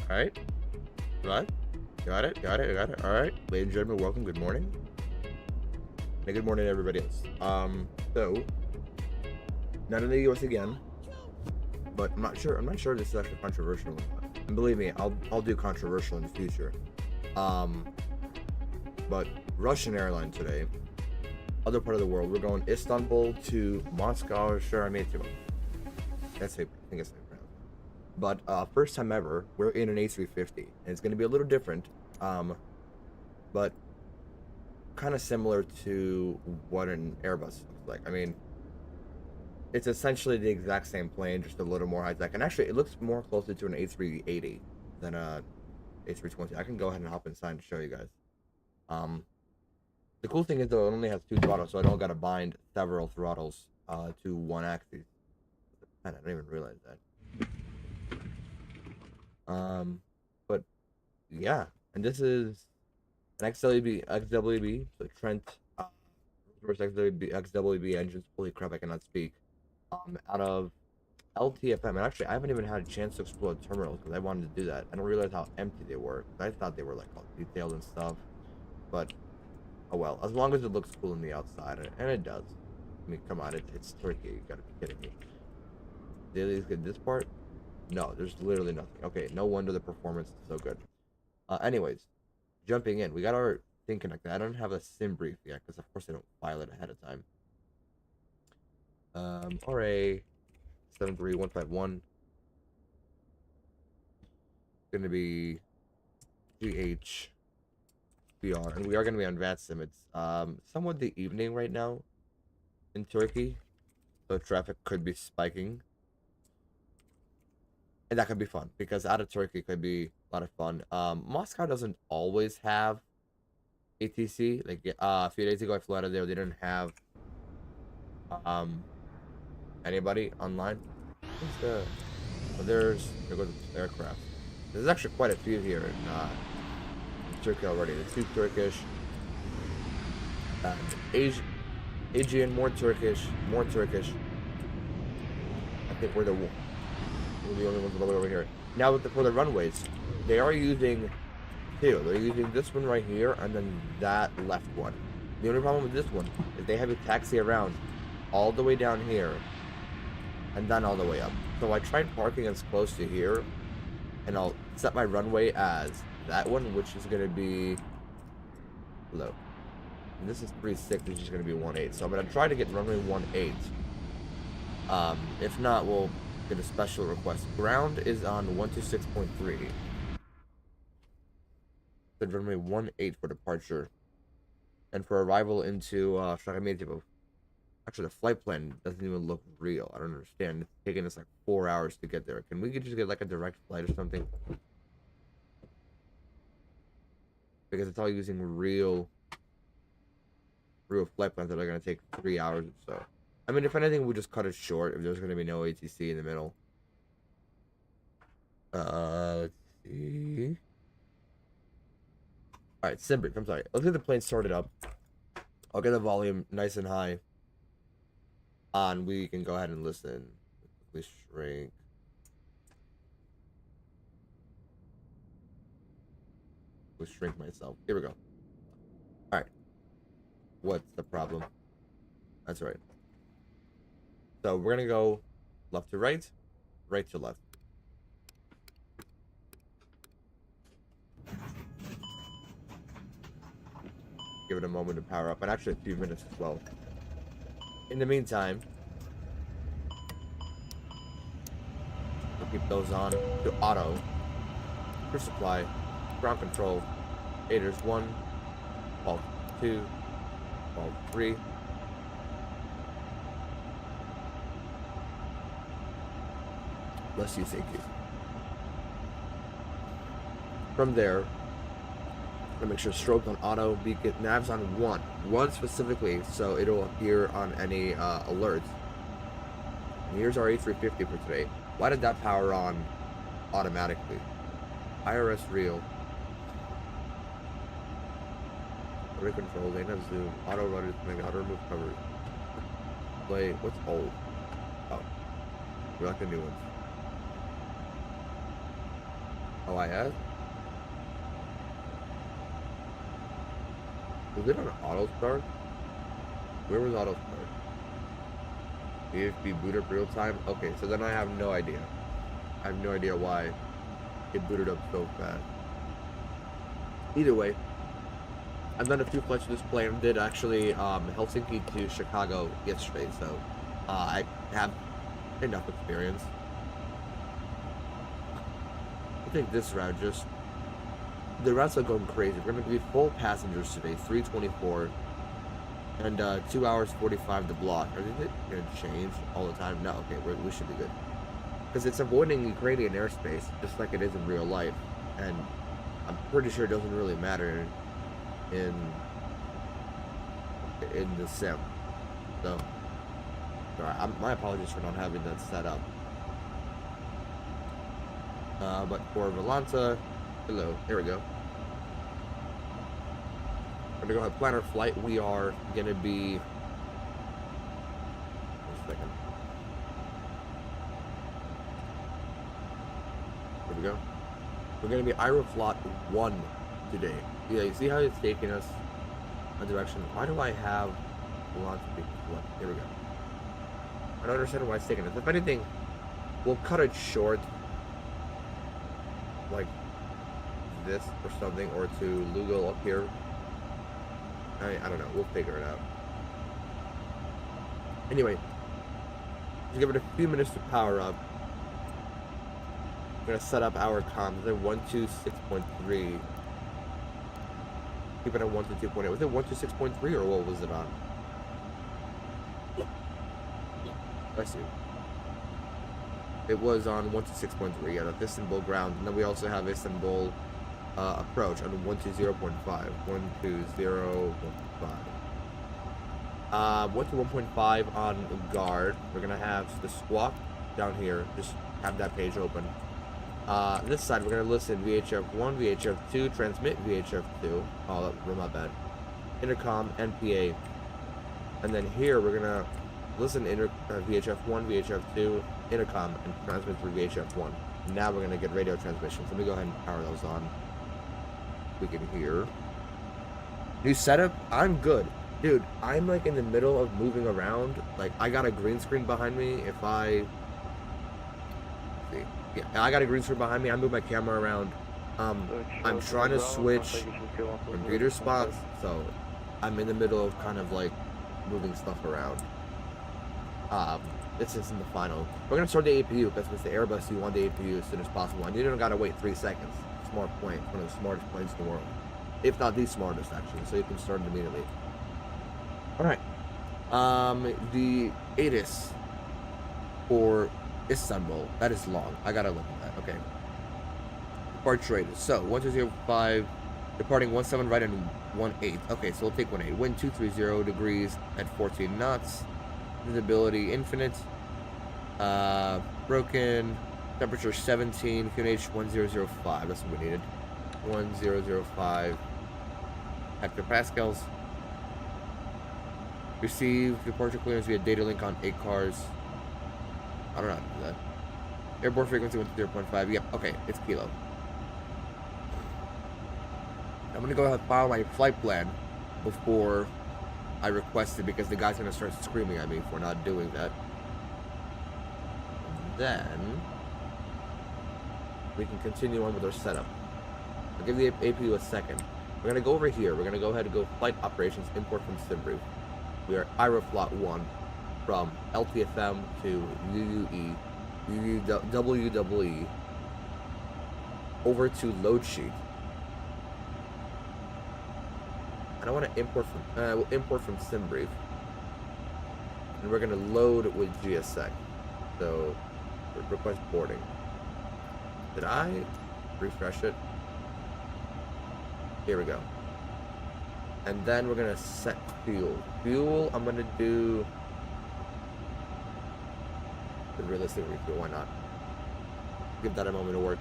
All right. Right. Got it. All right. Ladies and gentlemen, welcome. Good morning. And good morning, everybody else. So, not in the U.S. again, but I'm not sure this is actually controversial or not. And believe me, I'll do controversial in the future. But Russian airline today, other part of the world, we're going Istanbul to Moscow Sheremetyevo. I think it's pronounced. But first time ever, we're in an A350, and it's going to be a little different, but kind of similar to what an Airbus looks like. I mean, it's essentially the exact same plane, just a little more high tech, and actually, it looks more closer to an A380 than a A320. I can go ahead and hop inside and show you guys. The cool thing is though, it only has 2 throttles, so I don't got to bind several throttles to one axis. Man, I didn't even realize that. But yeah, and this is an XWB, so Trent versus XWB engines. Holy crap, I cannot speak. Out of LTFM, and actually, I haven't even had a chance to explore the terminals because I wanted to do that. I don't realize how empty they were. I thought they were like all detailed and stuff, but oh well. As long as it looks cool on the outside, and it does. I mean, come on, it's Turkey. You gotta be kidding me. Did they get this part? No, there's literally nothing. Okay, no wonder the performance is so good. Anyways, jumping in, we got our thing connected. I don't have a sim brief yet because of course I don't file it ahead of time. RA 73151 gonna be GHBR, and we are gonna be on VATSIM. It's somewhat the evening right now in Turkey, so traffic could be spiking. And that could be fun because out of Turkey could be a lot of fun. Moscow doesn't always have ATC. Like a few days ago, I flew out of there. They didn't have anybody online. There goes the aircraft. There's actually quite a few here in Turkey already. The two Turkish, Asian, more Turkish. I think we're the only ones all the way over here. Now for the runways, they are using two. They're using this one right here and then that left one. The only problem with this one is they have a taxi around all the way down here and then all the way up. So I tried parking as close to here, and I'll set my runway as that one, which is going to be low. And this is 3.6, which is going to be 1.8. So I'm going to try to get runway 1.8. If not, we'll get a special request. Ground is on 126.3. The runway 1.8 for departure. And for arrival into Sheremetyevo. Actually, the flight plan doesn't even look real. I don't understand. It's taking us like 4 hours to get there. Can we just get like a direct flight or something? Because it's all using real flight plans that are going to take 3 hours or so. I mean, if anything, we just cut it short if there's going to be no ATC in the middle. Let's see. Alright, Simbrief, I'm sorry. Let's get the plane sorted up. I'll get the volume nice and high. On, we can go ahead and listen. Quickly shrink. Quickly shrink myself. Here we go. Alright. What's the problem? That's right. So we're gonna go left to right, right to left. Give it a moment to power up, and actually a few minutes as well. In the meantime, we'll keep those on to auto, for supply, ground control, Aiders 1, Vault 2, Vault 3. Bless you, thank you. From there, I'm gonna make sure stroke on auto, beacon, navs on one specifically, so it'll appear on any alerts. And here's our A350 for today. Why did that power on automatically? IRS real. Auto control, they have zoom, auto runners, auto remove covers. Play, what's old? Oh, we like the new ones. OIS? Was it on auto start? Where was auto start? AFB boot up real time? Okay, so then I have no idea. I have no idea why it booted up so fast. Either way, I've done a few flights with this plane. Did actually Helsinki to Chicago yesterday, so I have enough experience. I think this route just... The routes are going crazy. We're going to be full passengers today, 324, and 2 hours 45 to block. Is it going to change all the time? No, okay, we should be good. Because it's avoiding Ukrainian airspace, just like it is in real life. And I'm pretty sure it doesn't really matter in the sim. So, sorry, my apologies for not having that set up. But for Volanta, hello, there we go. We're gonna go ahead and plan our flight. We are gonna be. One second. Here we go. We're gonna be Aeroflot 1 today. Yeah, you see how it's taking us a direction? Why do I have Volanta be what? Here we go. I don't understand why it's taking us. If anything, we'll cut it short, like this or something, or to Lugo up here. I don't know. We'll figure it out. Anyway, just give it a few minutes to power up. We're gonna set up our comms. They're 126.3. Keep it at 122.8. Was it 126.3 or what was it on? I see. It was on 126.3. Yeah, that's Istanbul ground, and then we also have Istanbul approach on 120.5. 120.5. 121.5 on guard. We're gonna have the squawk down here. Just have that page open. This side we're gonna listen VHF1, VHF2, transmit VHF2. Oh, my bad. Intercom, NPA, and then here we're gonna listen VHF1, VHF2, intercom, and transmit through VHF1. Now we're gonna get radio transmissions. Let me go ahead and power those on. We can hear. New setup. I'm good. Dude, I'm like in the middle of moving around. Like, I got a green screen behind me. If I... see. Yeah, I got a green screen behind me. I move my camera around. I'm trying to switch computer spots, so I'm in the middle of kind of like moving stuff around. This isn't the final. We're gonna start the APU because it's the Airbus. You want the APU as soon as possible, and you don't gotta wait 3 seconds. Smart plane, one of the smartest planes in the world, if not the smartest actually. So you can start it immediately. All right. The ADDONS for Istanbul. That is long. I gotta look at that. Okay. Departure rate. So 1205, departing 17 right and 18. Okay, so we'll take 18. Wind 230 degrees at 14 knots. Visibility infinite. Broken. Temperature 17. QNH 1005. That's what we needed. 1005 hectopascals. Receive departure clearance via data link on 8 cars. I don't know how to do that. Airborne frequency 0.5. Yep, okay, it's kilo. I'm gonna go ahead and file my flight plan before I request it because the guy's gonna start screaming at me for not doing that. And then we can continue on with our setup. I'll give the APU a second. We're gonna go over here. We're gonna go ahead and go flight operations, import from SimBrief. We are Aeroflot 1 from LTFM to UUEE, UUEE, over to load sheet. I don't want to import from, we'll import from SimBrief. And we're going to load with GSX. So, request boarding. Did I refresh it? Here we go. And then we're going to set fuel. Fuel, I'm going to do the realistic refuel, why not? Give that a moment to work.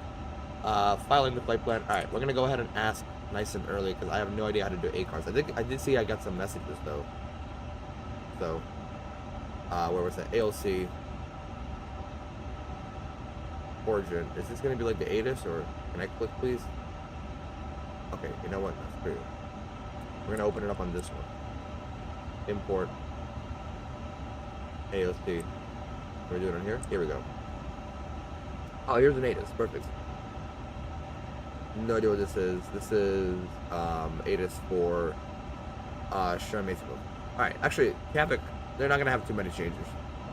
Filing the flight plan. Alright, we're going to go ahead and ask nice and early because I have no idea how to do 8 cars. I think I did see I got some messages though. So, where was that? ALC. Origin. Is this going to be like the ADDONS or can I click please? Okay, you know what? That's true. We're going to open it up on this one. Import. AOC. We're doing it on here? Here we go. Oh, here's an ADDONS. Perfect. No idea what this is. This is ADDONS for Sheremetyevo. Alright, actually, Kavik, they're not going to have too many changes.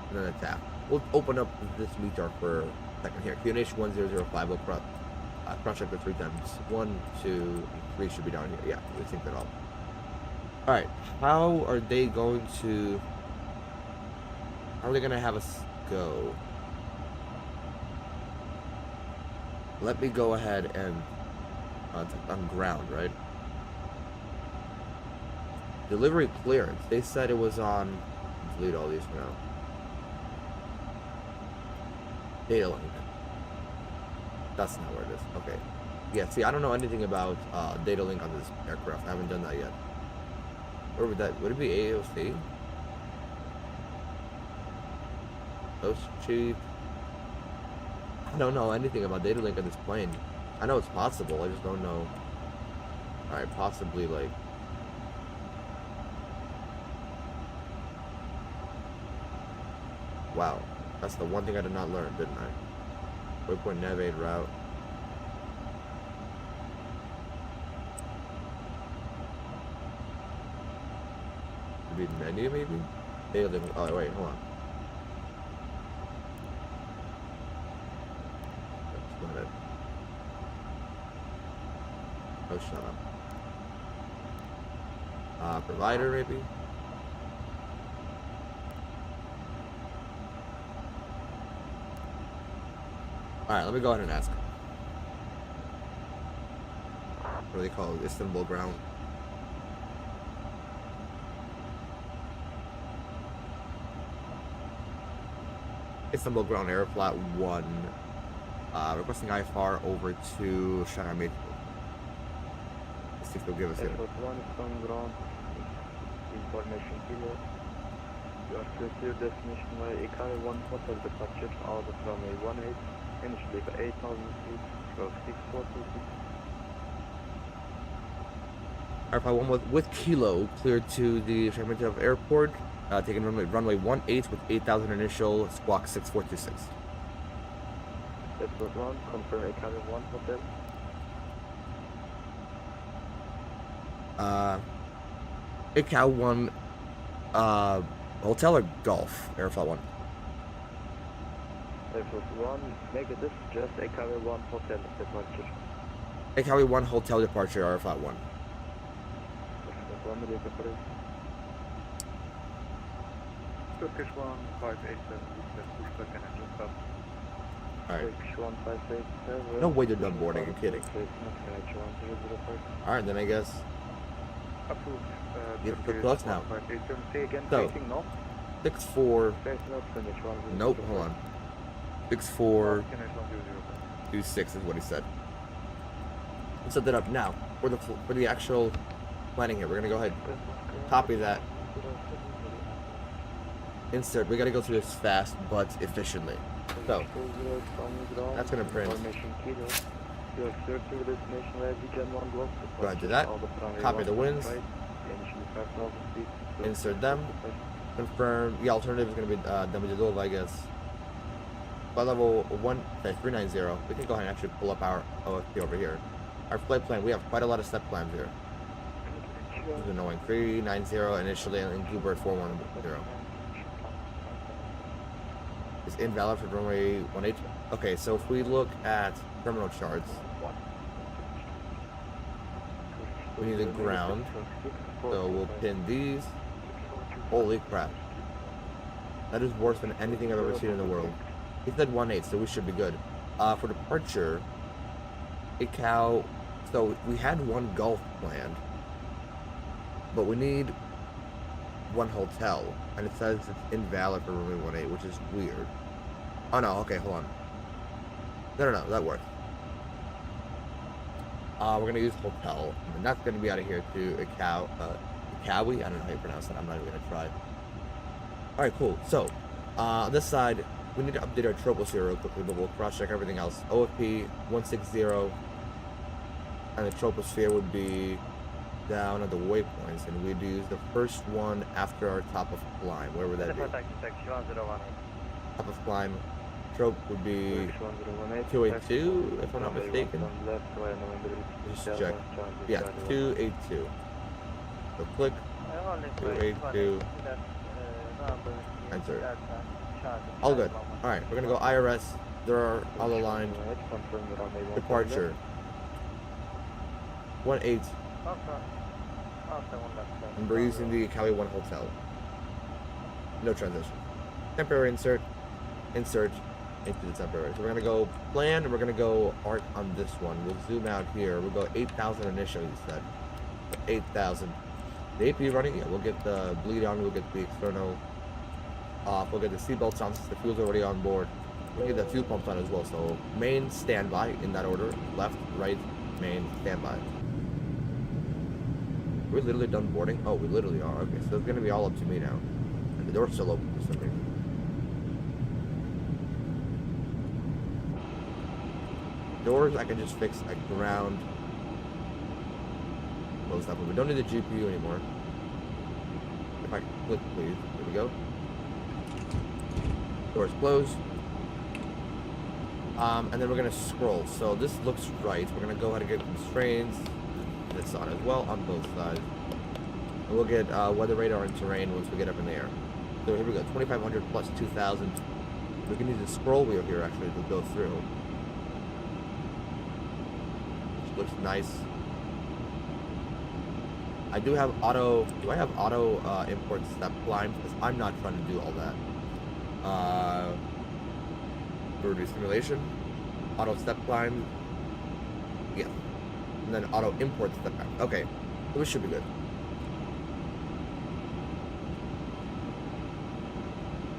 And then a tap. We'll open up this meter for a second here. QNH 1005. We'll cross check the 3 times. 1, 2, 3 should be down here. Yeah, we sync that all. Alright, how are they going to have us go? Let me go ahead and on ground, right? Delivery clearance. They said it was on. Delete all these for now. Data link. That's not where it is. Okay. Yeah, see, I don't know anything about data link on this aircraft. I haven't done that yet. Where would that... Would it be AOC? Those cheap. I don't know anything about data link on this plane. I know it's possible, I just don't know. Alright, possibly like... Wow. That's the one thing I did not learn, didn't I? Waypoint navigate route. Could be menu maybe? Data link. Oh wait, hold on. That's not it. Oh, shut up. Provider maybe? Alright, let me go ahead and ask. What do they call it? Istanbul ground. Istanbul ground Aeroflot 1. Requesting IFR over to Sheremetyevo. Let's see if they'll give us it. Airport 1 is on ground. Information kilo. You are clear to your destination via Ikari 1 hotel departure out of runway 18. Initially by 8,000 feet, stroke 6426. Airport 1 with Kilo cleared to the Sheremetyevo Airport. Taking runway 18 with 8,000 initial, squawk 6426. Airport 1, confirm Ikari 1 hotel. ICAO 1, hotel or golf? Aeroflot 1. Airport 1, negative, just Ikari 1 hotel departure. ICAO 1 hotel departure, Aeroflot 1. Airport 1, mediocre for Turkish 1587, Pushkin International Airport. Alright. Turkish 1587. No way they're done boarding, you're kidding. Alright, then I guess. Approved. You have to put plus now. Say again, So, facing no? 64. Face no, finish 1. Nope, hold on. 6426 is what he said. Let's set that up now. For the actual planning here, we're gonna go ahead, copy that. Insert. We gotta go through this fast but efficiently. So that's gonna print. Go ahead, do that. Copy the wins. Insert them. Confirm. The alternative is gonna be Damajadova, I guess. By level 390, we can go ahead and actually pull up our OFP over here. Our flight plan. We have quite a lot of step plans here. This is annoying. 390 initially and Bluebird 410. Is invalid for runway 18. Okay, so if we look at terminal charts, we need a ground. So we'll pin these. Holy crap. That is worse than anything I've ever seen in the world. He said 18, so we should be good. For departure, ICAO. So we had one Gulf planned, but we need one hotel, and it says it's invalid for runway 18, which is weird. Oh no, okay, hold on. No, that works. We're gonna use hotel, and that's gonna be out of here to ICAO, Ikawi? I don't know how you pronounce that, I'm not even gonna try. Alright, cool. So, on this side, we need to update our tropos here real quickly, but we'll cross-check everything else. OFP 160, and the troposphere would be down at the waypoints, and we'd use the first one after our top of climb. Where would that be? Top of climb. Trope would be 282, if I'm not mistaken. Just check. Yeah, 282. So click 282. Enter. All good. Alright, we're gonna go IRS. There are all aligned. Departure 18. And we're using the Cali 1 hotel. No transition. Temporary insert into the temporary. So we're gonna go plan, and we're gonna go arc on this one. We'll zoom out here. We'll go 8,000 initially, you said. 8,000. The AP running, yeah, we'll get the bleed on, we'll get the external off, we'll get the seatbelts on since the fuel's already on board. We'll get the fuel pumps on as well. So main, standby in that order. Left, right, main, standby. We're literally done boarding? Oh, we literally are. Okay, so it's gonna be all up to me now. And the door's still open for some reason. Doors I can just fix at ground. Close that, but we don't need the GPU anymore. If I can click, please. There we go. Doors closed. And then we're gonna scroll. So this looks right. We're gonna go ahead and get constraints. This on as well on both sides. And we'll get weather radar and terrain once we get up in the air. So here we go. 2500 plus 2000. We can use the scroll wheel here actually to go through. Which looks nice. I do have auto. Do I have auto import step climb? Because I'm not trying to do all that. Reduce simulation, auto step climb. Yeah, and then auto import step climb. Okay, so this should be good.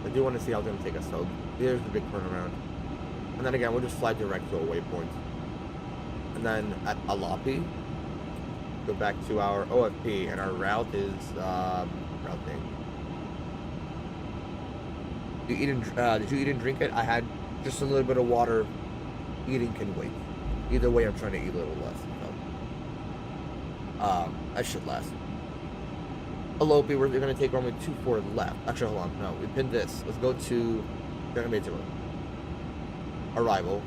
I do want to see how it's going to take us. So here's the big turnaround, and then again we'll just fly direct to a waypoint, and then at Alapi. Go back to our OFP, and our route is route name. Did you eat and drink it? I had just a little bit of water. Eating can wait. Either way, I'm trying to eat a little less. So. That should last. Alopi, we're gonna take runway 24 left. Actually, hold on. No, we pinned this. Let's go to Sheremetyevo. Arrival.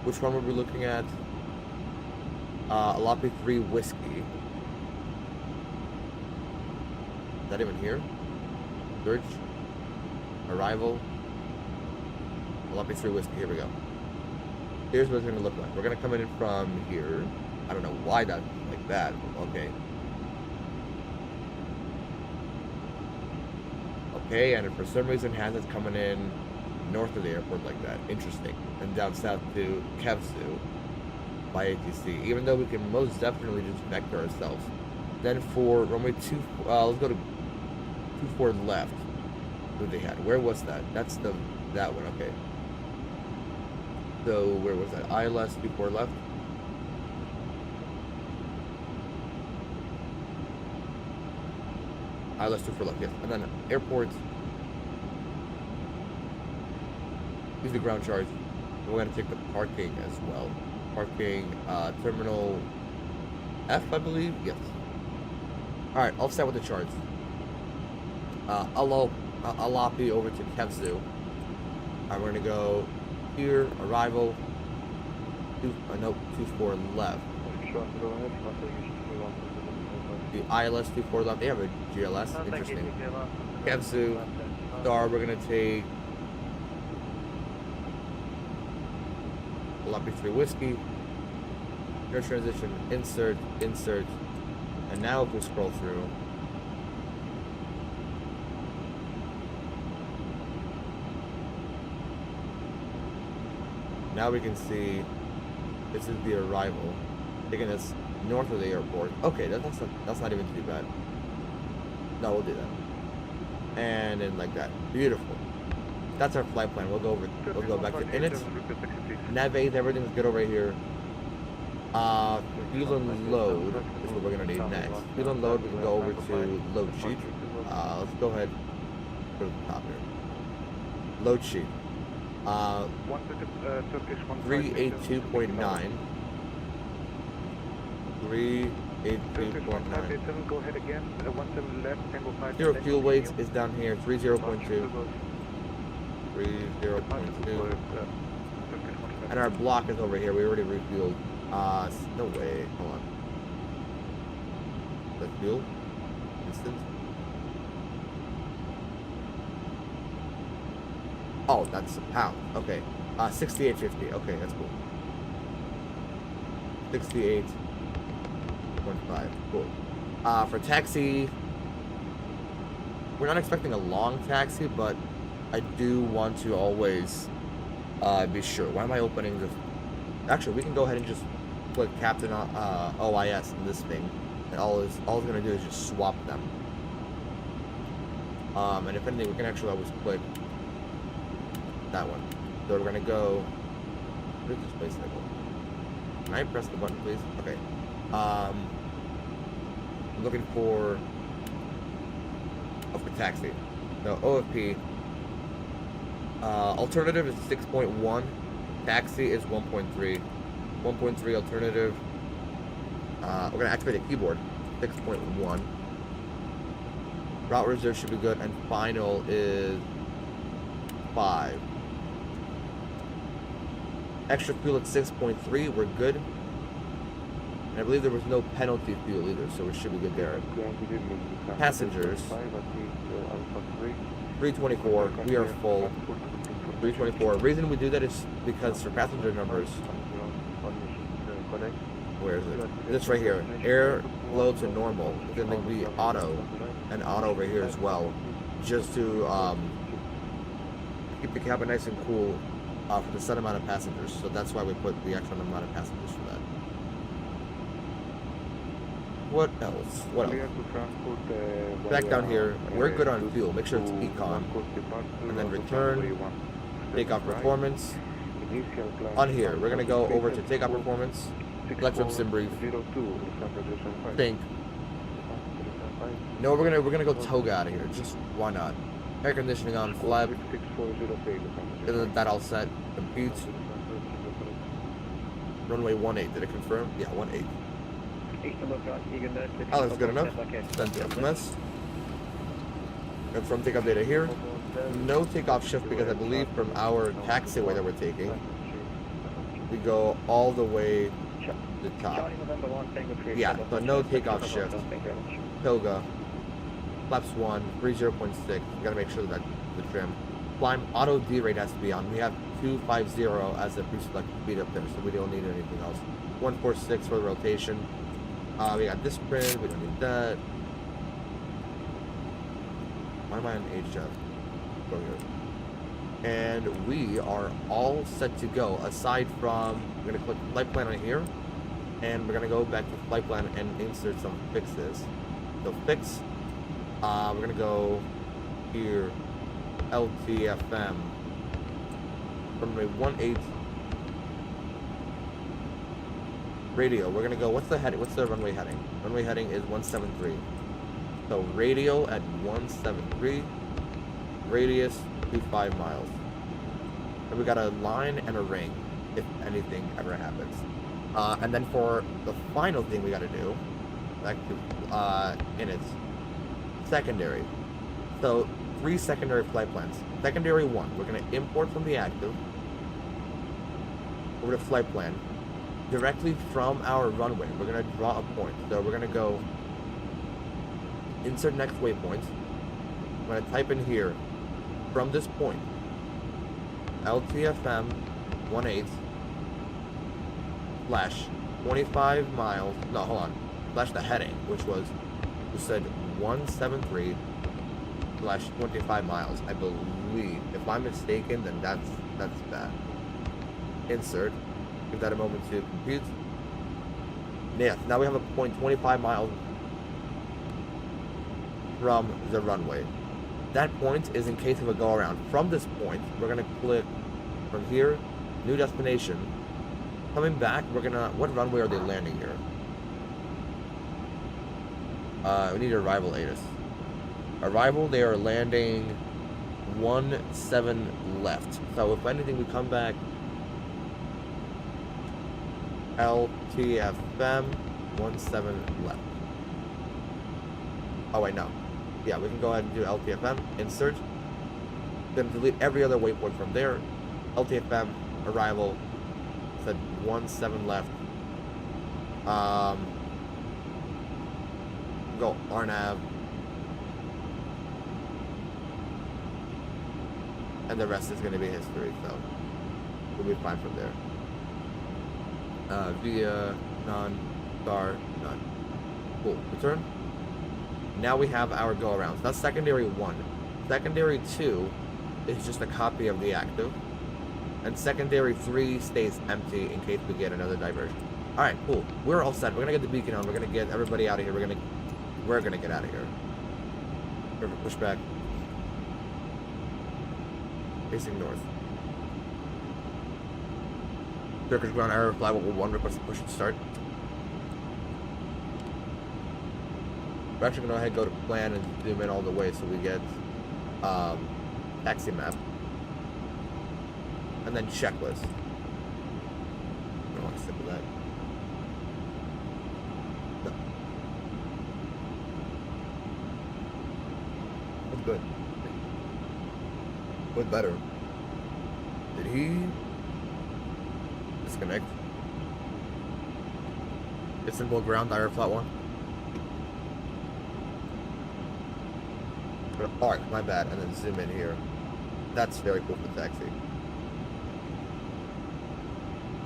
Which one were we looking at? Alapi 3 Whiskey. Is that even here? Search. Arrival. Alapi 3 Whiskey. Here we go. Here's what it's going to look like. We're going to come in from here. I don't know why that's like that. Okay. Okay, and for some reason has it coming in north of the airport like that. Interesting. And down south to Kevsu. By ATC, even though we can most definitely just vector ourselves. Then for runway 2, let's go to 24 left. What they had? Where was that? That's that one. Okay. So where was that? ILS 24 left. ILS 24 left. Yes, and then airport. Use the ground charge. And we're gonna take the parking as well. Parking, terminal F, I believe. Yes. All right, I'll start with the charts. Alapi over to Kevsu. All right, we're gonna go here. Arrival. 24 left. The ILS 24 left. They have a GLS. Interesting. Kevsu. Star. We're gonna take Alapi 3 Whiskey. Air transition, insert, and now if we scroll through, now we can see this is the arrival, taking us north of the airport. Okay, that's not even too bad. No, we'll do that, and then like that, beautiful. That's our flight plan. We'll go back to init. Navigate, everything's good over here. Fuel and load is what we're gonna need next. Fuel and load, we can go over to load sheet. Let's go ahead, go to the top here. Load sheet. 382.9. 382.9. Go ahead again. 17 left, Tango 5. Zero fuel weights is down here. 30.2. 30.2. And our block is over here. We already refueled. No way. Hold on. The fuel? Instant? Oh, that's a pound. Okay. 68.50. Okay, that's cool. 68.5. Cool. For taxi, we're not expecting a long taxi, but I do want to always be sure. Why am I opening this? Actually, we can go ahead and just put Captain OIS in this thing, and all it's gonna do is just swap them. And if anything, we can actually always click That one. So we're gonna go. Where's this place I go? Can I press the button, please? Okay. I'm looking for taxi. So OFP. Alternative is 6.1. Taxi is 1.3. 1.3 alternative. We're gonna activate a keyboard. 6.1. Route reserve should be good, and final is 5. Extra fuel at 6.3. We're good. And I believe there was no penalty fuel either, so we should be good there. Passengers. 324. We are full. 324. Reason we do that is because for passenger numbers. Where is it? This right here. Air low to normal. Then there'll be auto, and auto over here as well, just to keep the cabin nice and cool for the set amount of passengers. So that's why we put the extra amount of passengers for that. What else? What else? Back down here, we're good on fuel. Make sure it's econ. And then return, takeoff performance. On here, we're gonna go over to takeoff performance, electron sim brief, think. No, we're gonna go toga out of here. Just why not? Air conditioning on, flap. Isn't that all set? Compute. Runway 18. Did it confirm? Yeah, 18. Oh, that's good enough. Then to FMS. Confirm takeoff data here. No takeoff shift because I believe from our taxiway that we're taking, we go all the way to the top. Yeah, but no takeoff shift. Toga. Flaps 1, 30.6. You gotta make sure that the trim. Climb auto D rate has to be on. We have 250 as a pre-selected speed up there, so we don't need anything else. 146 for the rotation. We got this print, we don't need that. Why am I on HF? Go here. And we are all set to go, aside from, we're gonna click flight plan on here, and we're gonna go back to flight plan and insert some fixes. So fix, we're gonna go here, LTFM, runway 18. Radio, we're gonna go, what's the heading? What's the runway heading? Runway heading is 173. So radio at 173, radius 25 miles. And we got a line and a ring, if anything ever happens. And then for the final thing we gotta do, back to, in its secondary. So 3 secondary flight plans. Secondary 1, we're gonna import from the active over to flight plan. Directly from our runway, we're gonna draw a point. So we're gonna go insert next waypoint. I'm gonna type in here from this point, LTFM 18 slash 25 miles. No, hold on. Slash the heading, which was, you said 173 slash 25 miles. I believe. If I'm mistaken, then that's bad. Insert. Give that a moment to compute. Yeah, now we have a point 25 miles from the runway. That point is in case of a go around. From this point, we're gonna click from here, new destination. Coming back, we're gonna, what runway are they landing here? We need arrival ATIS. Arrival, they are landing 17 left. So if anything, we come back LTFM 17 left. Oh wait, no. Yeah, we can go ahead and do LTFM, insert, then delete every other waypoint from there. LTFM, arrival, said 17 left. Go RNAV. And the rest is going to be history, so we'll be fine from there. Via, none, star, none. Cool, return. Now we have our go-arounds. That's secondary 1. Secondary 2 is just a copy of the active. And secondary 3 stays empty in case we get another diversion. Alright, cool. We're all set. We're gonna get the beacon on. We're gonna get everybody out of here. We're gonna get out of here. Perfect, push back. Facing north. Turkish ground Aeroflot 1 request push and start. We're actually going to go ahead and go to plan and zoom in all the way so we get taxi map. And then checklist. I don't want to stick with that. No. That's good. Went better. Did he disconnect? Istanbul ground Aeroflot 1. Alright, my bad, and then zoom in here. That's very cool for taxi.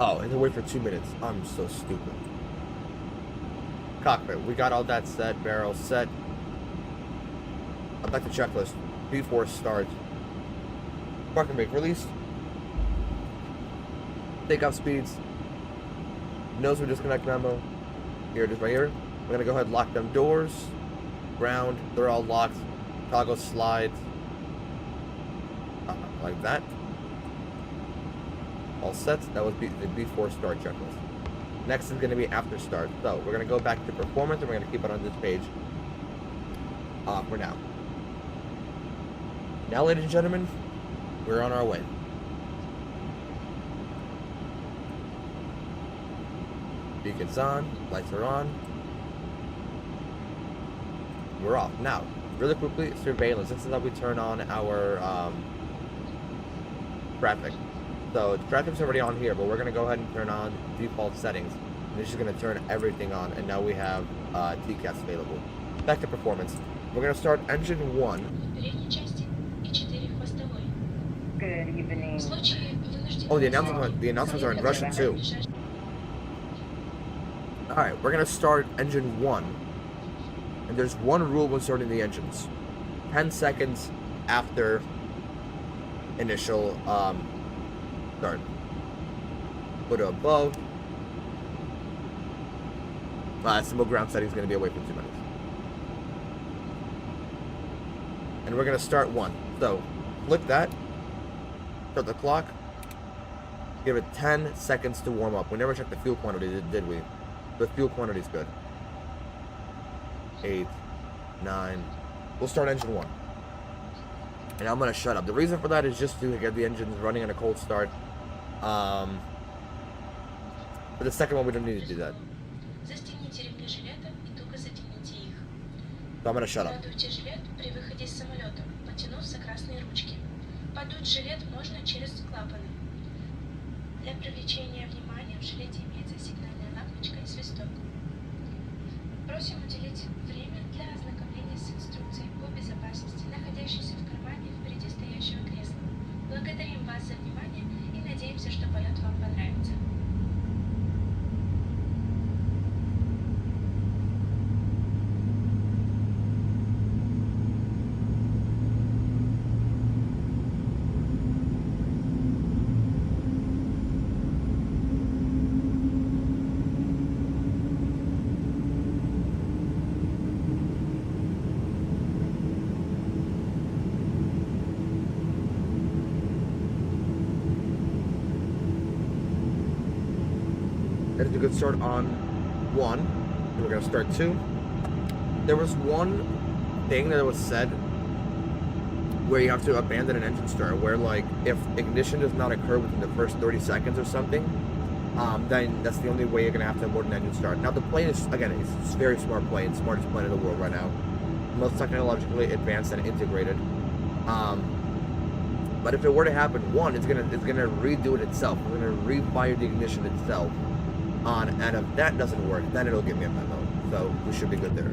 Oh, and then wait for 2 minutes. I'm so stupid. Cockpit, we got all that set, barrel set. I'd like the checklist. Before start. Parking brake released. Takeoff speeds. Nose for disconnect memo. Here it is right here. We're gonna go ahead and lock them doors. Ground, they're all locked. Toggle slide. Like that. All set. That was the before start checklist. Next is gonna be after start. So we're gonna go back to performance and we're gonna keep it on this page. For now. Now, ladies and gentlemen, we're on our way. Beacon's on, lights are on. We're off. Now, really quickly, surveillance. This is how we turn on our traffic. So, traffic's already on here, but we're going to go ahead and turn on default settings. And this is going to turn everything on, and now we have TCAS available. Back to performance. We're going to start engine 1. Good evening. Oh, the announcements are in Russian too. Alright, we're going to start engine 1. And there's one rule when starting the engines. 10 seconds after initial start. Put it above. Symbol ground setting is going to be away for 2 minutes. And we're going to start 1. So, flick that. Start the clock. Give it 10 seconds to warm up. We never checked the fuel quantity, did we? The fuel quantity is good. 8, 9. We'll start engine 1. And I'm going to shut up. The reason for that is just to get the engines running on a cold start. For the second one, we don't need to do that. So I'm going to shut up. Подуть жилет можно через клапаны. Для привлечения внимания в жилете имеется сигнальная лампочка и свисток. Просим уделить время для ознакомления с инструкцией по безопасности, находящейся в кармане впереди стоящего кресла. Благодарим вас за внимание и надеемся, что полет вам понравится. That is a good start on 1. And we're going to start 2. There was one thing that was said where you have to abandon an engine start, where like if ignition does not occur within the first 30 seconds or something, then that's the only way you're going to have to abort an engine start. Now the plane is, again, it's a very smart plane, smartest plane in the world right now. Most technologically advanced and integrated. But if it were to happen, it's gonna redo it itself. It's gonna refire the ignition itself. And if that doesn't work, then it'll give me a memo. So we should be good there.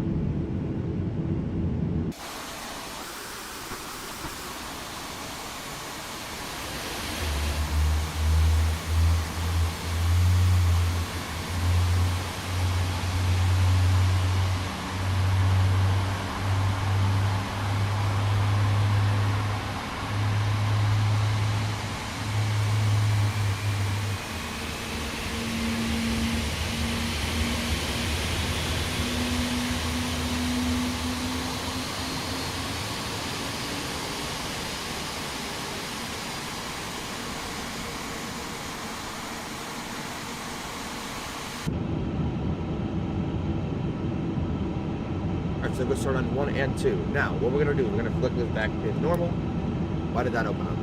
So we're going to start on 1 and 2. Now, what we're going to do, we're going to flick this back to normal. Why did that open up?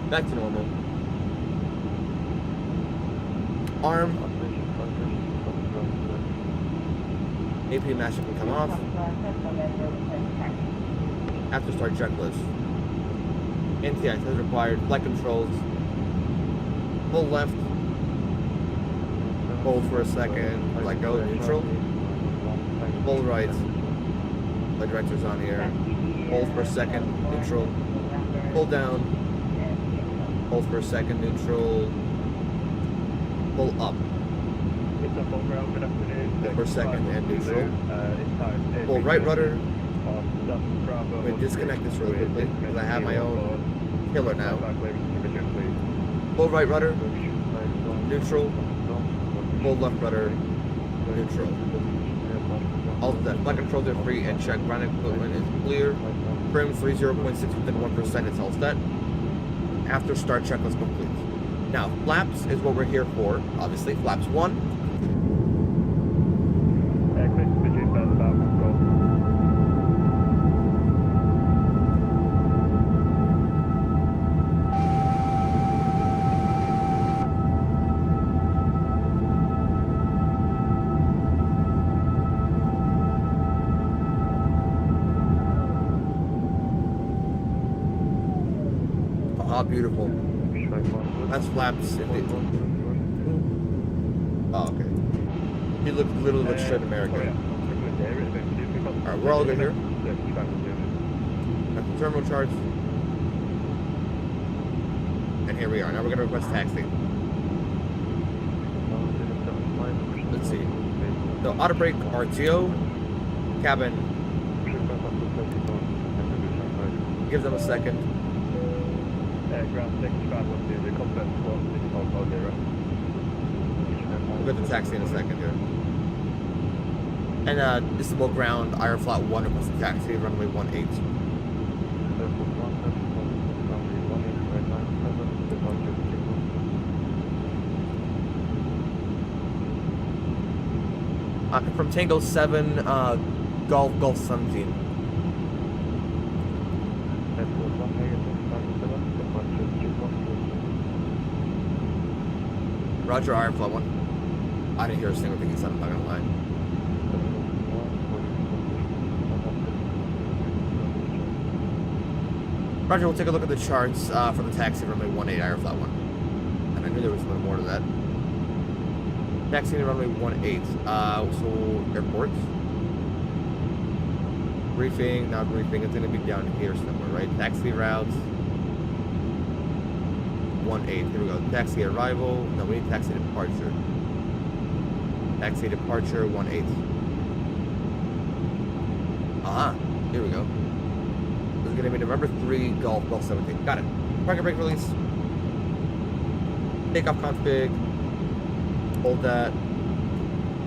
Back to normal. Arm. AP master can come off. After start checklist. NTI says required. Flight controls. Pull left. Hold for a second. Let go. Neutral. Pull right. The director's on here. Hold for a second. Neutral. Pull down. Hold for a second. Neutral. Pull up. Hold for a second and neutral. Pull right rudder. Wait, disconnect this really quickly because I have my own killer now. Pull right rudder. Neutral. Pull left rudder. Neutral. All set. Flight controls are free and check. Ground equipment is clear. Trim 30.6 within 1%. It's all set. After start checklist complete. Now, flaps is what we're here for. Obviously, flaps 1. Ah, beautiful. That's flaps. Oh, okay. He literally looks straight American. Alright, we're all good here. That's the terminal charts. And here we are. Now we're going to request taxi. Let's see. So, auto brake, RTO, cabin. Give them a second. We'll get the taxi in a second here. And Istanbul ground, Aeroflot 1 request a taxi, runway 18. From Tango 7, Golf 17. Roger, Aeroflot 1. I didn't hear a single thing he said, I'm not gonna lie. Roger, we'll take a look at the charts for the taxi runway 18, Aeroflot 1. And I knew there was a little more to that. Taxi runway 18. So, airports. Briefing, not briefing, it's gonna be down here somewhere, right? Taxi routes. 18. Here we go. Taxi arrival. No, we need taxi departure. Taxi departure 18. Here we go. This is gonna be November 3, Golf 17. Got it. Parking brake release. Takeoff config. Hold that.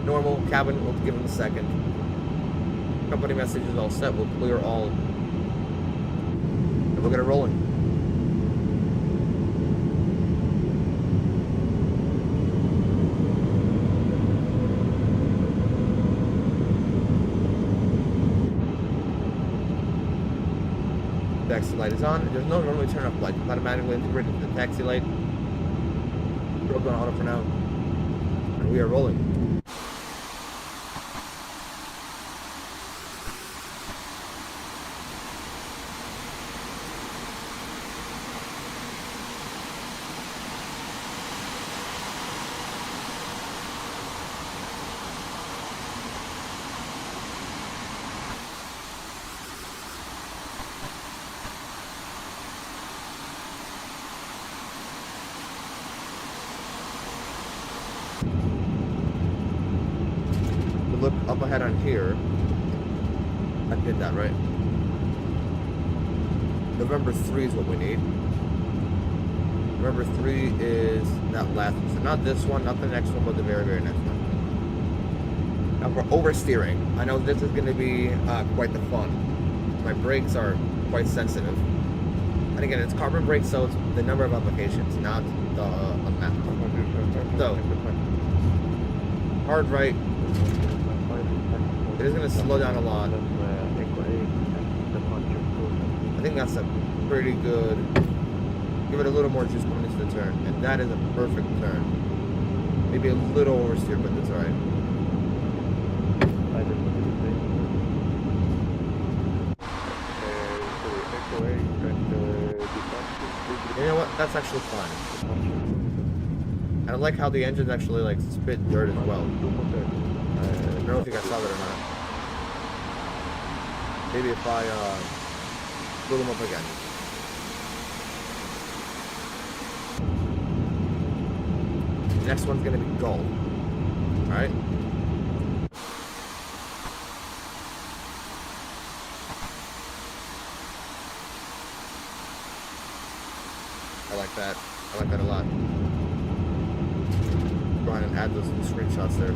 Normal cabin. We'll give them a second. Company message is all set. We'll clear all. And we'll get it rolling. Taxi light is on. There's no normally turn off light. It's automatically integrated into the taxi light. We're on auto for now. And we are rolling. Look up ahead on here. I did that right. November 3 is what we need. November 3 is not last one. So not this one, not the next one, but the very, very next one. Now for oversteering, I know this is going to be quite the fun. My brakes are quite sensitive. And again, it's carbon brakes, so it's the number of applications, not the amount. So, hard right. It is going to slow down a lot. Echo 8 and departure closing. I think that's a pretty good. Give it a little more juice going into the turn, and that is a perfect turn. Maybe a little oversteer, but that's alright. I didn't see the thing. Echo 8 and departure. You know what? That's actually fine. Departure. And I like how the engines actually like spit dirt as well. I don't know if you guys saw that or not. Maybe if I blew them up again. Next one's gonna be gold. Alright? I like that. I like that a lot. Go ahead and add those screenshots there.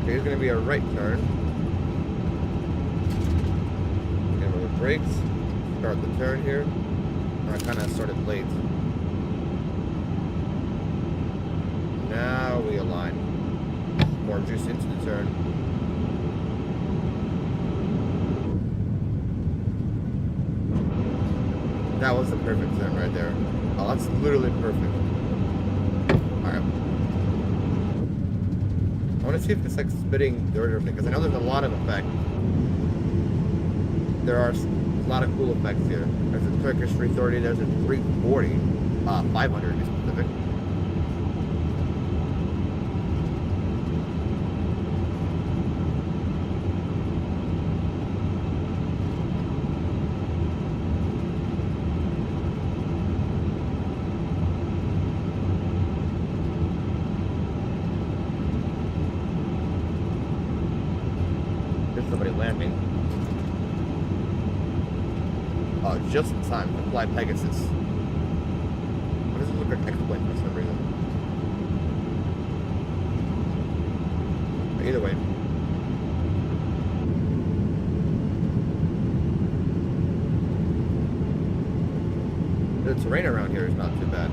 Here's going to be a right turn. Give it the brakes. Start the turn here. I kind of started late. Now we align. More juice into the turn. That was the perfect turn right there. Oh, that's literally perfect. Alright. I want to see if it's like spitting dirt or anything, because I know there's a lot of effect. There are a lot of cool effects here. There's a Turkish 330, there's a 340, 500 to be specific. Somebody landing. Oh, just in time to fly Pegasus. What does it look like X-Plane for some reason? But either way. The terrain around here is not too bad.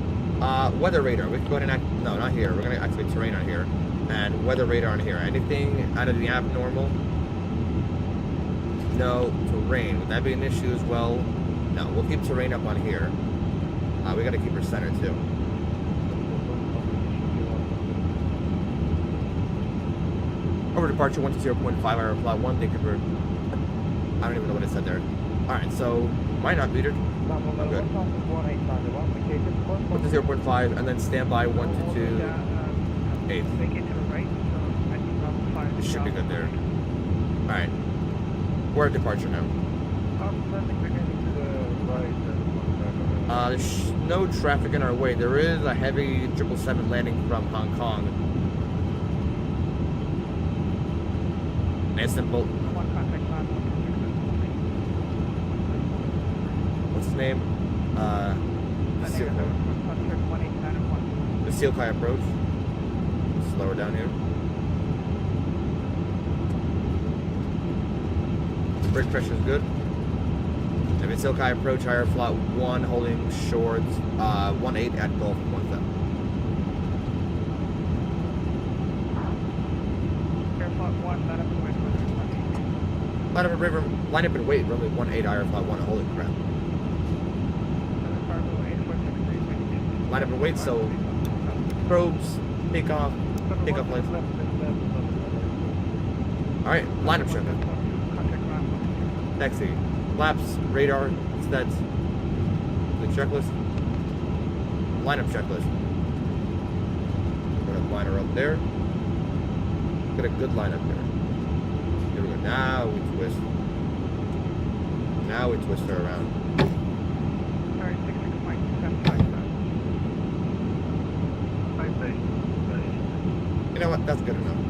Weather radar. We can go ahead and no, not here. We're going to activate terrain on here. And weather radar on here. Anything out of the abnormal? No. Terrain, would that be an issue as well? No, we'll keep terrain up on here. We gotta keep her center too. Over departure 1 to 0.5, Aeroflot 1, thank you for... I don't even know what it said there. Alright, so, mine not metered. I'm good. 1 to 0.5, and then standby 1 to 2, 8. It should be good there. Alright. We're at departure now. There's no traffic in our way. There is a heavy 777 landing from Hong Kong. Istanbul. What's his name? The Sealkai approach. Slower down here. Brake pressure is good. If it's Sealkai approach, Aeroflot 1 holding short 1-8 at Gulf 1-7. Aeroflot 1, line up and wait. Line up and wait, runway 18 Aeroflot 1, holy crap. Line up and wait, so probes, takeoff lights. Alright, line up check. Taxi. Flaps, radar, stats. The checklist. Lineup checklist. Put a liner up there. Got a good lineup there. Here we go. Now we twist. Now we twist her around. Alright, 66.75. You know what? That's good enough.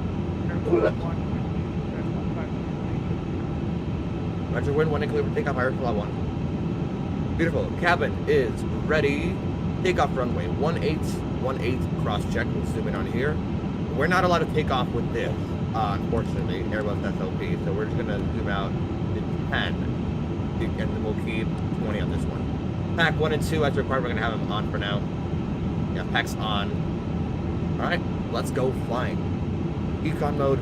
Roger, wind 1 and clear for takeoff, Aeroflot 1. Beautiful. Cabin is ready. Takeoff runway 18 cross check. We'll zoom in on here. We're not allowed to take off with this, unfortunately, Airbus SLP. So we're just gonna zoom out to 10, and then we'll keep 20 on this one. Pack 1 and 2 as required. We're gonna have them on for now. Yeah, pack's on. All right, let's go flying. Econ mode.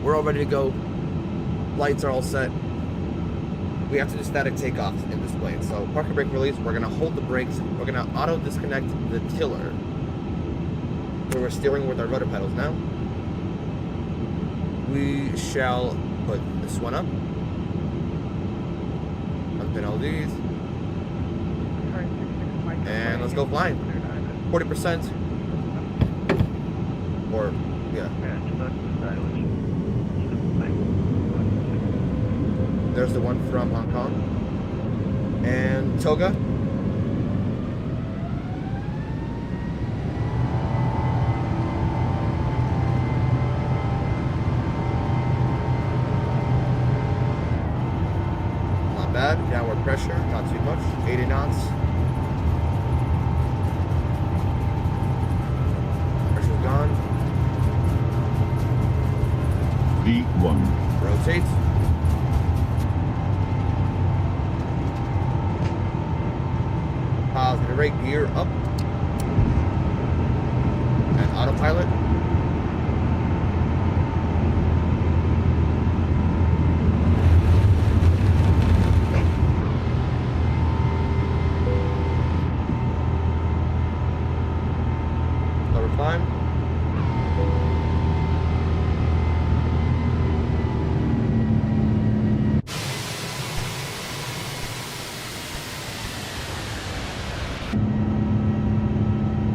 We're all ready to go. Lights are all set. We have to do static takeoffs in this plane. So parking brake release, we're gonna hold the brakes. We're gonna auto disconnect the tiller. So we're steering with our rudder pedals now. We shall put this one up. Unpin all these. And let's go flying. 40%. Or, yeah. There's the one from Hong Kong. And Toga. Not bad. Downward pressure, not too much. 80 knots. Pressure's gone. V1. Rotate. Positive rate, gear up. And autopilot. Lower climb.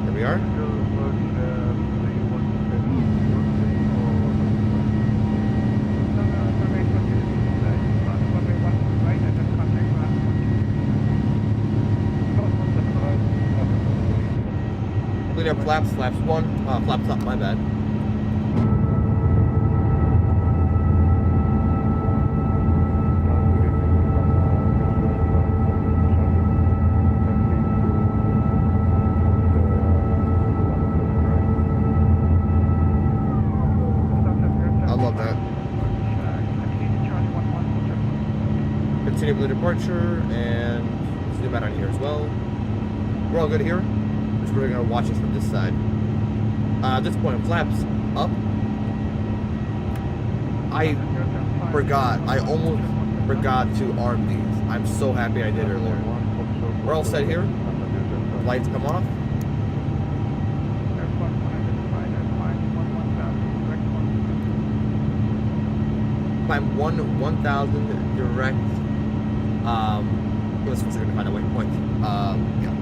There we are. Clean up flaps, flaps 1. Flaps up, my bad. I love that. Continue with the departure and zoom out on here as well. We're all good here. We're going to watch this from this side. At this point, flaps up. I almost forgot to arm these. I'm so happy I did earlier. We're all set here. Lights come off. Climb 1,000 direct. It was considered to find a waypoint. Yeah.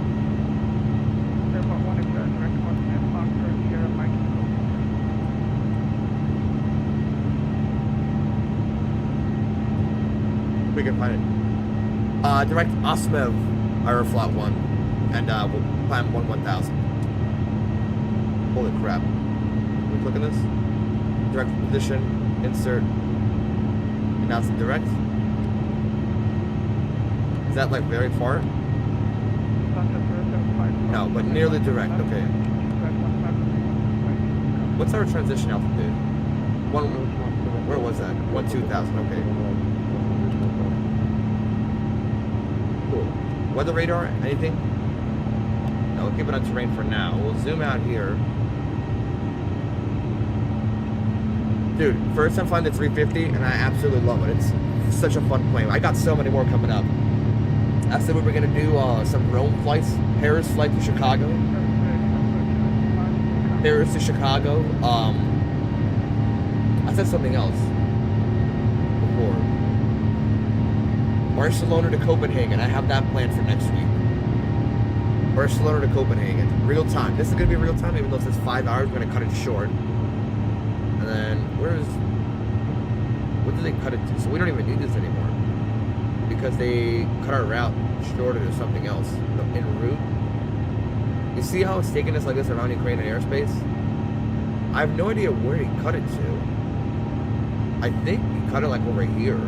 We can find it. Direct Osmev Aeroflot 1, and we'll climb 1,000. Holy crap. Can we click on this? Direct position, insert, announce it direct. Is that like very far? No, but nearly direct, okay. What's our transition altitude? Where was that? 2,000, okay. Cool. Weather radar, anything? No, we'll keep it on terrain for now. We'll zoom out here. Dude, first time flying the 350, and I absolutely love it. It's such a fun plane. I got so many more coming up. I said we were gonna do some Rome flights, Paris flight to Chicago. Paris to Chicago. I said something else before. Barcelona to Copenhagen. I have that planned for next week. Barcelona to Copenhagen. Real time. This is gonna be real time, even though it says 5 hours. We're gonna cut it short. And then what did they cut it to? So we don't even need this anymore. Because they cut our route shorter to something else en route. You see how it's taking us like this around Ukraine and airspace? I have no idea where he cut it to. I think he cut it like over here.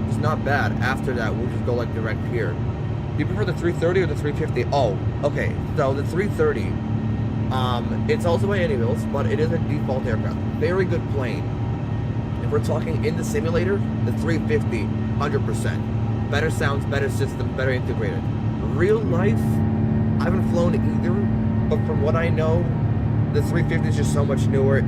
Just not bad. After that, we'll just go like direct here. Do you prefer the 330 or the 350? Oh, okay. So the 330, it's also by iniBuilds, but it is a default aircraft. Very good plane. If we're talking in the simulator, the 350, 100%. Better sounds, better systems, better integrated. Real life, I haven't flown either, but from what I know, the 350 is just so much newer.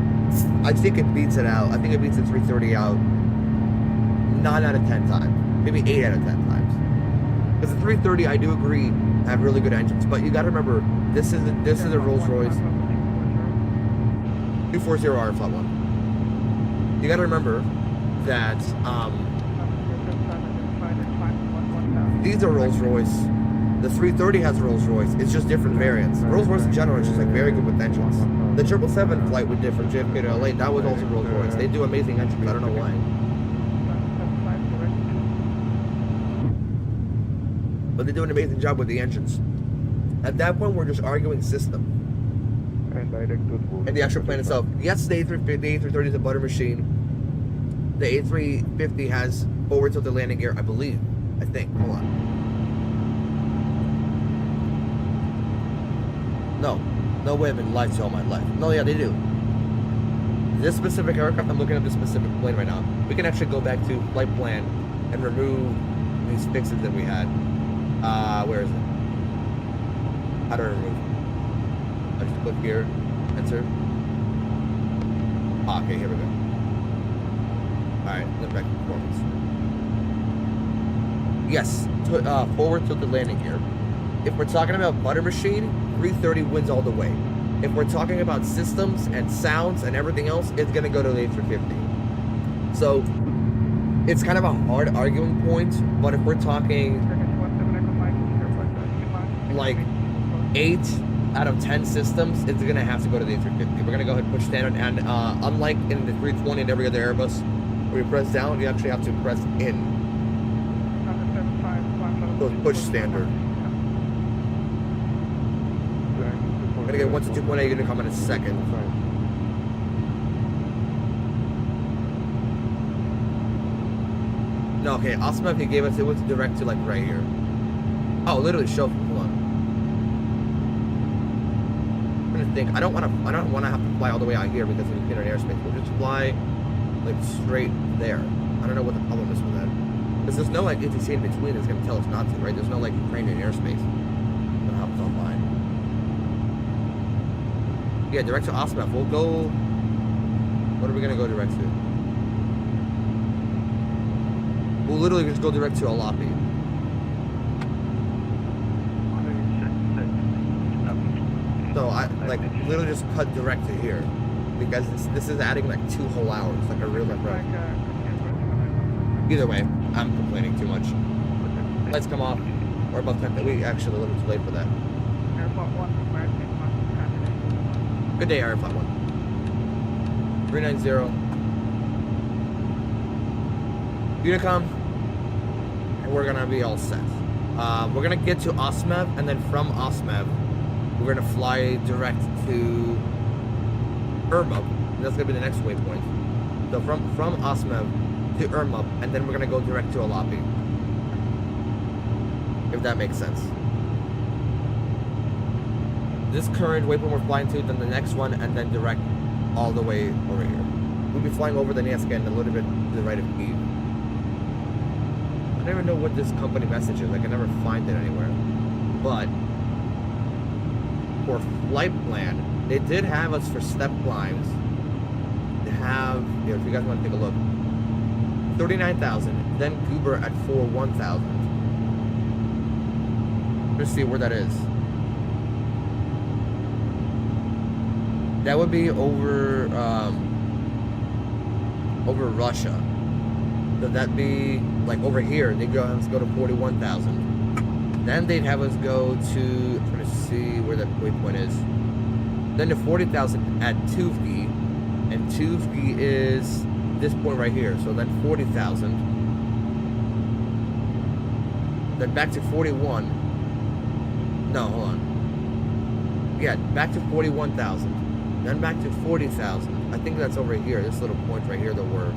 I think it beats it out. I think it beats the 330 out 9 out of 10 times. Maybe 8 out of 10 times. Because the 330, I do agree, have really good engines. But you got to remember, this is a Rolls-Royce 240 Aeroflot 1. You got to remember that these are Rolls-Royce. The 330 has Rolls-Royce. It's just different variants. Rolls-Royce in general is just like very good with engines. The 777 flight we did from JFK to LA, that was also Rolls-Royce. They do amazing engines. I don't know why. But they do an amazing job with the engines. At that point, we're just arguing system. And the actual plane itself. Yes, the A350, the A330 is a butter machine. The A350 has forward tilted landing gear, I believe. I think. Hold on. No way I've been lied to all my life. No, yeah, they do. This specific aircraft, I'm looking at this specific plane right now. We can actually go back to flight plan and remove these fixes that we had. Where is it? How do I remove? I just click here, enter. Okay, here we go. Alright, then back to performance. Yes, forward tilted landing gear. If we're talking about butter machine, 330 wins all the way. If we're talking about systems and sounds and everything else, it's gonna go to the A350. So it's kind of a hard arguing point, but if we're talking like 8 out of 10 systems, it's gonna have to go to the A350. We're gonna go ahead and push standard, and unlike in the 320 and every other Airbus, where you press down, you actually have to press in. So it's push standard. We're gonna get 1 to 2.8, you're gonna come in a second. No, okay, Osmov he gave us, it was direct to like right here. Oh, literally show, hold on. I'm gonna think, I don't wanna have to fly all the way out here because we get an airspace. We'll just fly like straight there. I don't know what the problem is with that. Because there's no like ATC in between that's gonna tell us not to, right? There's no like Ukrainian airspace. I don't know how it's online. Yeah, direct to Osmov. We'll go. What are we gonna go direct to? We'll literally just go direct to Alapi. So I like literally just cut direct to here because this is adding like 2 whole hours, like a real life ride. Either way, I'm complaining too much. Lights come off. We're above 10. We actually a little too late for that. Good day, Aeroflot 1. 390. Unicom. And we're gonna be all set. We're gonna get to Osmev, and then from Osmev, we're gonna fly direct to Irmub. That's gonna be the next waypoint. So from Osmev to Irmub, and then we're gonna go direct to Alapi. If that makes sense. This current waypoint we're flying to, then the next one, and then direct all the way over here. We'll be flying over the Neska and a little bit to the right of Kyiv. I never know what this company message is. I can never find it anywhere. But for flight plan, they did have us for step climbs. They have, here, if you guys want to take a look, 39,000, then Goober at 1,000. Let's see where that is. That would be over over Russia. So that'd be like over here. They'd have us go to 41,000. Then they'd have us go to, I'm trying to see where that waypoint is. Then to 40,000 at Tuvgi, and Tuvgi is this point right here. So then 40,000. Then back to 41. No, hold on. Yeah, back to 41,000. Then back to 40,000. I think that's over here. This little point right here that we're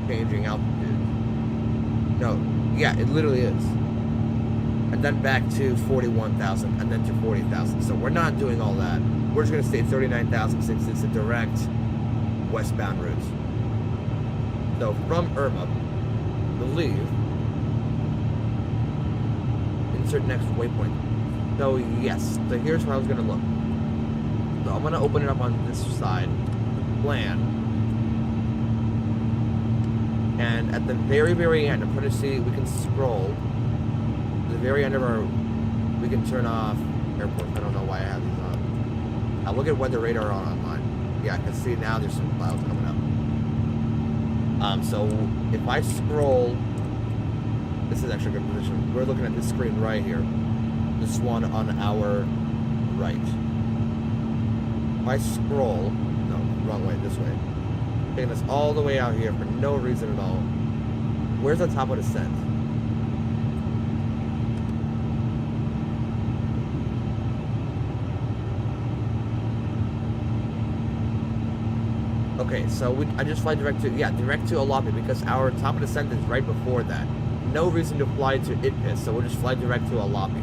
changing altitude. No, yeah, it literally is. And then back to 41,000, and then to 40,000. So we're not doing all that. We're just gonna stay at 39,000 since it's a direct westbound route. So from Irma, believe, insert next waypoint. So yes, so here's where I was gonna look. So I'm gonna open it up on this side, plan, and at the very, very end, I'm trying to see, we can scroll. At the very end of our, we can turn off airports. I don't know why I have these on. I'll look at weather radar online. Yeah, I can see now there's some clouds coming up. So if I scroll, this is actually a good position. We're looking at this screen right here. This one on our right. If I scroll, no, wrong way, this way. Taking us all the way out here for no reason at all. Where's the top of descent? Okay, so I just fly direct to Alapi because our top of descent is right before that. No reason to fly to Idpis, so we'll just fly direct to Alapi.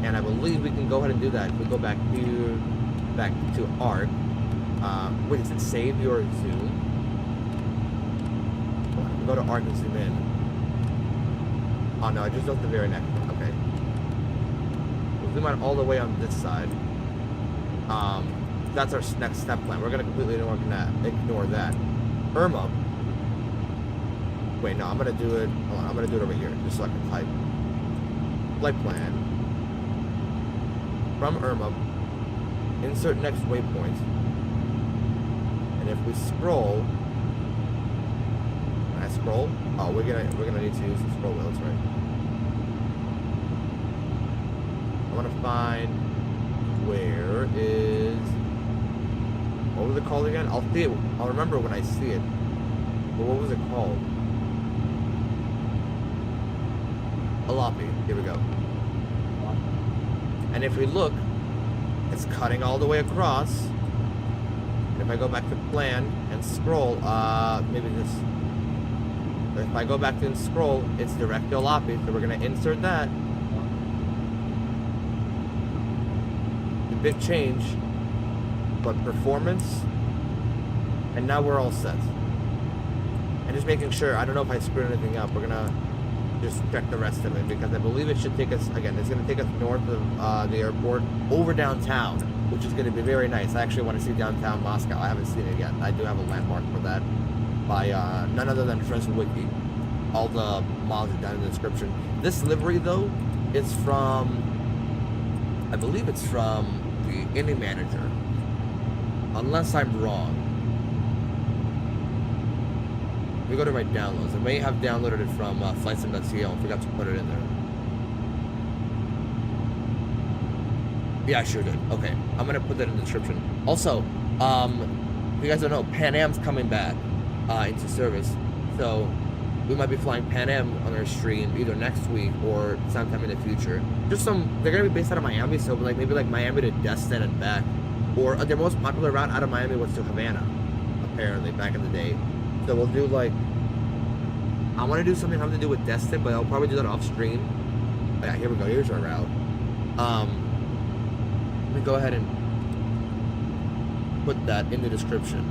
And I believe we can go ahead and do that. If we go back to ARC. Wait, does it save your zoom? Go to ARC and zoom in. Oh no, I just looked the very next one. Okay. We'll zoom out all the way on this side. That's our next step plan. We're gonna completely ignore that. Irma. Wait, no, I'm gonna do it. Hold on, I'm gonna do it over here, just so I can type. Flight plan. From Irma, insert next waypoint. And if we scroll, can I scroll? Oh, we're gonna need to use the scroll wheel. That's right. I want to find where is. What was it called again? I'll see it. I'll remember when I see it. But what was it called? Alapi. Here we go. And if we look, it's cutting all the way across. And if I go back to plan and scroll, maybe this. If I go back to and scroll, it's direct to Alapi. So we're gonna insert that. The big change. But performance, and now we're all set. And just making sure, I don't know if I screwed anything up, we're gonna just check the rest of it, because I believe it should take us, again, it's gonna take us north of the airport, over downtown, which is gonna be very nice. I actually want to see downtown Moscow. I haven't seen it yet. I do have a landmark for that by none other than Wiki. All the miles are down in the description. This livery, though, is from, I believe it's from the Indy manager. Unless I'm wrong. We go to my downloads. I may have downloaded it from flightsim.co and forgot to put it in there. Yeah, I sure did. Okay, I'm gonna put that in the description. Also, if you guys don't know, Pan Am's coming back into service, so we might be flying Pan Am on our stream either next week or sometime in the future. They're gonna be based out of Miami, so maybe Miami to Destin and back. Or their most popular route out of Miami was to Havana, apparently, back in the day. So we'll do I want to do something having to do with Destin, but I'll probably do that off stream. Oh, yeah, here we go. Here's our route. Let me go ahead and put that in the description.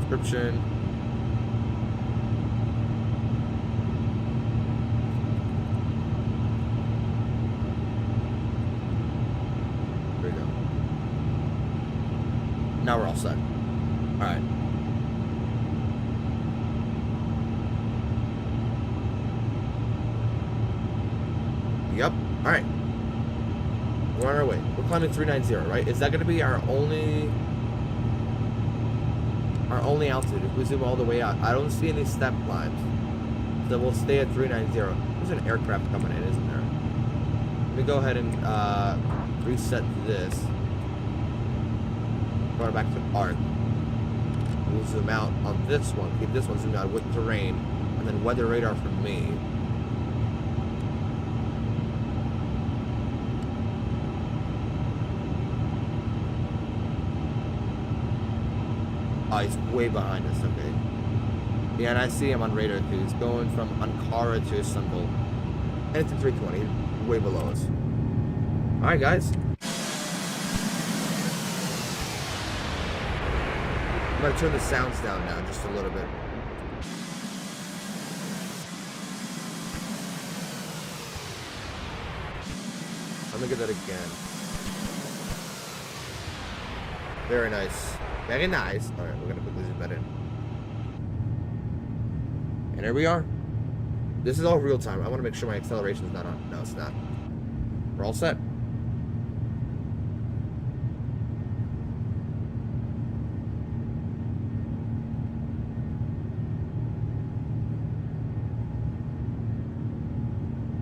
Description. Now we're all set. Alright. Yep. Alright. We're on our way. We're climbing 390, right? Is that going to be our only altitude if we zoom all the way out? I don't see any step climbs. So we'll stay at 390. There's an aircraft coming in, isn't there? Let me go ahead and reset this. Going back to ARC. We'll zoom out on this one. Keep this one zoomed out with terrain. And then weather radar for me. Oh, he's way behind us. Okay. Yeah, and I see him on radar too. He's going from Ankara to Istanbul. And it's a 320, way below us. Alright, guys. I'm gonna turn the sounds down now just a little bit. Let me get that again. Very nice. Very nice. Alright, we're gonna quickly zoom that in. And here we are. This is all real time. I want to make sure my acceleration is not on. No, it's not. We're all set.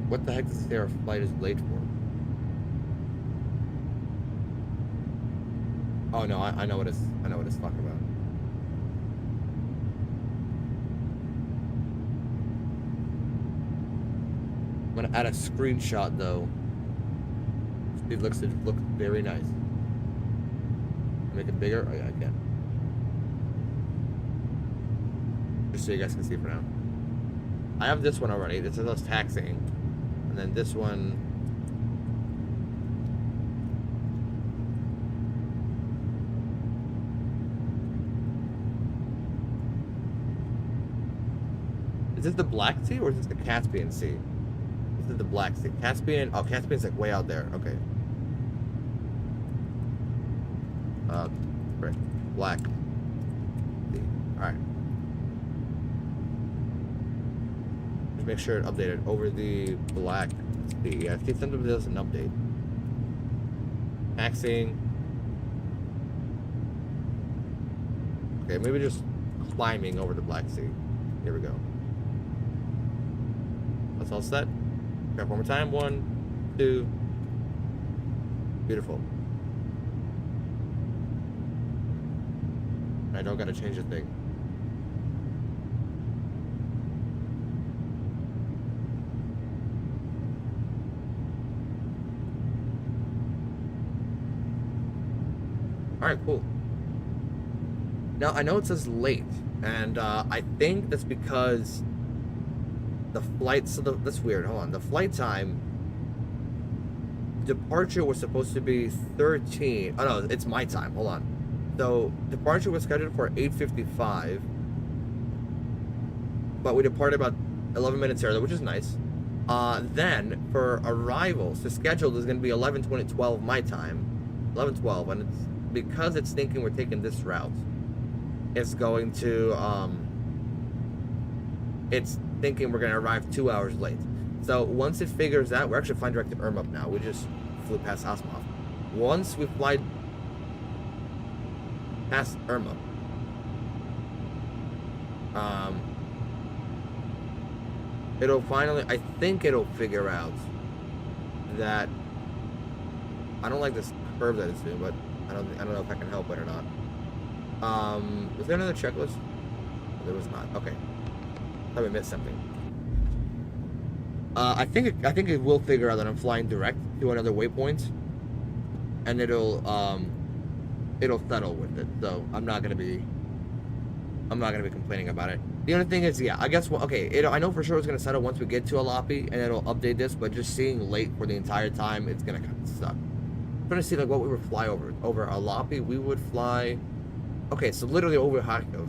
What the heck does it say our flight is late for? Oh no, I know what it's talking about. I'm gonna add a screenshot though. It looks very nice. Make it bigger? Oh yeah, I can. Just so you guys can see for now. I have this one already. This is us taxiing. And then this one. Is this the Black Sea or is this the Caspian Sea? This is the Black Sea. Caspian. Oh, Caspian's like way out there. Okay. Right. Black Sea. Alright. Just make sure it updated over the Black Sea. Yeah, see, sometimes it doesn't update. Taxiing. Okay, maybe just climbing over the Black Sea. Here we go. That's all set. Grab one more time. 1, 2. Beautiful. I don't gotta change a thing. Alright, cool. Now, I know it says late, and I think that's because the flight, so that's weird, hold on. The flight time, departure was supposed to be 13, oh no, it's my time, hold on. So, departure was scheduled for 8:55, but we departed about 11 minutes early, which is nice. Then, for arrivals, the schedule is going to be 11:12 my time, 11:12, and it's because it's thinking we're taking this route. It's going to, it's thinking we're going to arrive 2 hours late. So, once it figures out, we're actually flying direct to Irmop now. We just flew past Asmov. Once we fly past Irma. It'll finally, I think it'll figure out that I don't like this curve that it's doing, but I don't know if I can help it or not. Was there another checklist? There was not. Okay. Thought we missed something. I think it will figure out that I'm flying direct to another waypoint, and it'll settle with it. So I'm not gonna be complaining about it. The only thing is, yeah, I guess, well, okay, I know for sure it's gonna settle once we get to Alapi, and it'll update this. But just seeing late for the entire time, it's gonna kind of suck. I'm trying to see like what we would fly over Alapi. We would fly, okay, so literally over Kharkiv,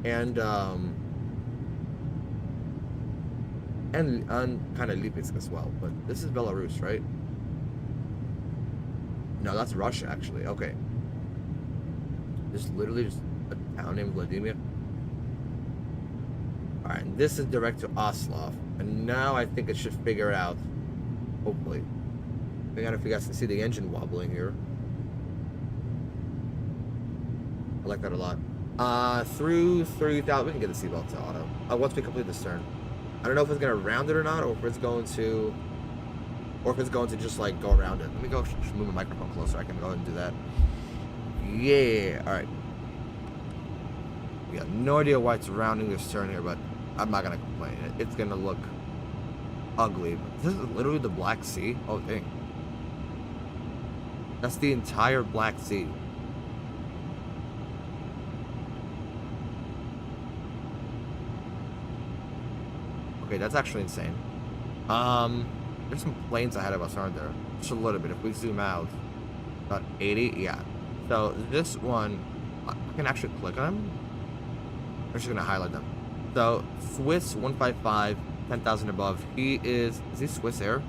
and kind of Lipetsk as well. But this is Belarus, right? No, that's Russia actually. Okay. Just literally just a town named Vladimir. Alright, and this is direct to Oslov. And now I think it should figure out, hopefully. I gotta figure out to see the engine wobbling here. I like that a lot. Through 3000, we can get the seatbelt to auto. Once we complete this turn. I don't know if it's gonna round it or not, or if it's going to just like go around it. Let me go move my microphone closer. I can go ahead and do that. Yeah, alright. We got no idea why it's rounding this turn here, but I'm not gonna complain. It's gonna look ugly. But this is literally the Black Sea. Oh dang. That's the entire Black Sea. Okay, that's actually insane. There's some planes ahead of us, aren't there? Just a little bit. If we zoom out, about 80, yeah. So this one, I can actually click on them. I'm just gonna highlight them. So Swiss 155, 10,000 above. He is he Swiss Air?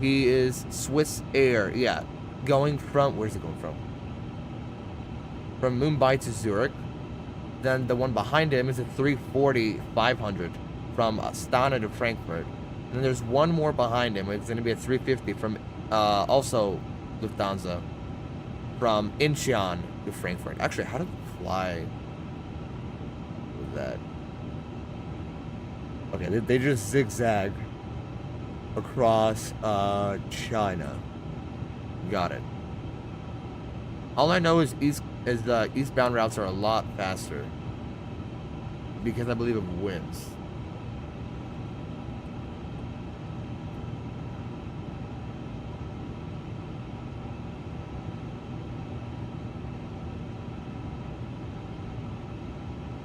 He is Swiss Air, yeah. Going from, where's he going from? From Mumbai to Zurich. Then the one behind him is a 340-500 from Astana to Frankfurt. And then there's one more behind him. It's going to be a 350 from also Lufthansa from Incheon to Frankfurt. Actually, how did it fly with that? Okay, they just zigzag across China. Got it. All I know is the eastbound routes are a lot faster because I believe of winds.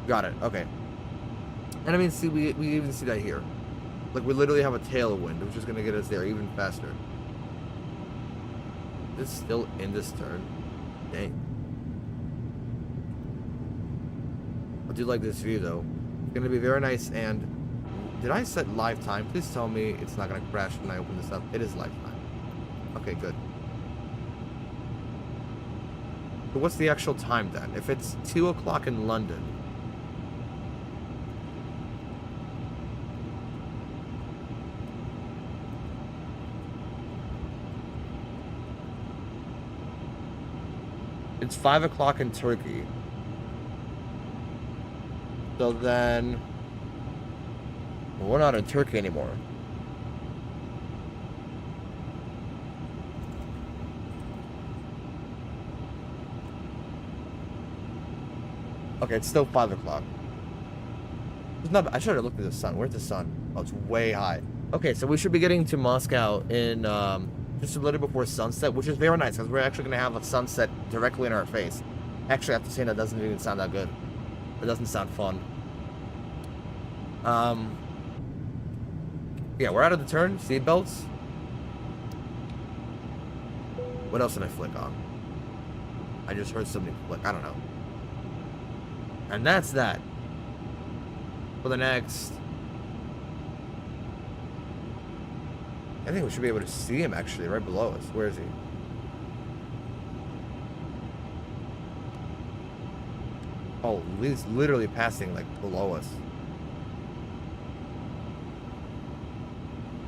Got it. Okay. And I mean, see, we even see that here. Like, we literally have a tailwind, which is going to get us there even faster. This is still in this turn. Dang. I do like this view, though. It's going to be very nice. And did I set live time? Please tell me it's not going to crash when I open this up. It is live time. Okay, good. So what's the actual time then? If it's 2 o'clock in London, it's 5 o'clock in Turkey. So then, well, we're not in Turkey anymore. Okay, it's still 5 o'clock. It's not. I should have looked at the sun. Where's the sun? Oh, it's way high. Okay, so we should be getting to Moscow in just a little before sunset, which is very nice because we're actually going to have a sunset directly in our face. Actually, I have to say that doesn't even sound that good. It doesn't sound fun. Yeah, we're out of the turn. Seatbelts. What else did I flick on? I just heard somebody flick. I don't know. And that's that. For the next... I think we should be able to see him actually right below us. Where is he? Oh, he's literally passing like below us.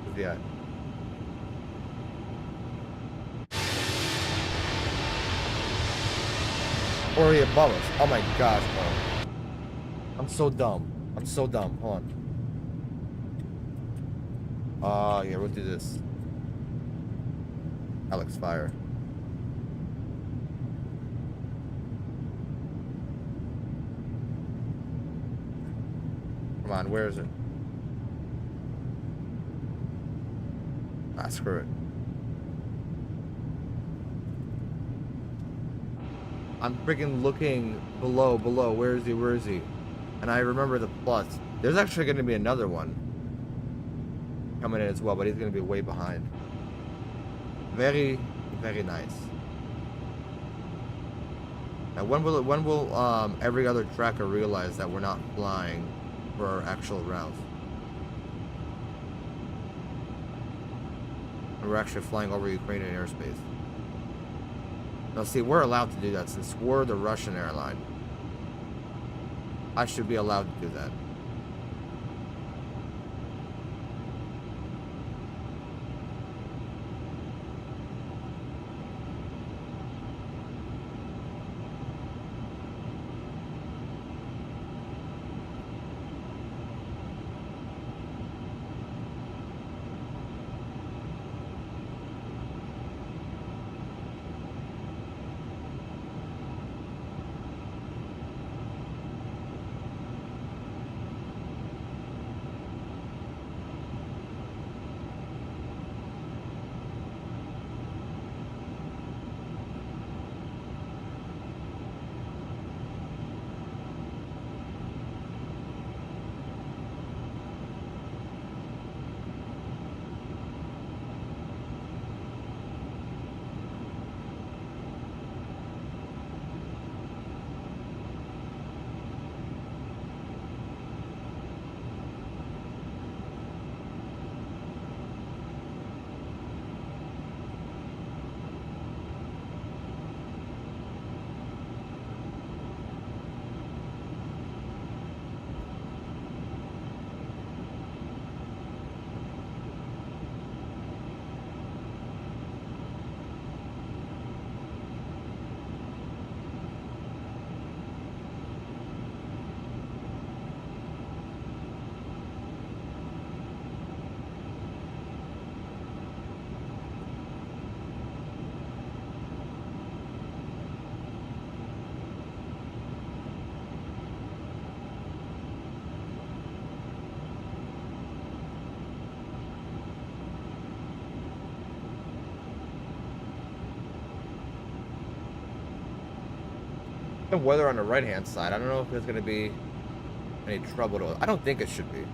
Where's he at? Or he above us? Oh my gosh, bro. I'm so dumb. I'm so dumb. Hold on. Yeah, we'll do this. Alex, fire. Come on, where is it? Ah, screw it. I'm freaking looking below. Where is he? And I remember the plus. There's actually going to be another one coming in as well, but he's going to be way behind. Very, very nice. Now, when will every other tracker realize that we're not flying for our actual routes? And we're actually flying over Ukrainian airspace. Now, see, we're allowed to do that since we're the Russian airline. I should be allowed to do that. The weather on the right-hand side. I don't know if there's gonna be any trouble to it. I don't think it should be.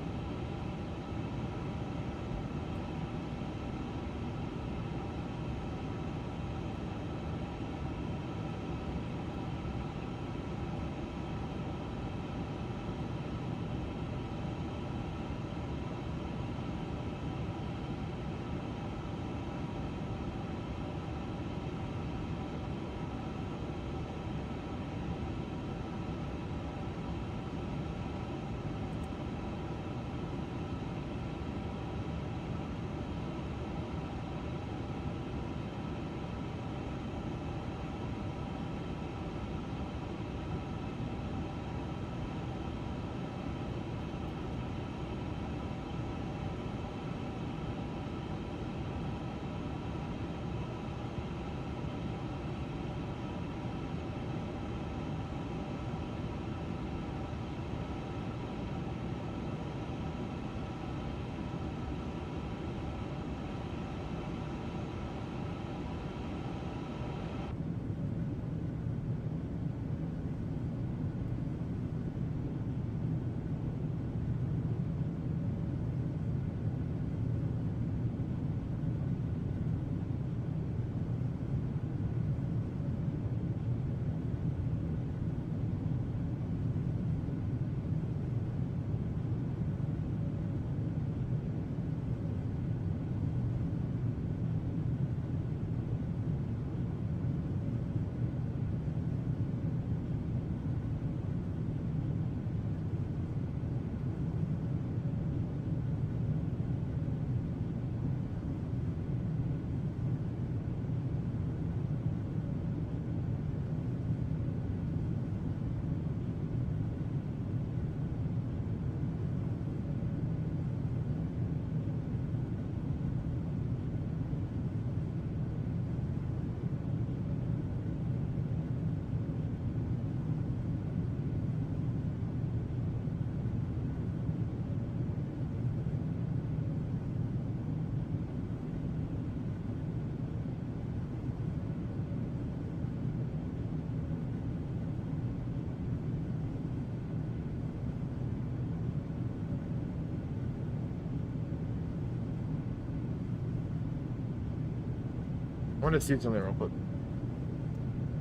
I want to see something real quick.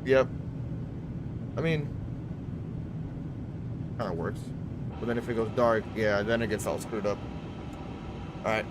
Yep. I mean, kind of works. But then if it goes dark, yeah, then it gets all screwed up. Alright.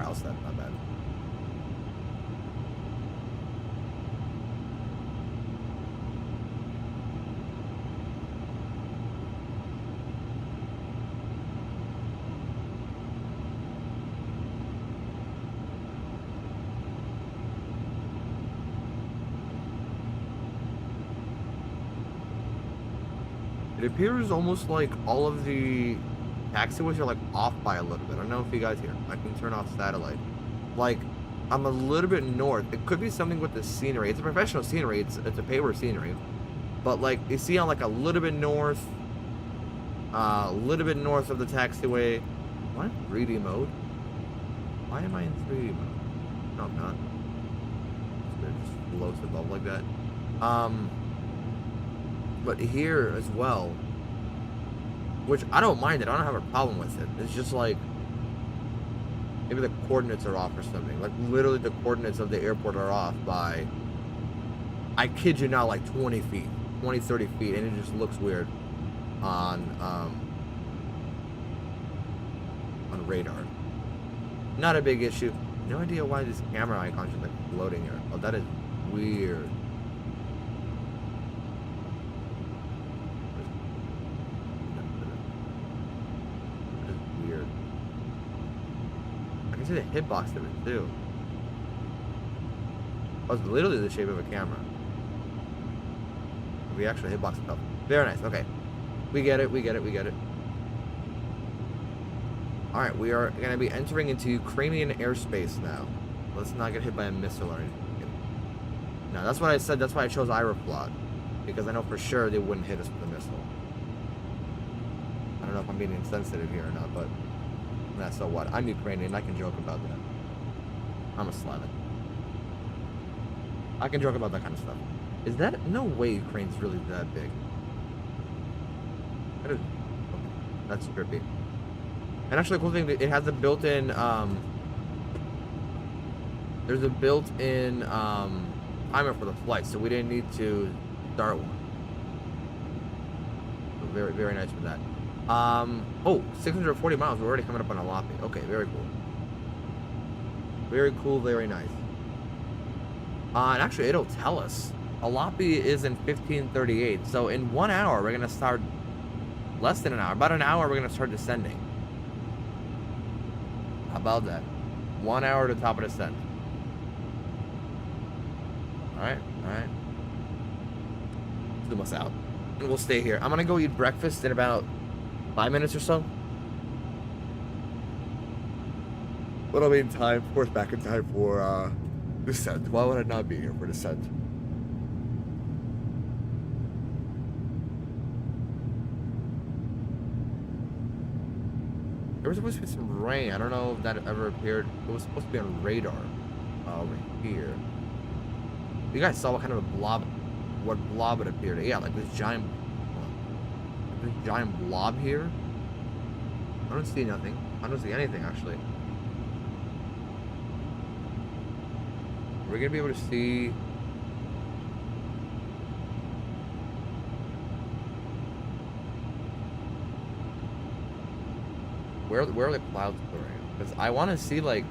house then, not bad. It appears almost like all of the taxiways are like off by a little bit. I don't know if you guys hear. I can turn off satellite. Like, I'm a little bit north. It could be something with the scenery. It's a professional scenery. It's a paper scenery. But like, you see on like a little bit north of the taxiway. Am I in 3D mode? Why am I in 3D mode? No, I'm not. It just floats above like that. But here as well, which I don't mind it. I don't have a problem with it. It's just like, maybe the coordinates are off or something. Like, literally the coordinates of the airport are off by, I kid you not, like 20 feet. 20, 30 feet. And it just looks weird on radar. Not a big issue. No idea why this camera icon is like floating here. Oh, that is weird. See the hitbox of it too. Oh, it's literally the shape of a camera. We actually hitbox itself. Very nice. Okay, we get it. All right, we are gonna be entering into Ukrainian airspace now. Let's not get hit by a missile or anything. No, that's what I said. That's why I chose Aeroflot, because I know for sure they wouldn't hit us with a missile. I don't know if I'm being insensitive here or not, but. Nah, so what? I'm Ukrainian. I can joke about that. I'm a Slavic. I can joke about that kind of stuff. Is that... No way Ukraine's really that big. That is... Okay. That's trippy. And actually, the cool thing, it has a built-in... There's a built-in timer for the flight, so we didn't need to start one. So very, very nice for that. Oh, 640 miles. We're already coming up on Alapi. Okay, very cool. Very cool, very nice. And actually, it'll tell us. Alapi is in 1538. So in 1 hour, we're going to start... Less than an hour. About an hour, we're going to start descending. How about that? 1 hour to top of descent. Alright, alright. Zoom us out. And we'll stay here. I'm going to go eat breakfast in about... 5 minutes or so. But I'll be in time, of course, back in time for descent. Why would I not be here for descent? There was supposed to be some rain. I don't know if that ever appeared. It was supposed to be on radar over here. You guys saw what kind of a blob, what blob it appeared. Yeah, like this giant blob here. I don't see nothing. I don't see anything actually. We're gonna be able to see. Where are the clouds clearing? Because I want to see, like,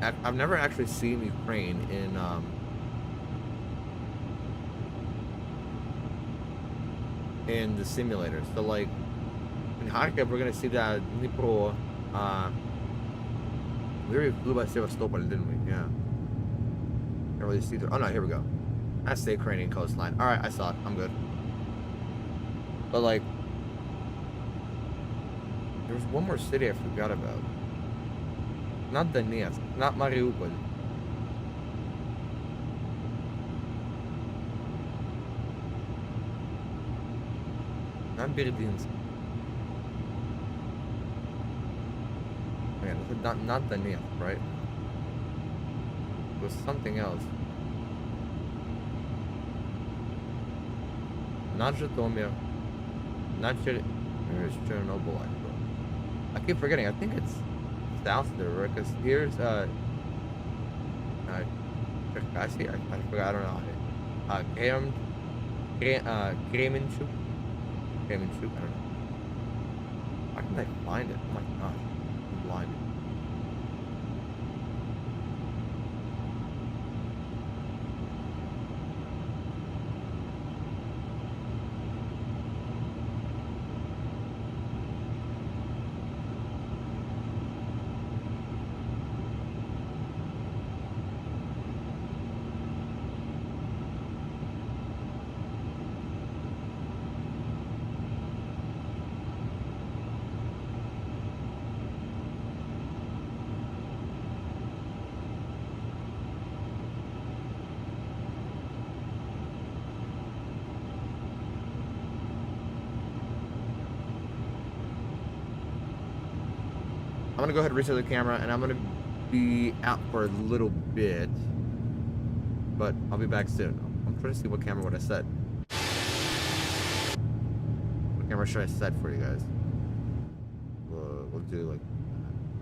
I've never actually seen Ukraine in the simulator. So like in Kharkiv, we're gonna see that Dnipro. We already flew by Sevastopol, didn't we? Yeah. Can't really see through. Oh no, here we go. That's the Ukrainian coastline. All right, I saw it. I'm good. But like, there was one more city I forgot about. Not Donetsk, not Mariupol. Not Berdiansk. Okay, this is not Donetsk, right? It was something else. Not Zhytomyr. Not Chernobyl, I keep forgetting. I think it's south there, right? Because here's I see. I forgot. I don't know. Kremenchuk. I don't know. Why can't I find it? Oh my gosh, I'm blinded. gonna go ahead and reset the camera, and I'm gonna be out for a little bit, but I'll be back soon. I'm trying to see what camera would I set. What camera should I set for you guys? We'll do like,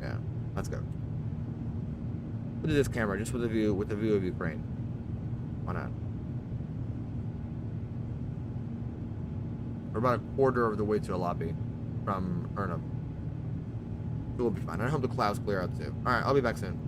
yeah, let's go. We'll do this camera just with the view of Ukraine. Why not? We're about a quarter of the way to a lobby from Ernum. So we'll be fine. I hope the clouds clear out too. Alright, I'll be back soon.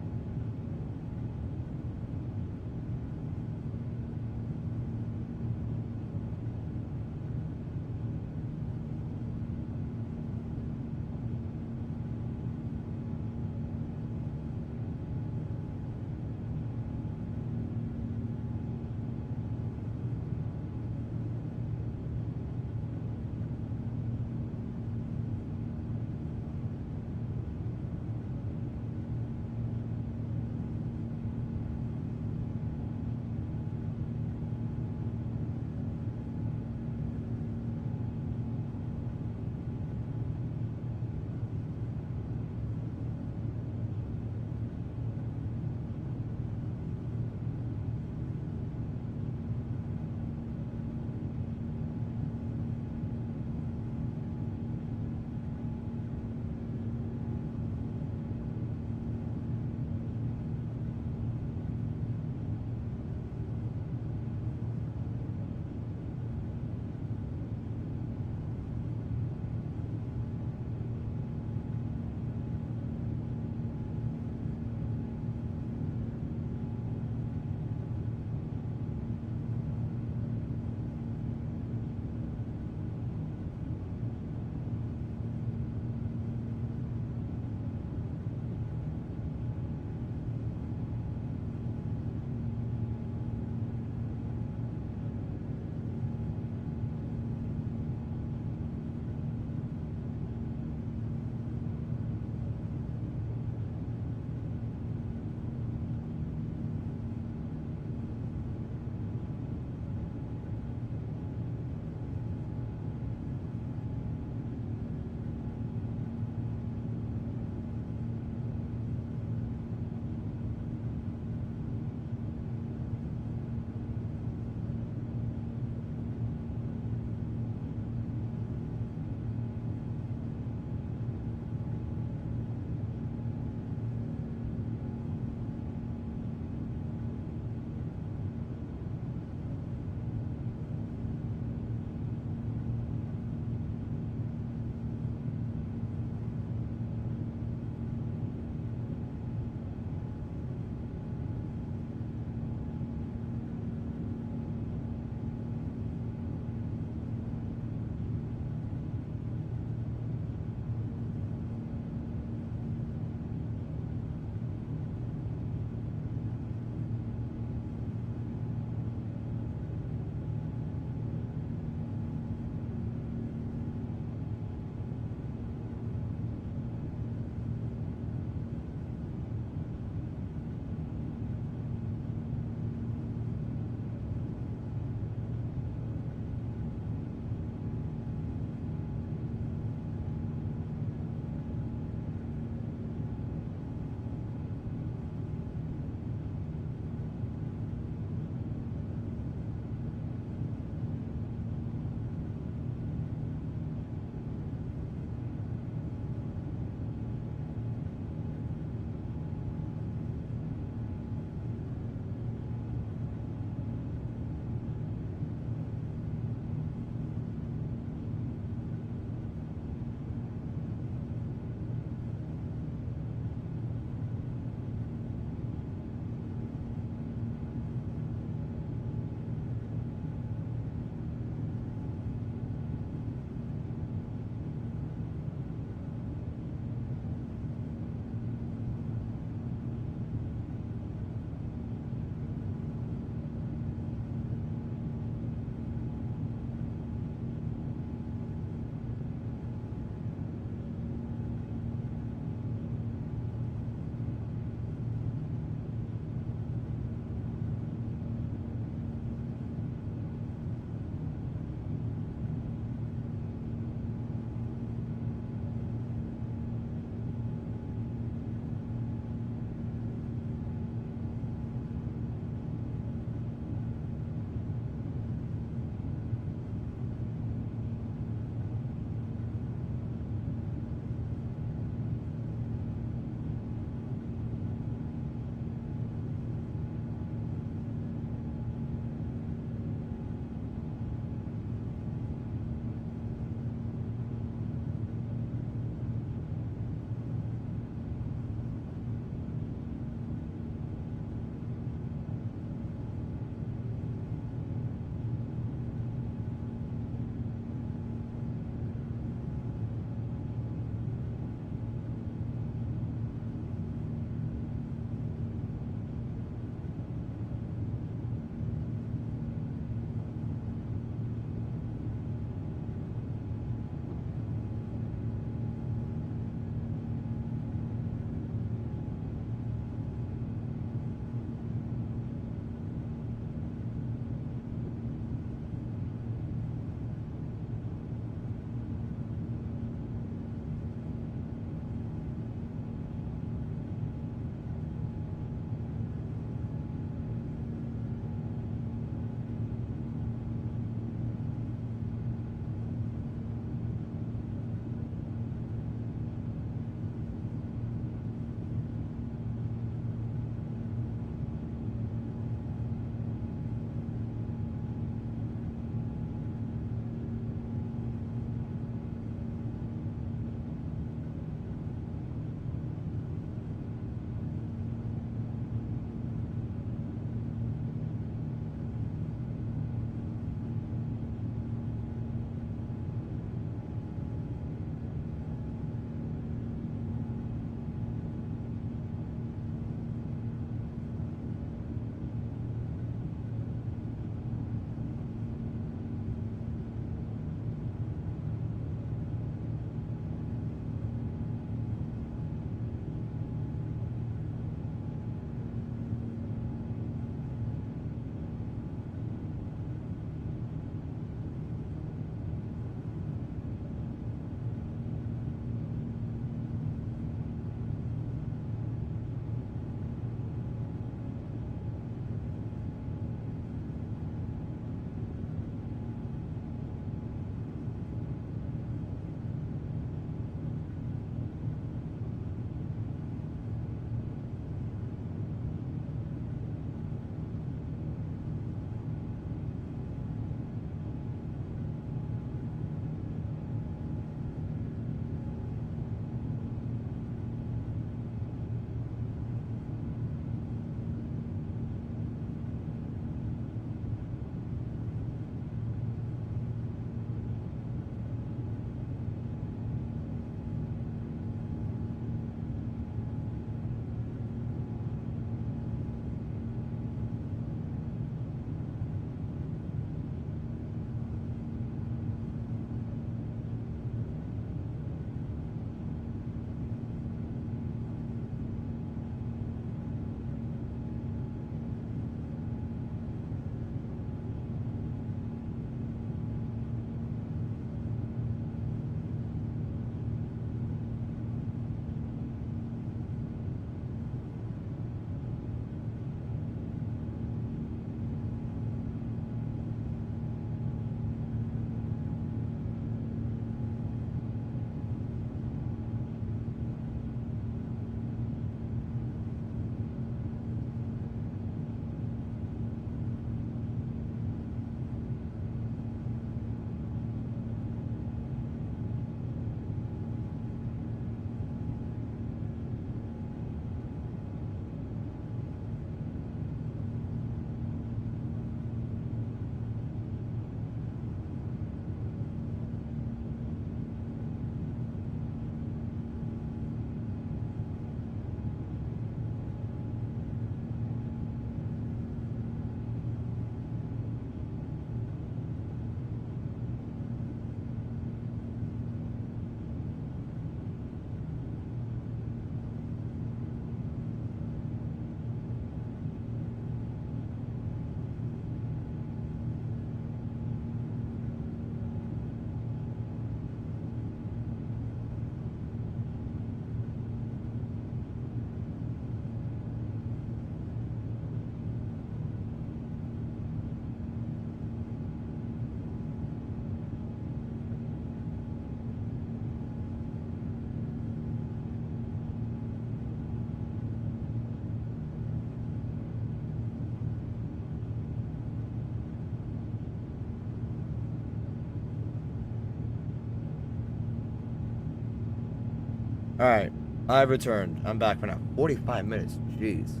Alright, I've returned. I'm back for now. 45 minutes. Jeez.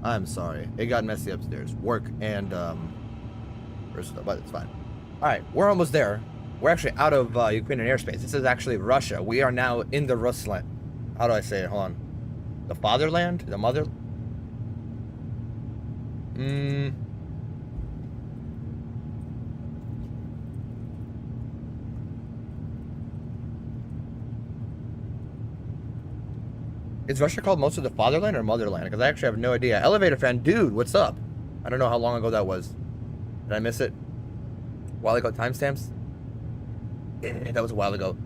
I'm sorry. It got messy upstairs. Work and, but it's fine. Alright, we're almost there. We're actually out of Ukrainian airspace. This is actually Russia. We are now in the Russland. How do I say it? Hold on. The fatherland? The mother? Is Russia called most of the fatherland or motherland? Because I actually have no idea. Elevator fan, dude, what's up? I don't know how long ago that was. Did I miss it? A while ago, timestamps? Yeah, that was a while ago.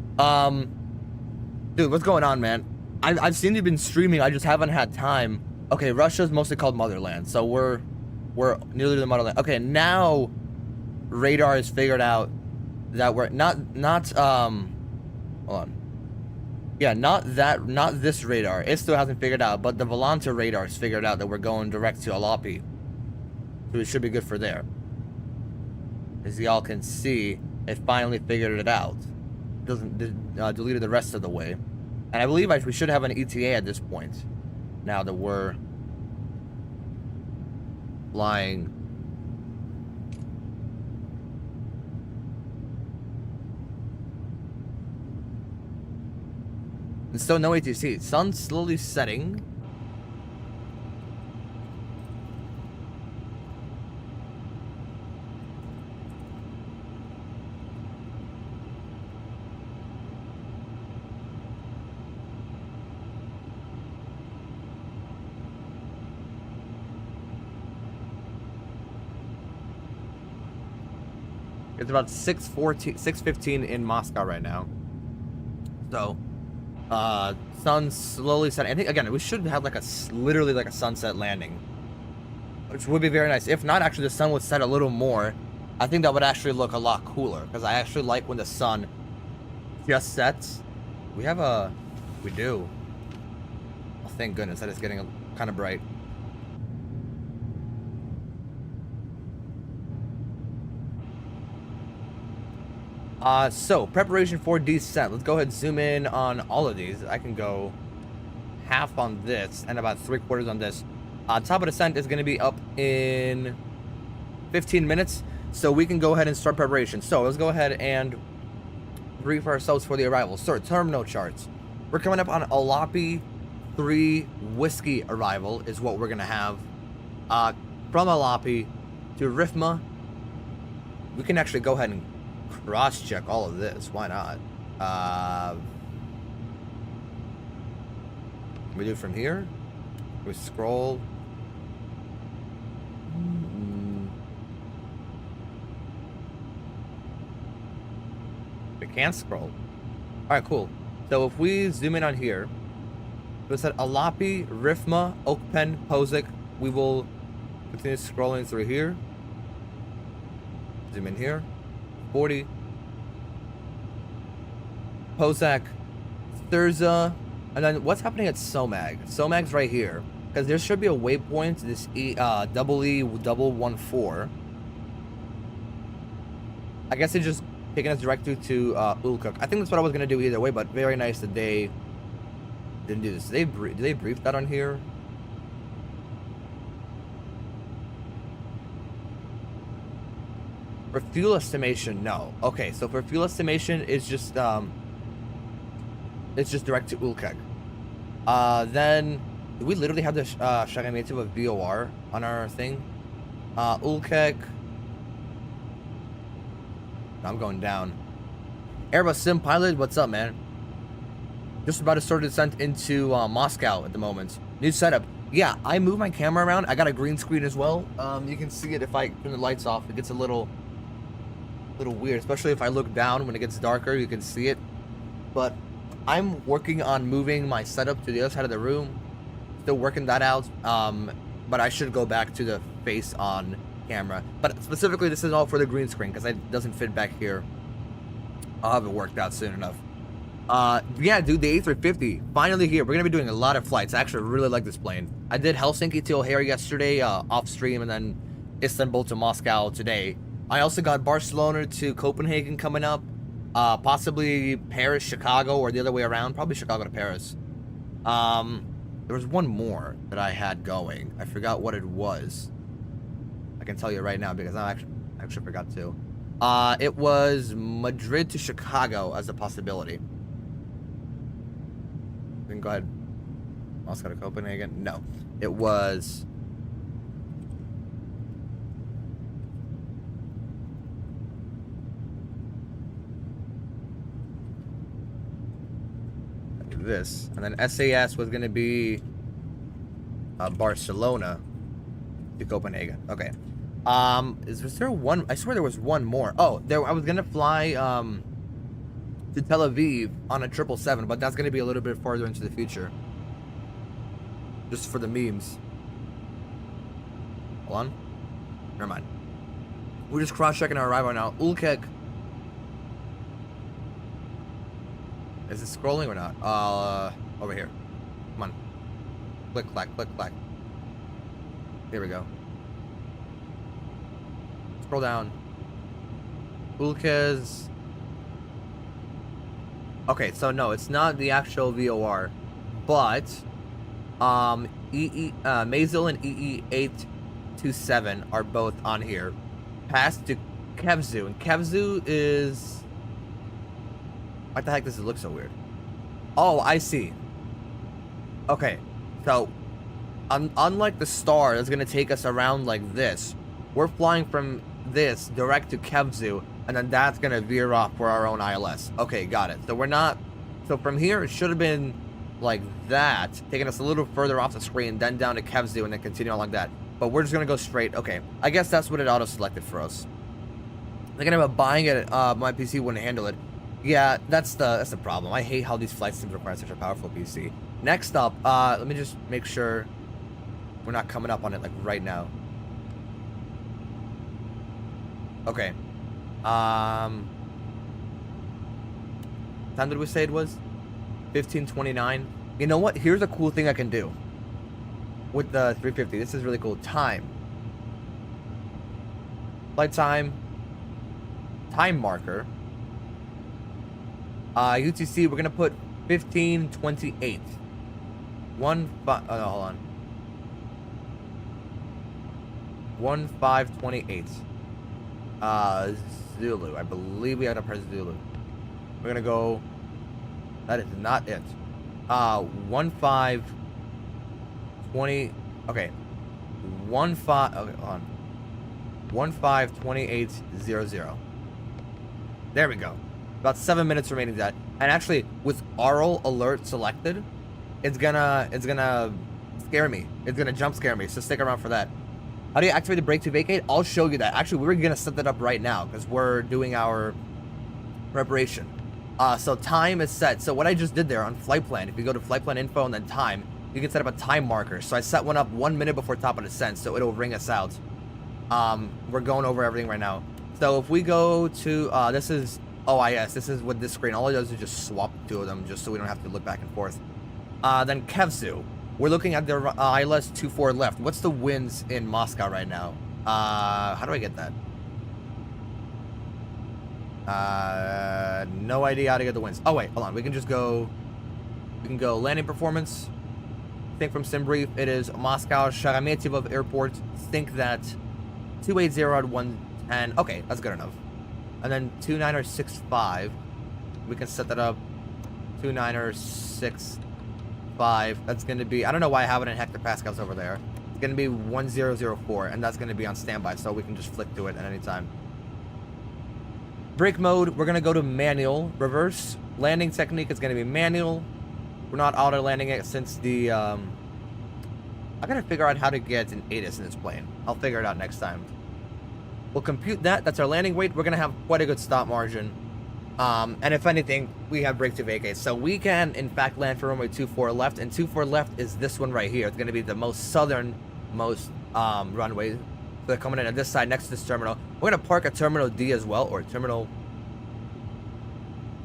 Dude, what's going on, man? I've seen you've been streaming. I just haven't had time. Okay, Russia's mostly called motherland, so we're nearly to the motherland. Okay, now radar has figured out that we're not hold on. Yeah, not this radar. It still hasn't figured out, but the Volanta radar has figured out that we're going direct to Alapi. So it should be good for there. As y'all can see, it finally figured it out. It doesn't deleted the rest of the way. And I believe we should have an ETA at this point. Now that we're flying. And still no ATC. Sun's slowly setting. It's about 6:15 in Moscow right now. So, sun's slowly setting. I think, again, we should have like literally like a sunset landing, which would be very nice. If not, actually, the sun would set a little more. I think that would actually look a lot cooler, because I actually like when the sun just sets. We do. Oh, thank goodness, that is getting kind of bright. So, preparation for descent. Let's go ahead and zoom in on all of these. I can go half on this and about 3/4 on this. Top of descent is going to be up in 15 minutes, so we can go ahead and start preparation. So, let's go ahead and brief ourselves for the arrival. So, terminal charts. We're coming up on Alapi 3 Whiskey arrival is what we're going to have. From Alapi to Rifma. We can actually go ahead and cross-check all of this. Why not? We do it from here. We scroll. We can't scroll. Alright, cool. So if we zoom in on here, it said Alapi, Rifma, Oakpen, Pozic. We will continue scrolling through here. Zoom in here. 40. Pozak, Thurza, and then what's happening at Somag? Somag's right here, because there should be a waypoint. This E114. I guess it's just taking us directly to Ulkuk. I think that's what I was gonna do either way, but very nice that they didn't do this. Did they brief that on here? For fuel estimation, no. Okay, so for fuel estimation, it's just direct to Ulkek. Then do we literally have the Sheremetyevo VOR on our thing? Ulkek. I'm going down. Airbus Sim Pilot, what's up, man? Just about to start descent into Moscow at the moment. New setup. Yeah, I move my camera around. I got a green screen as well. You can see it if I turn the lights off. It gets a little weird, especially if I look down when it gets darker. You can see it, but I'm working on moving my setup to the other side of the room. Still working that out. But I should go back to the face on camera. But specifically, this is all for the green screen because it doesn't fit back here. I'll have it worked out soon enough. Yeah, dude, the A350 finally here. We're gonna be doing a lot of flights. I actually really like this plane. I did Helsinki to O'Hare yesterday, off stream, and then Istanbul to Moscow today. I also got Barcelona to Copenhagen coming up. Possibly Paris, Chicago, or the other way around. Probably Chicago to Paris. There was one more that I had going. I forgot what it was. I can tell you right now because I actually forgot to. It was Madrid to Chicago as a possibility. We can go ahead. Moscow to Copenhagen. No, it was. This, and then SAS was going to be Barcelona to Copenhagen. Okay. Was there one? I swear there was one more. Oh, I was going to fly to Tel Aviv on a 777, but that's going to be a little bit farther into the future. Just for the memes. Hold on. Never mind. We're just cross-checking our arrival now. Ulkek. Is it scrolling or not? Over here. Come on. Click, clack, click, clack. Here we go. Scroll down. Ulkes. Okay, so no, it's not the actual VOR, but Mazel and EE827 are both on here. Passed to Kevzu, and Kevzu is. What the heck does it look so weird? Oh, I see. Okay, so unlike the star that's gonna take us around like this, we're flying from this direct to Kevzu, and then that's gonna veer off for our own ILS. Okay, got it. So we're not. So from here, it should have been like that, taking us a little further off the screen, then down to Kevzu, and then continue on like that. But we're just gonna go straight. Okay, I guess that's what it auto-selected for us. Thinking about buying it, my PC wouldn't handle it. Yeah, that's the problem. I hate how these flight sims require such a powerful PC. Next up, let me just make sure we're not coming up on it like right now. Okay. Time did we say it was? 15:29. You know what? Here's a cool thing I can do with the 350. This is really cool. Time. Flight time. Time marker. UTC, we're gonna put 15:28. Oh, no, hold on. 15:28. Zulu. I believe we had to press Zulu. We're gonna go. That is not it. 15:20. Okay. 15. Okay, hold on. 15:28:00. There we go. About 7 minutes remaining to that. And actually, with aural alert selected, it's gonna scare me. It's gonna jump scare me. So stick around for that. How do you activate the brake to vacate? I'll show you that. Actually, we're gonna set that up right now because we're doing our preparation. So time is set. So what I just did there on flight plan, if you go to flight plan info and then time, you can set up a time marker. So I set one up 1 minute before top of descent, so it'll ring us out. We're going over everything right now. So if we go to this is OIS. This is with this screen. All it does is just swap the two of them, just so we don't have to look back and forth. Then Kevzu. We're looking at the ILS 24 left. What's the winds in Moscow right now? How do I get that? No idea how to get the winds. Oh wait, hold on. We can just go. We can go landing performance. Think from SimBrief. It is Moscow Sheremetyevo Airport. Think that 280 at 110. Okay, that's good enough. And then 2965. We can set that up. 2965. That's going to be. I don't know why I have it in hectopascals over there. It's going to be 1004, and that's going to be on standby, so we can just flick to it at any time. Brake mode, we're going to go to manual. Reverse landing technique is going to be manual. We're not auto landing it since the. I got to figure out how to get an ADDONS in this plane. I'll figure it out next time. We'll compute that. That's our landing weight. We're going to have quite a good stop margin. And if anything, we have brake to vacate. So we can, in fact, land for runway 24 left. And 24 left is this one right here. It's going to be the most southernmost runway. So they're coming in on this side next to this terminal. We're going to park at Terminal D as well. Or Terminal...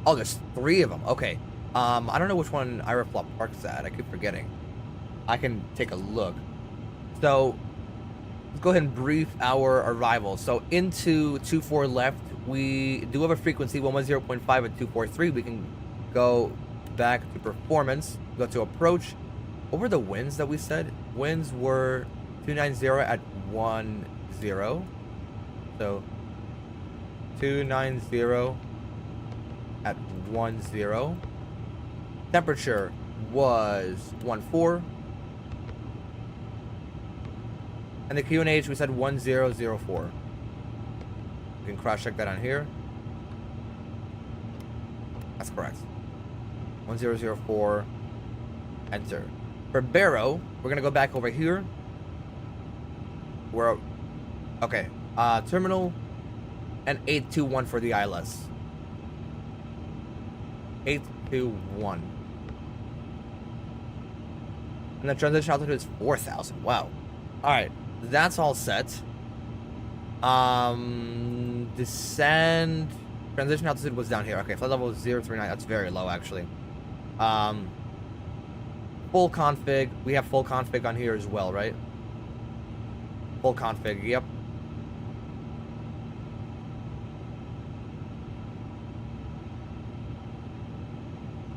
Oh, there's 3 of them. Okay. I don't know which one Aeroflot parks at. I keep forgetting. I can take a look. So... let's go ahead and brief our arrival. So into 24 left, we do have a frequency 110.5 at 243. We can go back to performance, go to approach. What were the winds that we said? Winds were 290 at 10. So 290 at 10. Temperature was 14. And the QNH we said 1004. We can cross check that on here. That's correct. 1004. Enter. For Barrow, we're gonna go back over here. We're okay. Terminal and 821 for the ILS. 821. And the transition altitude is 4,000. Wow. Alright. That's all set. Descend. Transition altitude was down here. Okay, flight level is 039. That's very low, actually. Full config. We have full config on here as well, right? Full config, yep.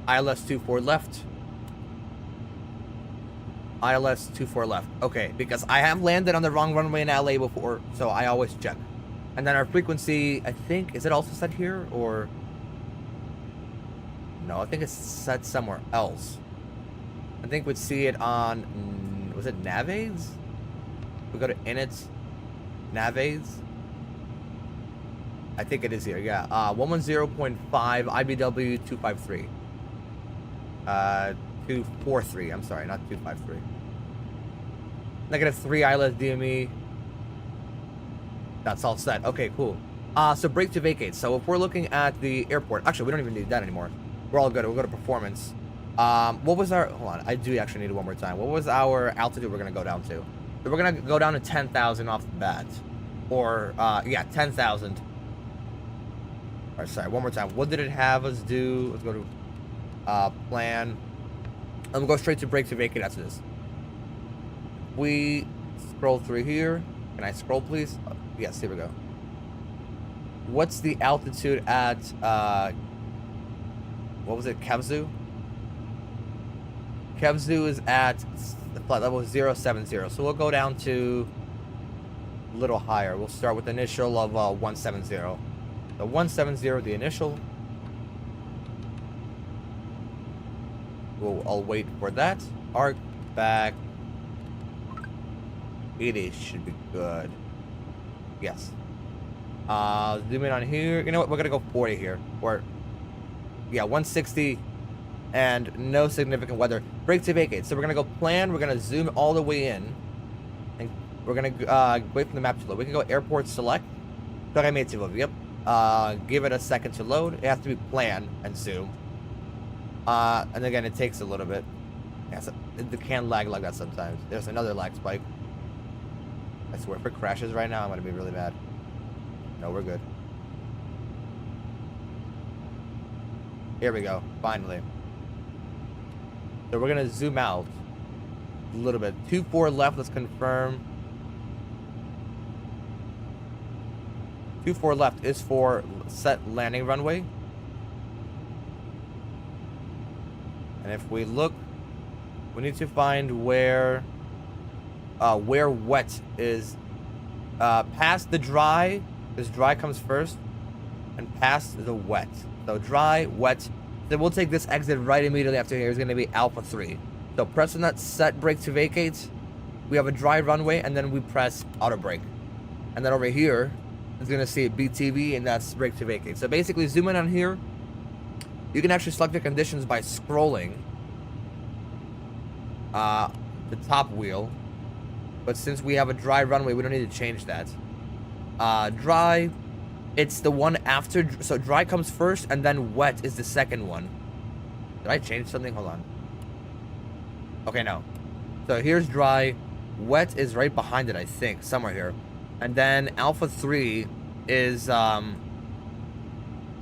ILS 24 left. ILS 24 left. Okay, because I have landed on the wrong runway in LA before, so I always check. And then our frequency, I think, is it also set here or no? I think it's set somewhere else. I think we'd see it on, was it Navaids? We go to init, Navaids. I think it is here. Yeah, 110.5 IBW 253. 243. I'm sorry, not 253. -3 ILS DME. That's all set. Okay, cool. So brake to vacate. So if we're looking at the airport, actually we don't even need that anymore. We're all good. We'll go to performance. What was our? Hold on. I do actually need it one more time. What was our altitude we're gonna go down to? So we're gonna go down to 10,000 off the bat, or yeah, 10,000. Or sorry, one more time. What did it have us do? Let's go to plan. I'm gonna go straight to brake to vacate after this. We scroll through here. Can I scroll, please? Oh, yes, here we go. What's the altitude at what was it? Kevzu? Kevzu is at the flight level 070. So we'll go down to a little higher. We'll start with the initial of 170. So 170, the initial. I'll wait for that. Arc back. 80 should be good. Yes. Zoom in on here. You know what? We're gonna go 40 here. Or yeah, 160 and no significant weather. Brake to vacate. So we're gonna go plan. We're gonna zoom all the way in, and we're gonna wait for the map to load. We can go airport select. Sheremetyevo. Yep. Give it a second to load. It has to be plan and zoom. And again, it takes a little bit. Yeah, so it can lag like that sometimes. There's another lag spike. I swear, if it crashes right now, I'm gonna be really mad. No, we're good. Here we go. Finally. So we're gonna zoom out a little bit. 24 left. Let's confirm. 24 left is for set landing runway. And if we look, we need to find where wet is past the dry, because dry comes first, and past the wet. So dry, wet. Then we'll take this exit right immediately after here. Is going to be Alpha 3. So pressing that set brake to vacate, we have a dry runway, and then we press auto brake. And then over here is going to see BTV, and that's brake to vacate. So basically, zoom in on here. You can actually select the conditions by scrolling the top wheel. But since we have a dry runway, we don't need to change that. Dry, it's the one after. So dry comes first, and then wet is the second one. Did I change something? Hold on. Okay, no. So here's dry. Wet is right behind it, I think. Somewhere here. And then Alpha 3 is...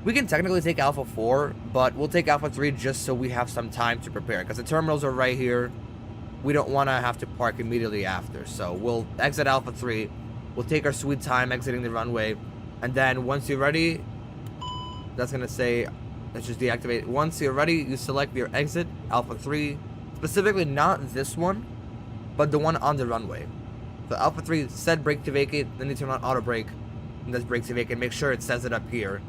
we can technically take Alpha 4, but we'll take Alpha 3 just so we have some time to prepare. Because the terminals are right here. We don't want to have to park immediately after. So we'll exit Alpha 3. We'll take our sweet time exiting the runway. And then once you're ready, that's gonna say, let's just deactivate. Once you're ready, you select your exit, Alpha 3, specifically not this one, but the one on the runway. So Alpha 3 said brake to vacate, then you turn on auto brake, and that's brake to vacate. Make sure it says it up here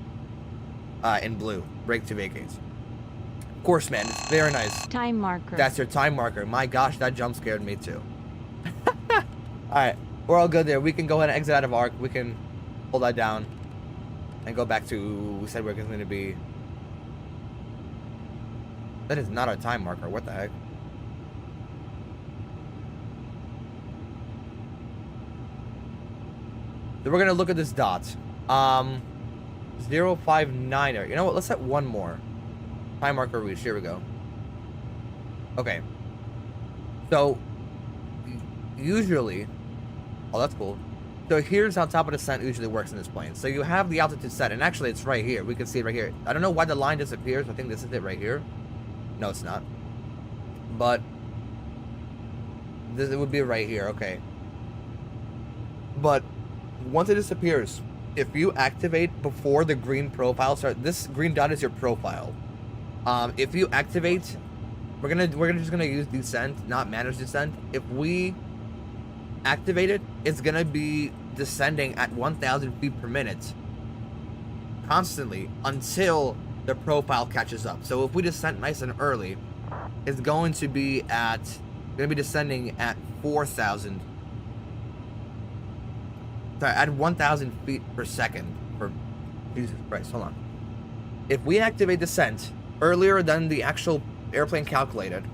in blue, brake to vacate. Of course, man, it's very nice. Time marker. That's your time marker. My gosh, that jump scared me too. Alright, we're all good there. We can go ahead and exit out of arc. We can hold that down and go back to, we said we're going to be. That is not our time marker. What the heck? So we're going to look at this dot. 059er. You know what? Let's set one more. Time marker reach. Here we go. Okay. So, usually... Oh, that's cool. So here's how top of descent usually works in this plane. So you have the altitude set, and actually it's right here. We can see it right here. I don't know why the line disappears. I think this is it right here. No, it's not. But this, it would be right here. Okay. But once it disappears, if you activate before the green profile starts, this green dot is your profile. If you activate, we're just gonna use descent, not manage descent. If we activate it, it's gonna be descending at 1,000 feet per minute constantly until the profile catches up. So if we descend nice and early, it's going to be descending at 4,000. Sorry, at 1,000 feet per second. For Jesus Christ, hold on. If we activate descent earlier than the actual airplane calculated,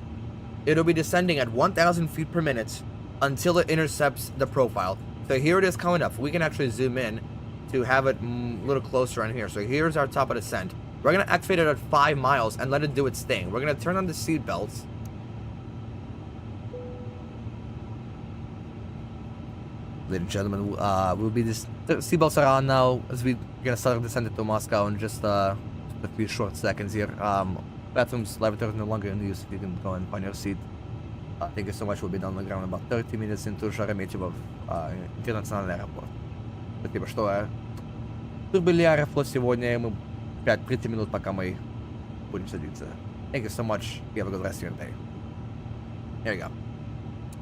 it'll be descending at 1,000 feet per minute until it intercepts the profile. So here it is coming up. We can actually zoom in to have it a little closer on here. So here's our top of descent. We're going to activate it at 5 miles and let it do its thing. We're going to turn on the seat belts. Ladies and gentlemen, we'll be the seatbelts are on now as we're going to start descending to Moscow in just a few short seconds here. Bathrooms, lavatories no longer in use. You can go and find your seat. Thank you so much. We'll be down on the ground about 30 minutes into Sheremetyevo International Airport. Спасибо, что прибыли Aeroflot сегодня. Мы 5-30 минут, пока мы будем садиться. Thank you so much. You have a good rest of your day. There you go.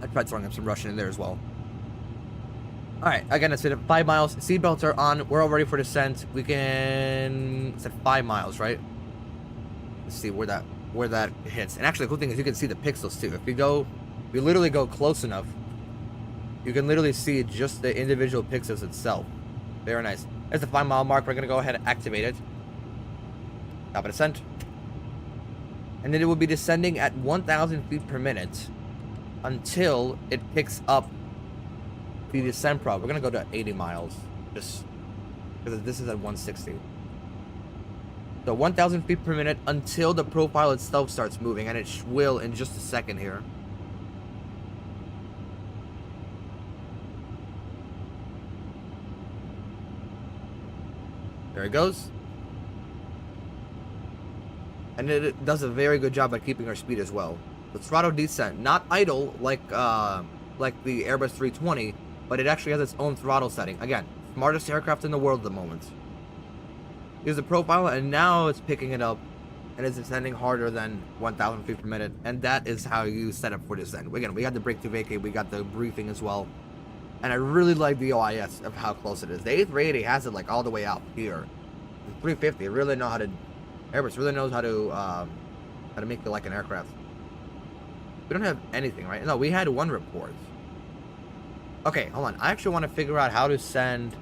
I tried throwing up some Russian in there as well. Alright, again, it's at 5 miles. Seatbelts are on. We're all ready for descent. We can... It's at 5 miles, right? Let's see where that hits. And actually, the cool thing is you can see the pixels too. If you literally go close enough, you can literally see just the individual pixels itself. Very nice. There's the 5 mile mark. We're going to go ahead and activate it. Top of descent. And then it will be descending at 1,000 feet per minute until it picks up the descent probe. We're going to go to 80 miles. Just because this is at 160. So 1,000 feet per minute until the profile itself starts moving, and it will in just a second here. There it goes. And it does a very good job at keeping our speed as well. The throttle descent, not idle like the Airbus 320, but it actually has its own throttle setting. Again, smartest aircraft in the world at the moment. Here's the profile, and now it's picking it up, and it's descending harder than 1,000 feet per minute, and that is how you set up for descent. Again, we got the brake to vacate, we got the briefing as well, and I really like the OIS of how close it is. The A380 has it like all the way out here. The 350 really know how to, Airbus really knows how to make it like an aircraft. We don't have anything, right? No, we had one report. Okay, hold on. I actually want to figure out how to send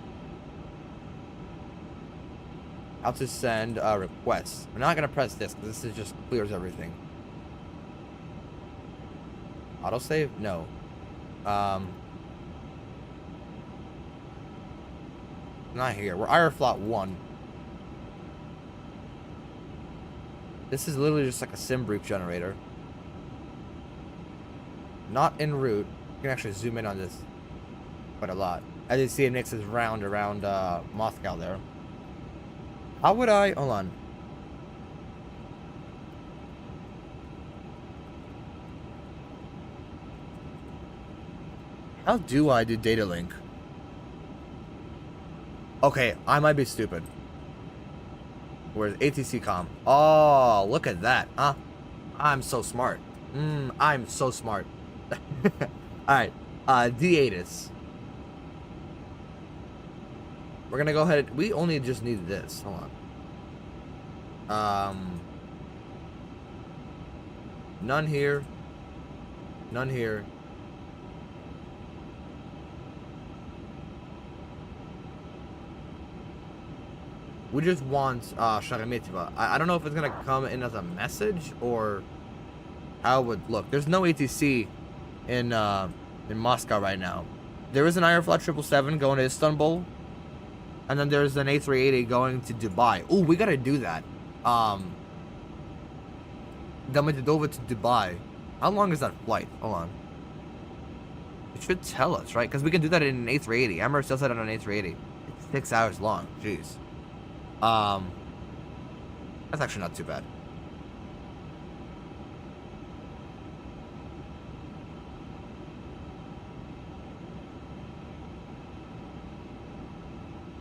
requests. I'm not gonna press this because this is just clears everything. Autosave? No. Not here. We're Aeroflot 1. This is literally just like a sim brief generator. Not en route. You can actually zoom in on this quite a lot. As you see, it makes this round around Moscow there. How would I... Hold on. How do I do data link? Okay, I might be stupid. Where's ATC com? Oh, look at that, huh? I'm so smart. I'm so smart. Alright, D8 we're gonna go ahead. We only just need this. Hold on. None here. None here. We just want Sheremetyevo. I don't know if it's gonna come in as a message or how it would look. There's no ATC in Moscow right now. There is an Aeroflot 777 going to Istanbul, and then there's an A380 going to Dubai. Oh, we gotta do that. Domodedovo to Dubai. How long is that flight? Hold on. It should tell us, right? Because we can do that in an A380. Emirates does that on an A380. It's 6 hours long. Jeez. That's actually not too bad.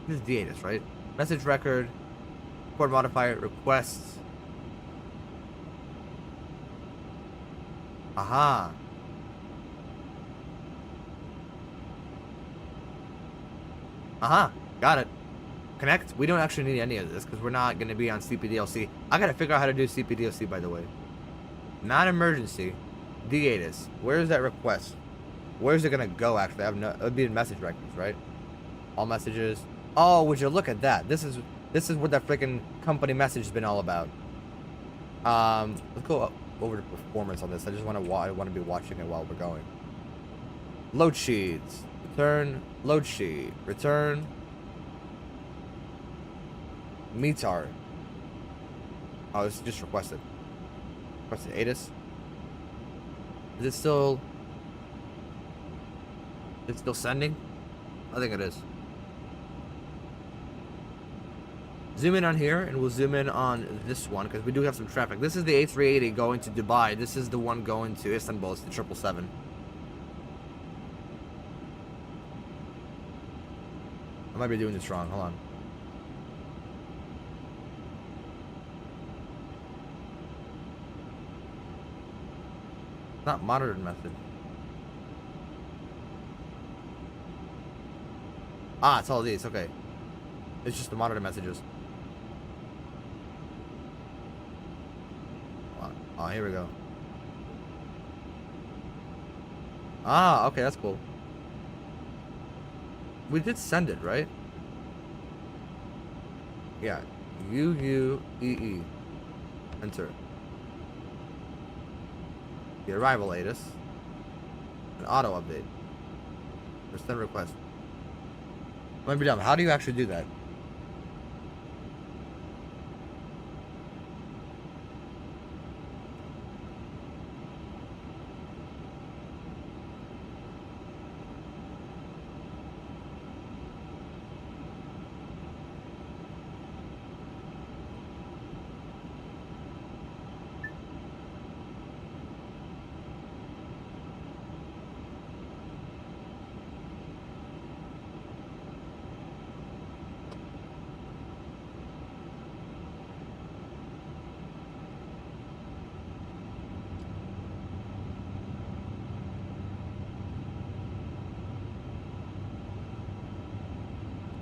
This is D8, right? Message record, port modifier, requests. Aha. Aha. Got it. Connect. We don't actually need any of this because we're not going to be on CPDLC. I got to figure out how to do CPDLC, by the way. Not emergency. D8. Where's that request? Where's it going to go, actually? I have no... It would be in message records, right? All messages. Oh, would you look at that? This is what that freaking company message has been all about. Let's go over to performance on this. I just want to be watching it while we're going. Load sheets. Return. Load sheet. Return. METAR. Oh, this is just requested. Requested ADIS. Is it still sending? I think it is. Zoom in on here, and we'll zoom in on this one because we do have some traffic. This is the A380 going to Dubai. This is the one going to Istanbul. It's the 777. I might be doing this wrong. Hold on. Not monitored method. Ah, it's all these. Okay. It's just the monitor messages. Oh, here we go. Ah, okay, that's cool. We did send it, right? Yeah. UUEE. Enter. The arrival ADIS. An auto update. Or send request. Might be dumb. How do you actually do that?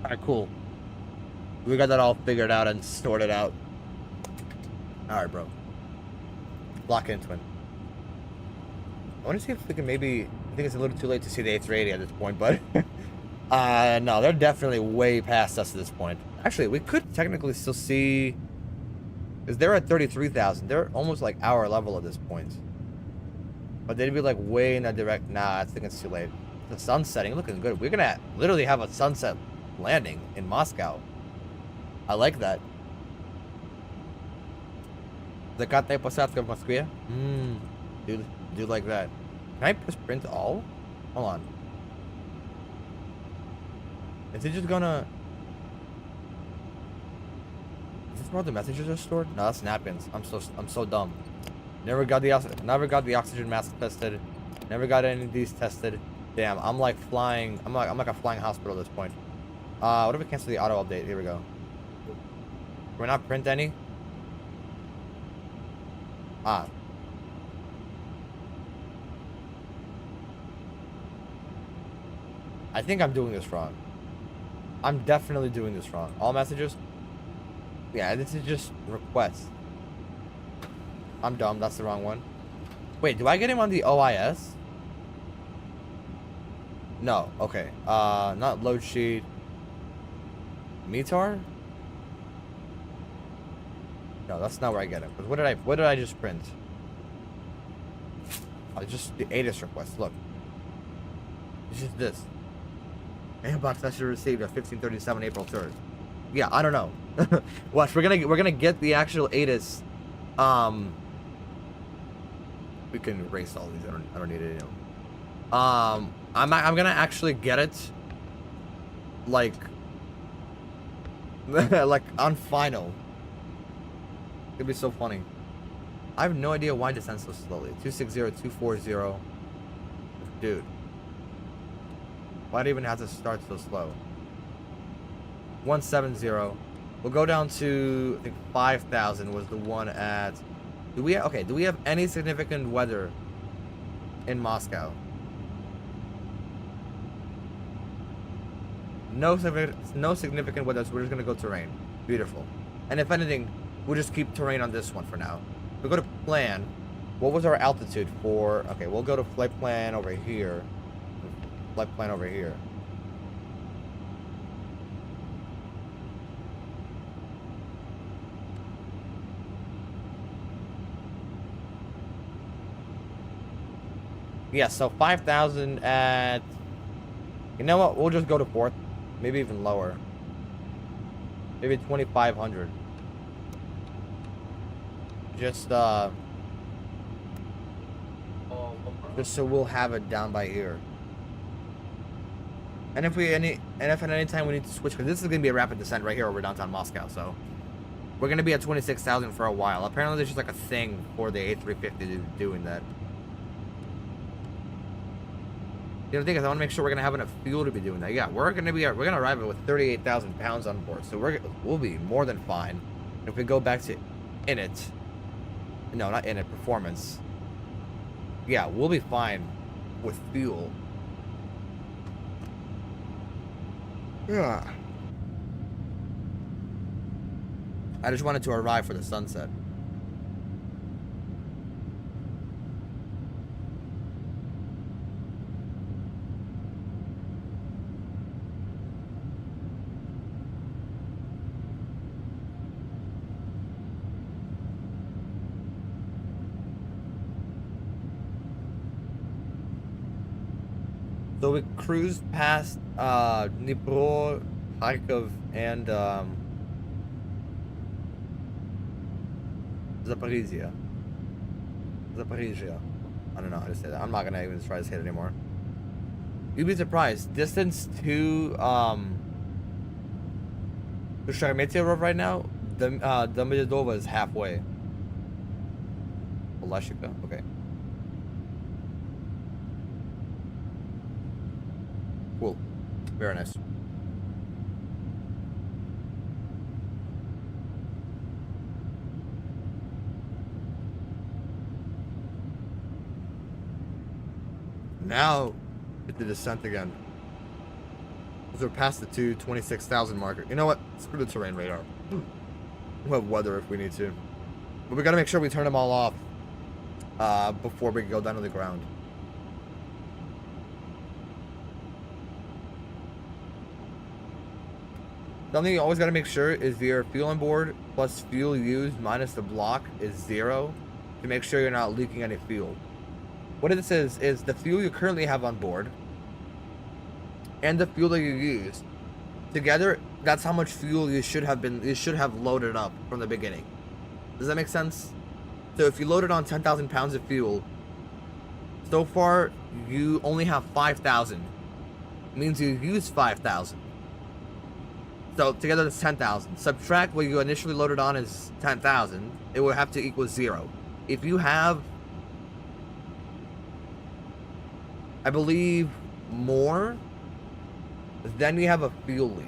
Alright, cool. We got that all figured out and sorted out. Alright, bro. Block in twin. I want to see if we can maybe... I think it's a little too late to see the A380 at this point, but... no, they're definitely way past us at this point. Actually, we could technically still see... Because they're at 33,000. They're almost like our level at this point. But they'd be like way in that direct... Nah, I think it's too late. The sun's setting, looking good. We're gonna literally have a sunset landing in Moscow. I like that. Закатная посадка в Москве. Do like that. Can I press print all? Hold on. Is it just gonna... Is this where the messages are stored? No, that's napkins. I'm so dumb. Never got the oxygen mask tested. Never got any of these tested. Damn, I'm like flying. I'm like a flying hospital at this point. What if we cancel the auto update? Here we go. Can we not print any? Ah. I think I'm doing this wrong. I'm definitely doing this wrong. All messages? Yeah, this is just requests. I'm dumb. That's the wrong one. Wait, do I get him on the OIS? No. Okay. Not load sheet. METAR? No, that's not where I get it. What did I just print? Oh, just the ADDONS request. Look. It's just this. Airbus that should receive a 1537 April 3rd. Yeah, I don't know. Watch, we're gonna get the actual ADDONS. We can erase all these. I don't need it anymore. I'm gonna actually get it. Like like on final. It'd be so funny. I have no idea why it descends so slowly. 260-240. Dude. Why do it even have to start so slow? 170. We'll go down to, I think 5,000 was the one at... Do we have any significant weather in Moscow? No significant weather, so we're just gonna go terrain. Beautiful. And if anything, we'll just keep terrain on this one for now. We'll go to plan. What was our altitude for... Okay, we'll go to flight plan over here. Flight plan over here. Yeah, so 5,000 at... You know what? We'll just go to 4th. Maybe even lower. Maybe 2,500. Just so we'll have it down by here. And if at any time we need to switch, because this is gonna be a rapid descent right here over downtown Moscow, so we're gonna be at 26,000 for a while. Apparently, there's just like a thing for the A350 doing that. The other thing is, I want to make sure we're gonna have enough fuel to be doing that. Yeah, we're gonna arrive with 38,000 pounds on board, so we'll be more than fine. If we go back to init, no, not init, performance. Yeah, we'll be fine with fuel. Yeah. I just wanted to arrive for the sunset. So we cruised past Dnipro, Kharkov, and Zaporizhia. I don't know how to say that. I'm not gonna even try to say it anymore. You'd be surprised. Distance to Sheremetyevo right now, Domodedova is halfway. Olashika, okay. Cool. Very nice. Now, it's the descent again. We're past the 26,000 marker. You know what? Screw the terrain radar. We'll have weather if we need to. But we gotta make sure we turn them all off before we go down to the ground. Something you always got to make sure is your fuel on board plus fuel used minus the block is 0 to make sure you're not leaking any fuel. What this is the fuel you currently have on board and the fuel that you use together. That's how much fuel you should have loaded up from the beginning. Does that make sense? So if you loaded on 10,000 pounds of fuel, so far you only have 5,000. It means you used 5,000. So together it's 10,000. Subtract what you initially loaded on is 10,000. It will have to equal 0. If you have, I believe, more, then you have a fuel leak.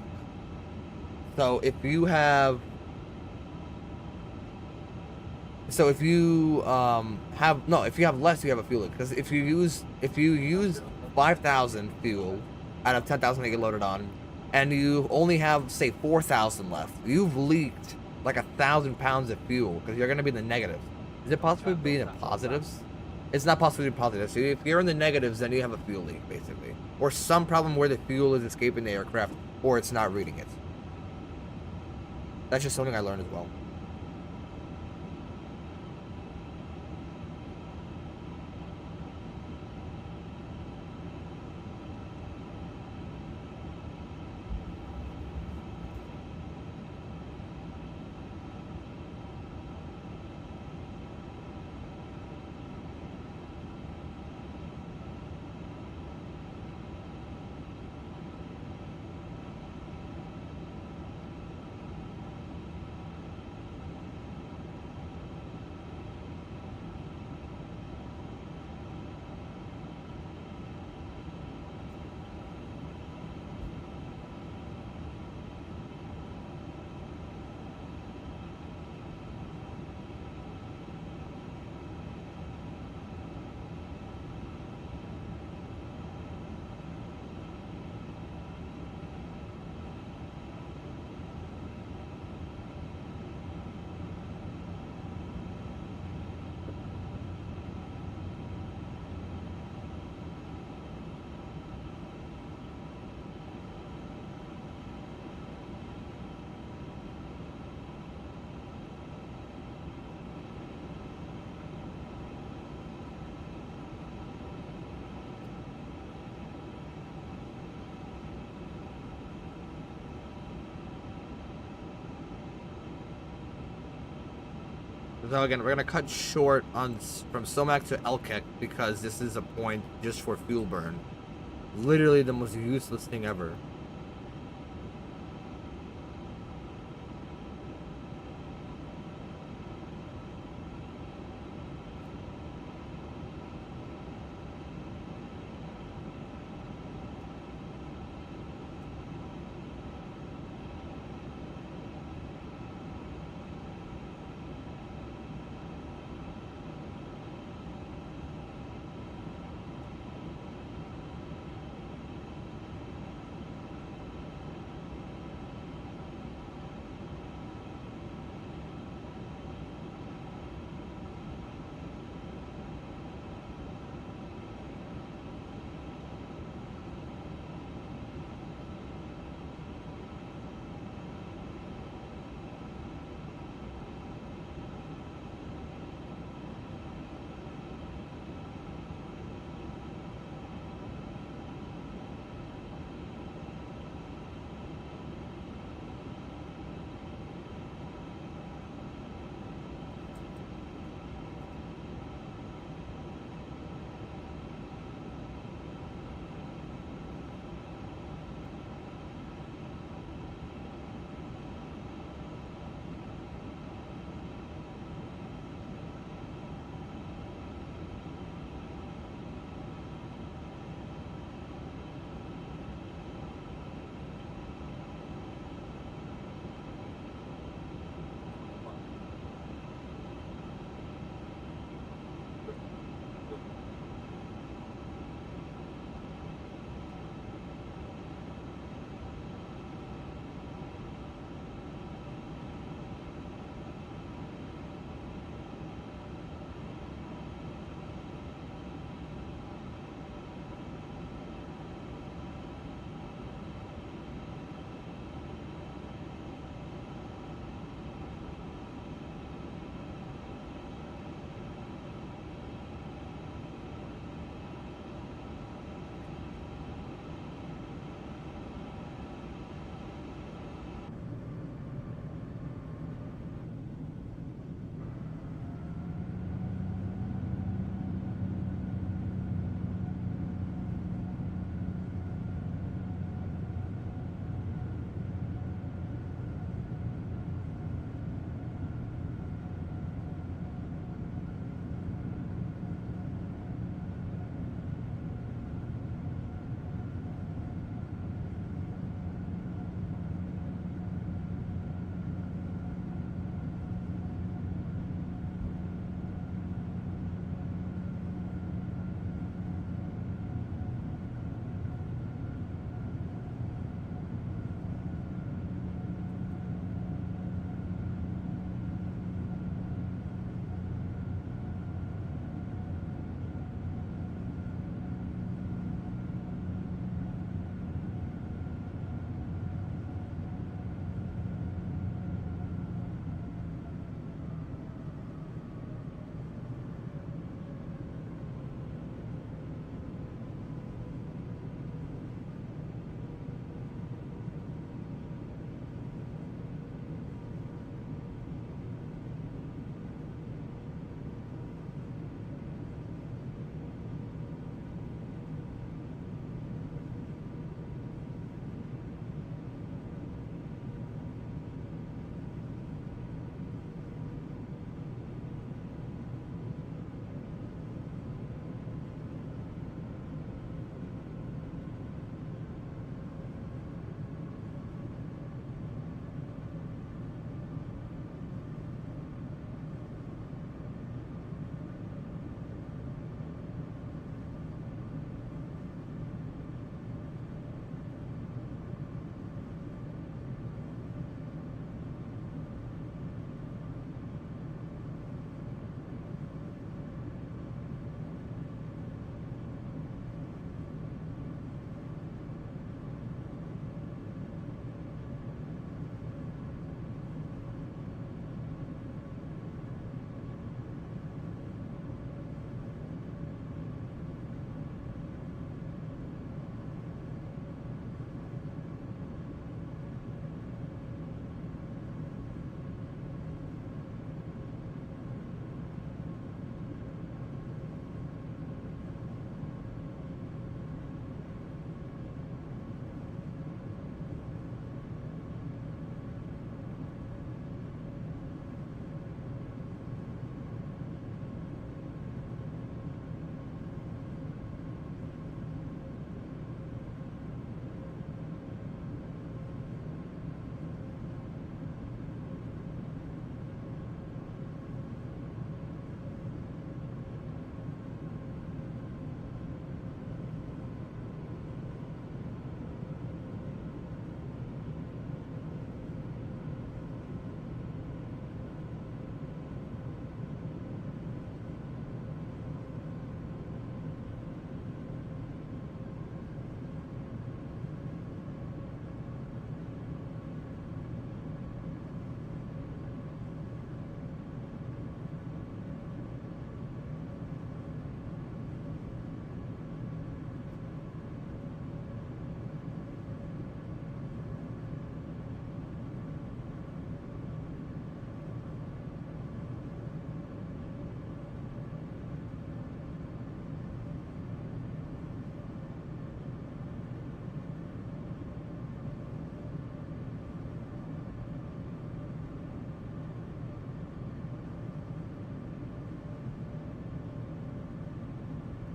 So if you have, if you if you have less, you have a fuel leak. Because if you use 5,000 fuel out of 10,000 that you loaded on, and you only have say 4,000 left, you've leaked like 1,000 pounds of fuel because you're gonna be in the negatives. Is it possible to be in the positives? It's not possible to be positive. So if you're in the negatives, then you have a fuel leak basically, or some problem where the fuel is escaping the aircraft, or it's not reading it. That's just something I learned as well. So again, we're gonna cut short on from Somak to Elkek because this is a point just for fuel burn. Literally the most useless thing ever.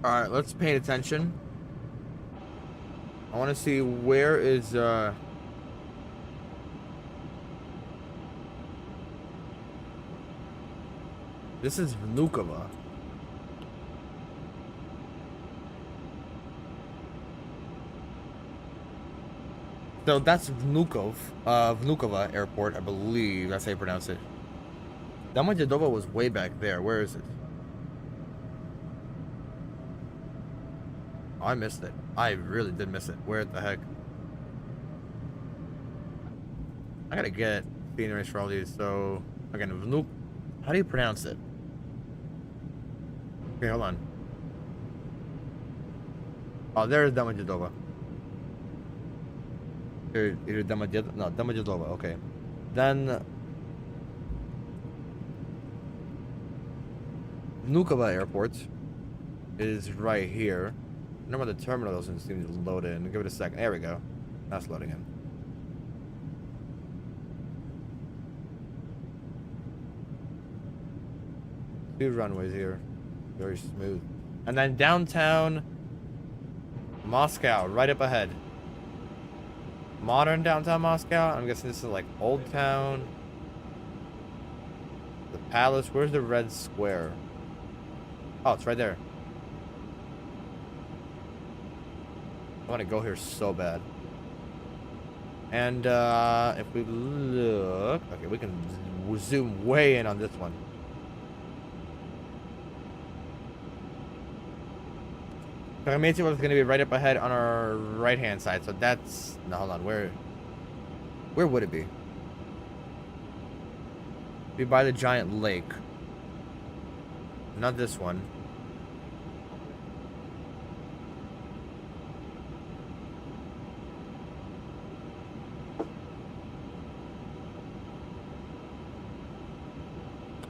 Alright, let's pay attention. I want to see where is, this is Vnukovo. So that's Vnukovo Airport, I believe. That's how you pronounce it. Domodedovo was way back there. Where is it? Oh, I missed it. I really did miss it. Where the heck? I gotta get sceneries for all these. So, again, Vnuk. How do you pronounce it? Okay, hold on. Oh, there's Domodedovo. Here, Domodedovo. No, Domodedovo. Okay. Then Vnukovo Airport is right here. I don't know why the terminal doesn't seem to load in. Give it a second. There we go. That's loading in. Two runways here. Very smooth. And then downtown Moscow, right up ahead. Modern downtown Moscow. I'm guessing this is like Old Town. The Palace. Where's the red square? Oh, it's right there. I want to go here so bad. And if we look, okay, we can zoom way in on this one. Sheremetyevo is going to be right up ahead on our right hand side, so that's, no, hold on, where would it be? Be by the giant lake. Not this one.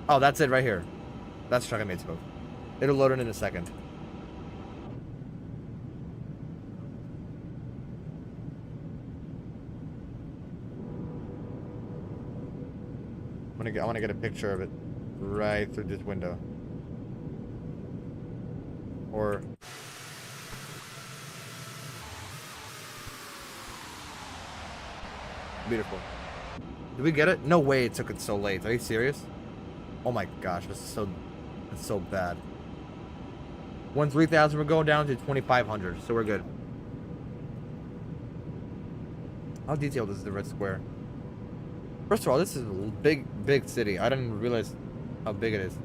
Oh, that's it right here. That's Sheremetyevo. It'll load in a second. I want to get a picture of it right through this window. Or beautiful. Did we get it? No way it took it so late. Are you serious? Oh my gosh, it's so bad. 3,000, we're going down to 2,500, so we're good. How detailed is the red square? First of all, this is a big city. I didn't realize how big it is.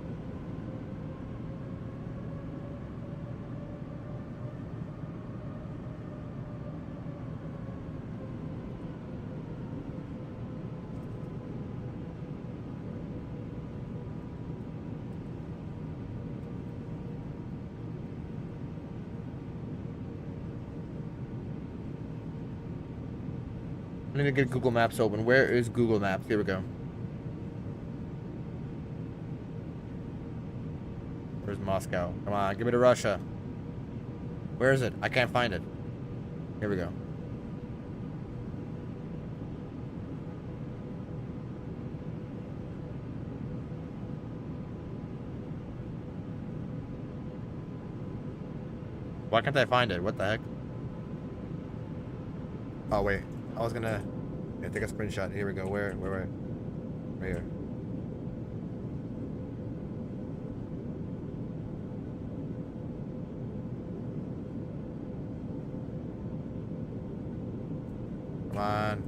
I'm gonna get Google Maps open. Where is Google Maps? Here we go. Where's Moscow? Come on, give me to Russia. Where is it? I can't find it. Here we go. Why can't I find it? What the heck? Oh, wait. I was gonna take a screenshot. Here we go. Where? Right here. Come on.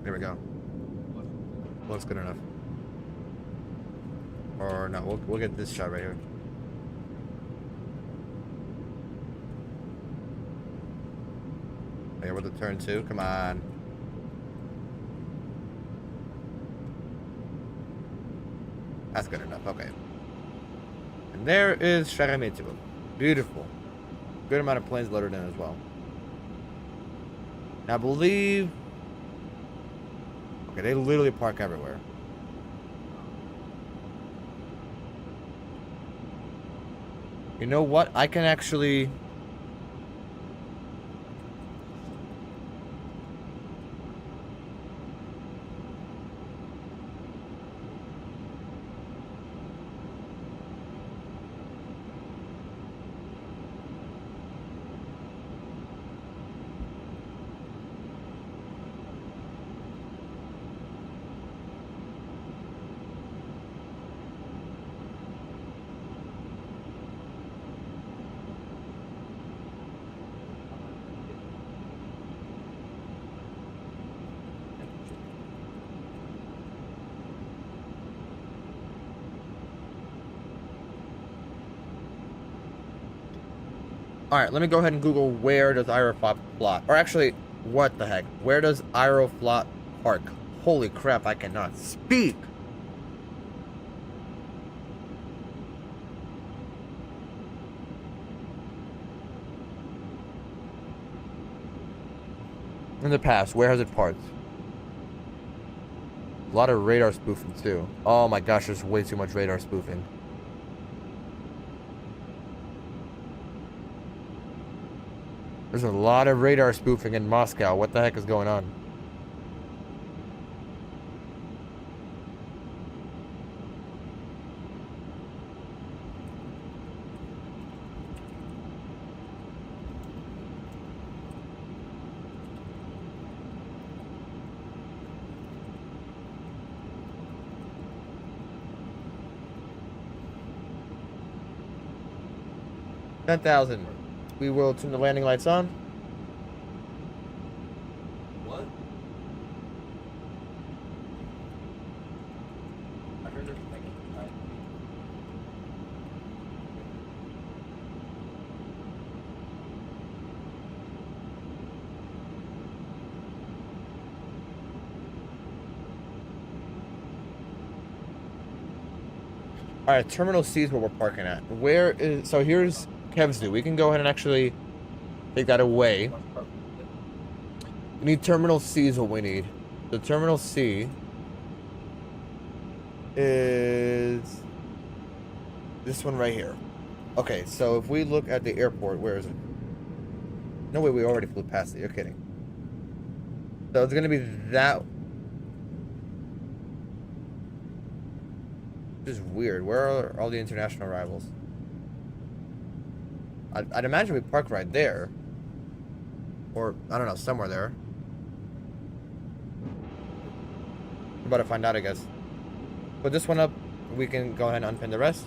There we go. Looks good enough. Or no, we'll get this shot right here. Here with the turn 2, come on. That's good enough, okay. And there is Sheremetyevo. Beautiful. Good amount of planes loaded in as well. Now I believe... Okay, they literally park everywhere. You know what? I can actually... Alright, let me go ahead and Google where does Aeroflot plot. Or actually, what the heck? Where does Aeroflot park? Holy crap, I cannot speak! In the past, where has it parked? A lot of radar spoofing too. Oh my gosh, there's way too much radar spoofing. There's a lot of radar spoofing in Moscow. What the heck is going on? $10,000. We will turn the landing lights on. What? I heard there's like Alright, Terminal C is where we're parking at. Where is... So here's Kev's. We can go ahead and actually take that away. We need Terminal C is what we need. The Terminal C is this one right here. Okay, so if we look at the airport, where is it? No way, we already flew past it. You're kidding. So it's gonna be that. This is weird. Where are all the international arrivals? I'd imagine we park right there. Or, I don't know, somewhere there. We're about to find out, I guess. Put this one up. We can go ahead and unpin the rest.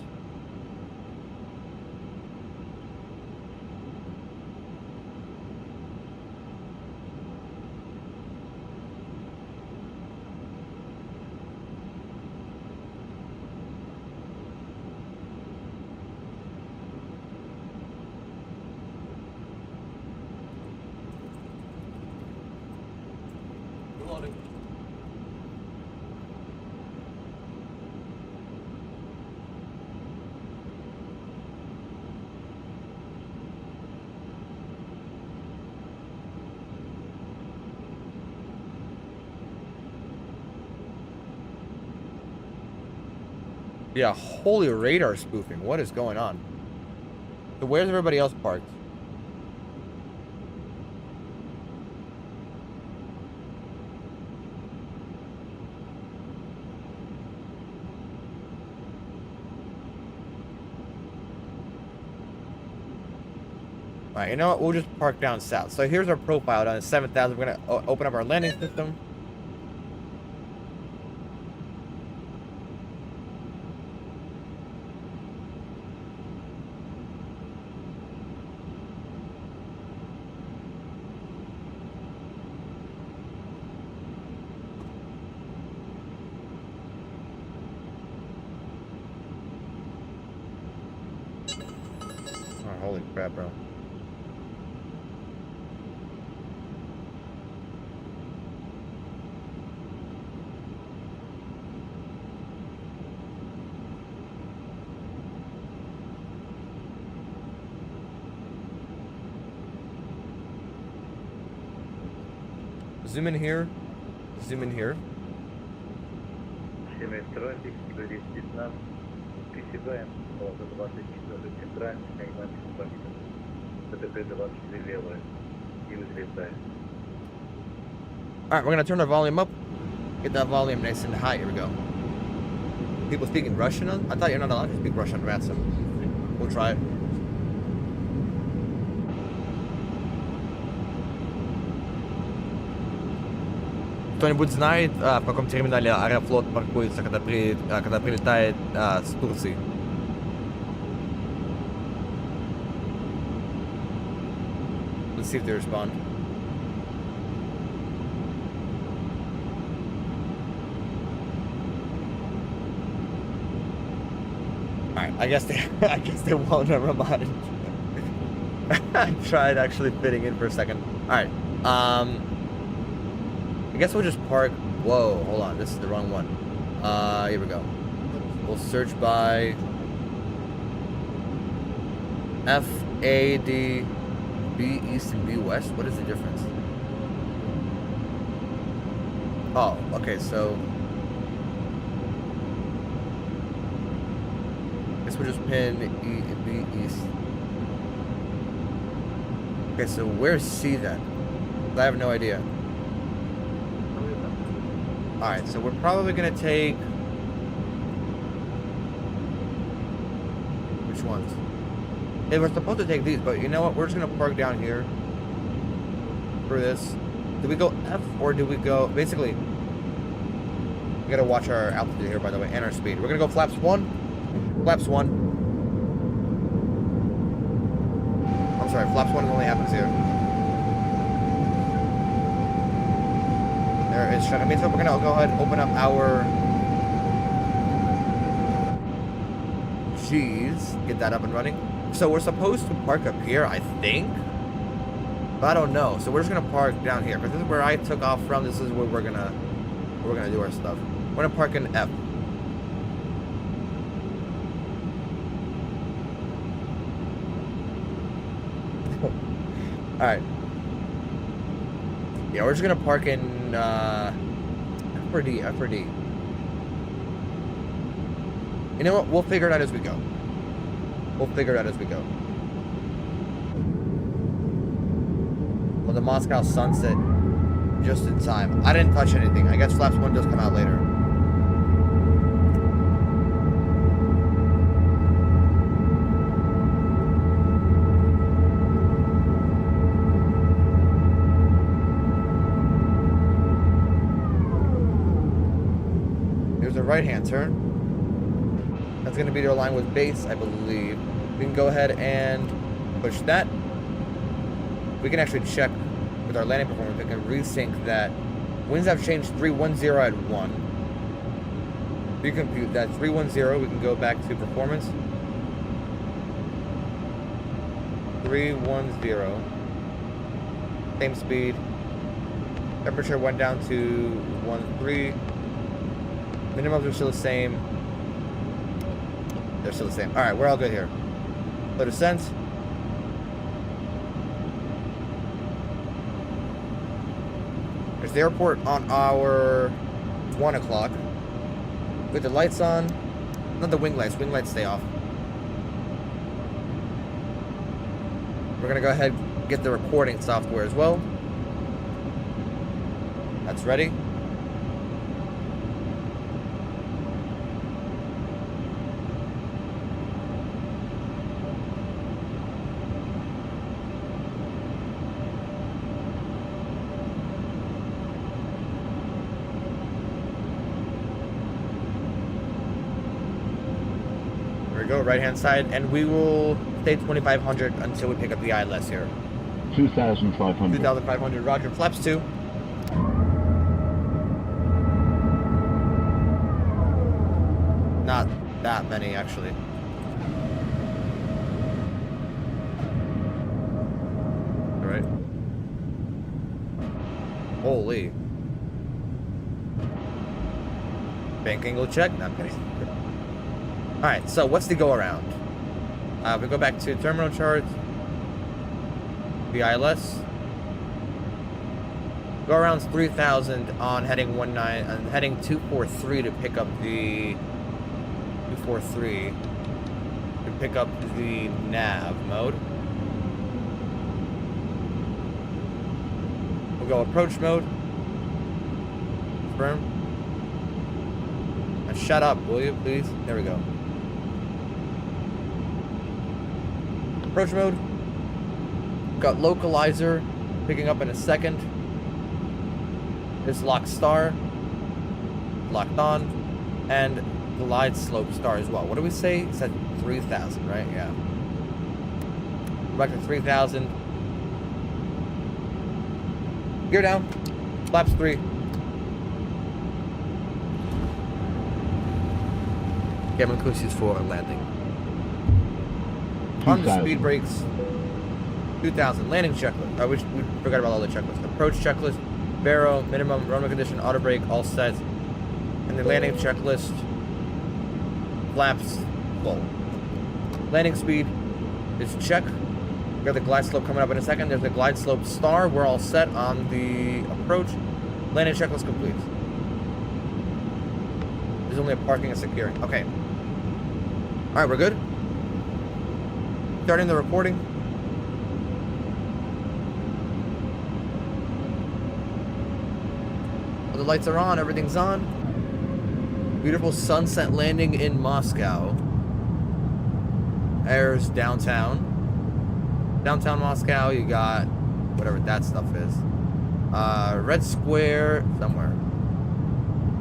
Yeah, holy radar spoofing. What is going on? So where's everybody else parked? Alright, you know what? We'll just park down south. So here's our profile down at 7,000. We're going to open up our landing system. Oh, holy crap, bro. Zoom in here. Zoom in here. Alright, we're gonna turn our volume up. Get that volume nice and high. Here we go. People speaking Russian? I thought you're not allowed to speak Russian, Ransom. We'll try it. Кто-нибудь знает, в каком терминале Аэрофлот паркуется, когда прилетает с Турции? Let's see if they respond. Alright, I guess they won't. Never mind. I tried actually fitting in for a second. Alright. I guess we'll just park. Whoa, hold on. This is the wrong one. Here we go. We'll search by FAD B East and B West. What is the difference? Oh, okay, so I guess we'll just pin E B East. Okay, so where's C then? I have no idea. Alright, so we're probably gonna take which ones? Hey, we're supposed to take these, but you know what? We're just gonna park down here for this. Do we go F or do we go basically we gotta watch our altitude here, by the way, and our speed. We're gonna go flaps 1. Flaps 1. I'm sorry, flaps 1 only happens here. There is Sheremetyevo. So we're gonna go ahead and open up our G's, get that up and running. So we're supposed to park up here, I think. But I don't know. So we're just gonna park down here. Because this is where I took off from. This is where we're gonna do our stuff. We're gonna park in F. Alright. Yeah, we're just gonna park in F or D, F or D. You know what? We'll figure it out as we go. We'll figure it out as we go. Well, the Moscow sunset just in time. I didn't touch anything. I guess flaps 1 does come out later. Here's a right-hand turn. That's going to be to align with base, I believe. We can go ahead and push that. We can actually check with our landing performance. We can resync that. Winds have changed 310 at 1. Recompute that 310. We can go back to performance. 310. Same speed. Temperature went down to 13. Minimums are still the same. They're still the same. Alright, we're all good here. Low descent. There's the airport on our 1 o'clock. With the lights on. Not the wing lights. Wing lights stay off. We're gonna go ahead and get the recording software as well. That's ready. Go right hand side, and we will stay 2500 until we pick up the ILS here. 2,500. 2,500. Roger. Flaps 2. Not that many actually. All right. Holy. Bank angle check. Not many. Alright, so what's the go around? We go back to terminal charts. The ILS. Go around 3,000 on heading 19 and heading 243 to pick up the 243 to pick up the nav mode. We'll go approach mode. Confirm. And shut up, will you please? There we go. Approach mode. Got localizer picking up in a second. It's locked star, locked on, and glide slope star as well. What do we say? It's at 3,000, right? Yeah. Back to 3,000. Gear down. Flaps 3. Cabin cushions for landing. On the speed brakes. 2000. Landing checklist. We forgot about all the checklists. Approach checklist. Barrow, minimum, runway condition, auto brake, all set. And the landing checklist. Flaps full. Landing speed is check. We got the glide slope coming up in a second. There's the glide slope star. We're all set on the approach. Landing checklist complete. There's only a parking and securing. Okay. Alright, we're good. Starting the recording. The lights are on, everything's on. Beautiful sunset landing in Moscow. There's downtown. Downtown Moscow, you got whatever that stuff is. Red Square somewhere.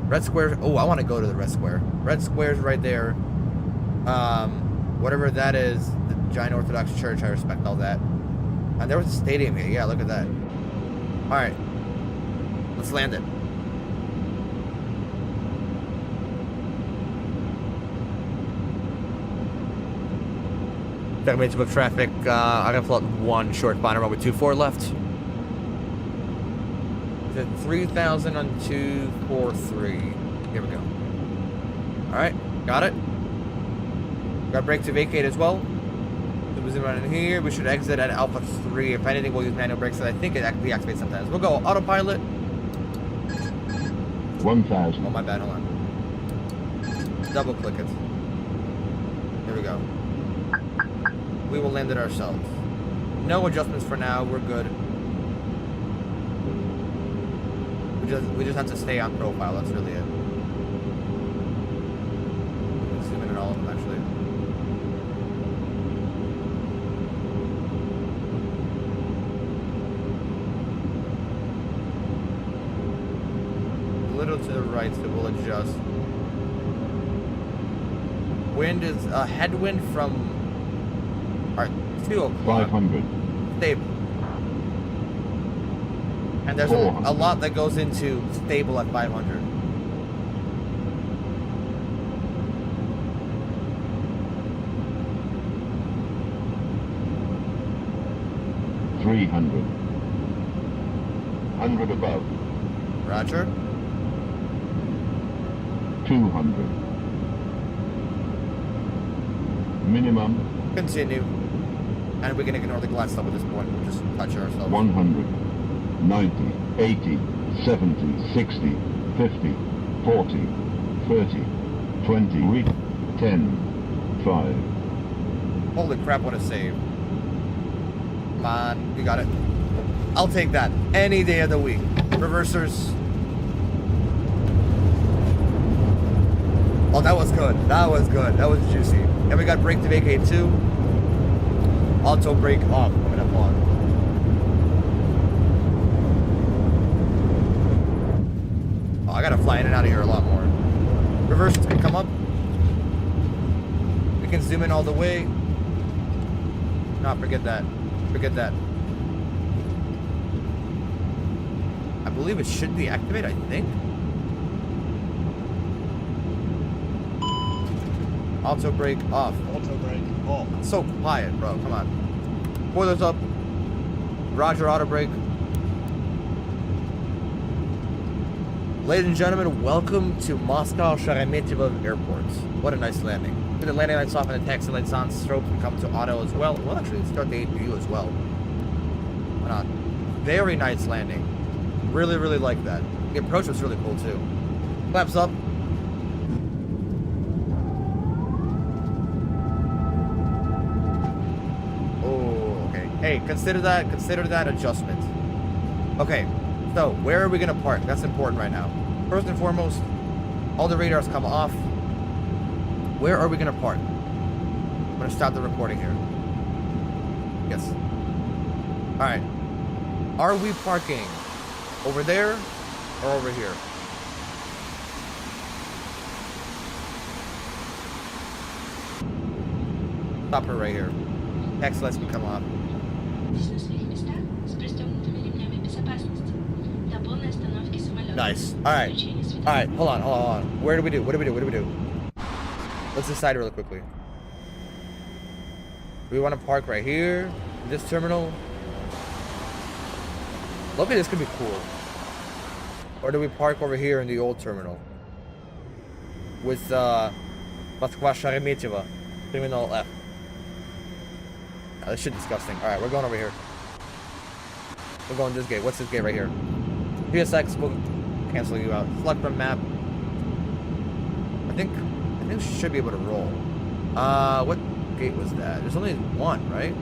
Red Square. Oh, I want to go to the Red Square. Red Square's right there. Whatever that is, the giant Orthodox church. I respect all that. And there was a stadium here. Yeah, look at that. All right, let's land it. Segment of traffic. Aeroflot 1 short final runway 24 left. To 3000 on 243. Here we go. Alright, got it. Got brake to vacate as well. So we zoom around in here. We should exit at Alpha 3. If anything, we'll use manual brakes. I think it deactivates sometimes. We'll go autopilot. 1000. Oh, my bad. Hold on. Double click it. Here we go. We will land it ourselves. No adjustments for now. We're good. We just have to stay on profile. That's really it. Zoom in on all of them, actually. A little to the right, so we'll adjust. Wind is a headwind from. Alright, 2 o'clock. 500. Stable. And there's a lot that goes into stable at 500. $300. 100 above. Roger. 200. Minimum. Continue. And we can ignore the glide slope at this point. We'll just touch it ourselves. 100. 90, 80, 70, 60, 50, 40, 30, 20, 10, 5. Holy crap, what a save. Come on, you got it. I'll take that any day of the week. Reversers. Oh, that was good. That was good. That was juicy. And we got brake to vacate too. Auto brake off. Coming up on. Oh, I gotta fly in and out of here a lot more. Reversers can come up. We can zoom in all the way. No, forget that. Forget that. I believe it should deactivate, I think. Auto brake off. Auto brake off. It's so quiet, bro. Come on. Spoilers up. Roger, auto brake. Ladies and gentlemen, welcome to Moscow Sheremetyevo Airport. What a nice landing. With the landing lights off and the taxi lights on, strobe can come to auto as well. Well, actually, start the APU as well. Why not? Very nice landing. Really, really like that. The approach was really cool too. Flaps up. Oh, okay. Hey, consider that adjustment. Okay. So, where are we going to park? That's important right now. First and foremost, all the radars come off. Where are we going to park? I'm going to stop the recording here. Yes. Alright. Are we parking over there or over here? Stop her right here. Next, let's come off. Nice. Alright. Alright, hold on. What do we do? Let's decide really quickly. Do we want to park right here? This terminal? Look at this, could be cool. Or do we park over here in the old terminal? With Moscow Sheremetyevo Terminal F. Oh, this shit disgusting. Alright, we're going over here. We're going this gate. What's this gate right here? PSX will cancel you out. Select from map. I think we should be able to roll. What gate was that? There's only one, right?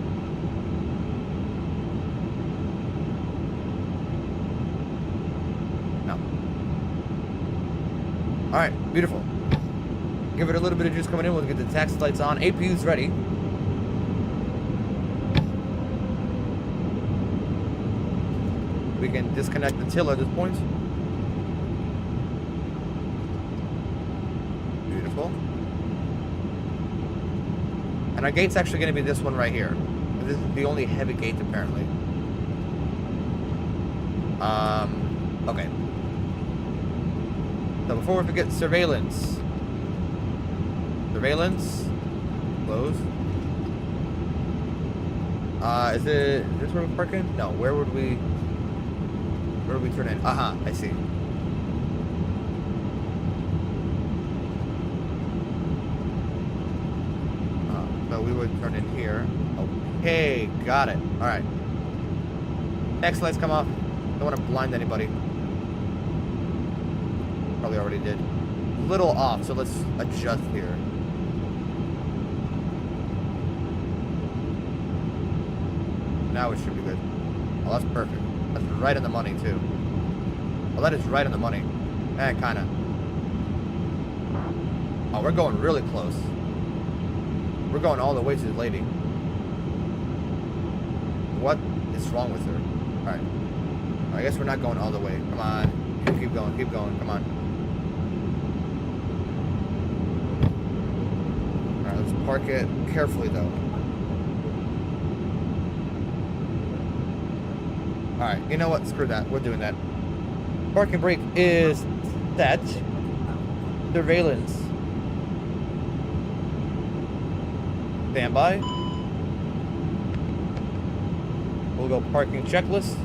No. Alright, beautiful. Give it a little bit of juice coming in. We'll get the taxi lights on. APU's ready. We can disconnect the till at this point. Beautiful. And our gate's actually going to be this one right here. This is the only heavy gate, apparently. Okay. So before we forget, surveillance. Surveillance. Close. Is this where we're parking? No, where would we turn in? I see. So we would turn in here. Okay, got it. Alright. Next lights come off. Don't want to blind anybody. Probably already did. A little off, so let's adjust here. Now it should be good. Oh, that's perfect. That's right on the money, too. Well, that is right on the money. Kinda. Oh, we're going really close. We're going all the way to the lady. What is wrong with her? Alright. I guess we're not going all the way. Come on. Keep going, keep going. Come on. Alright, let's park it carefully, though. Alright, you know what? Screw that. We're doing that. Parking brake is set. Surveillance. Standby. We'll go parking checklist.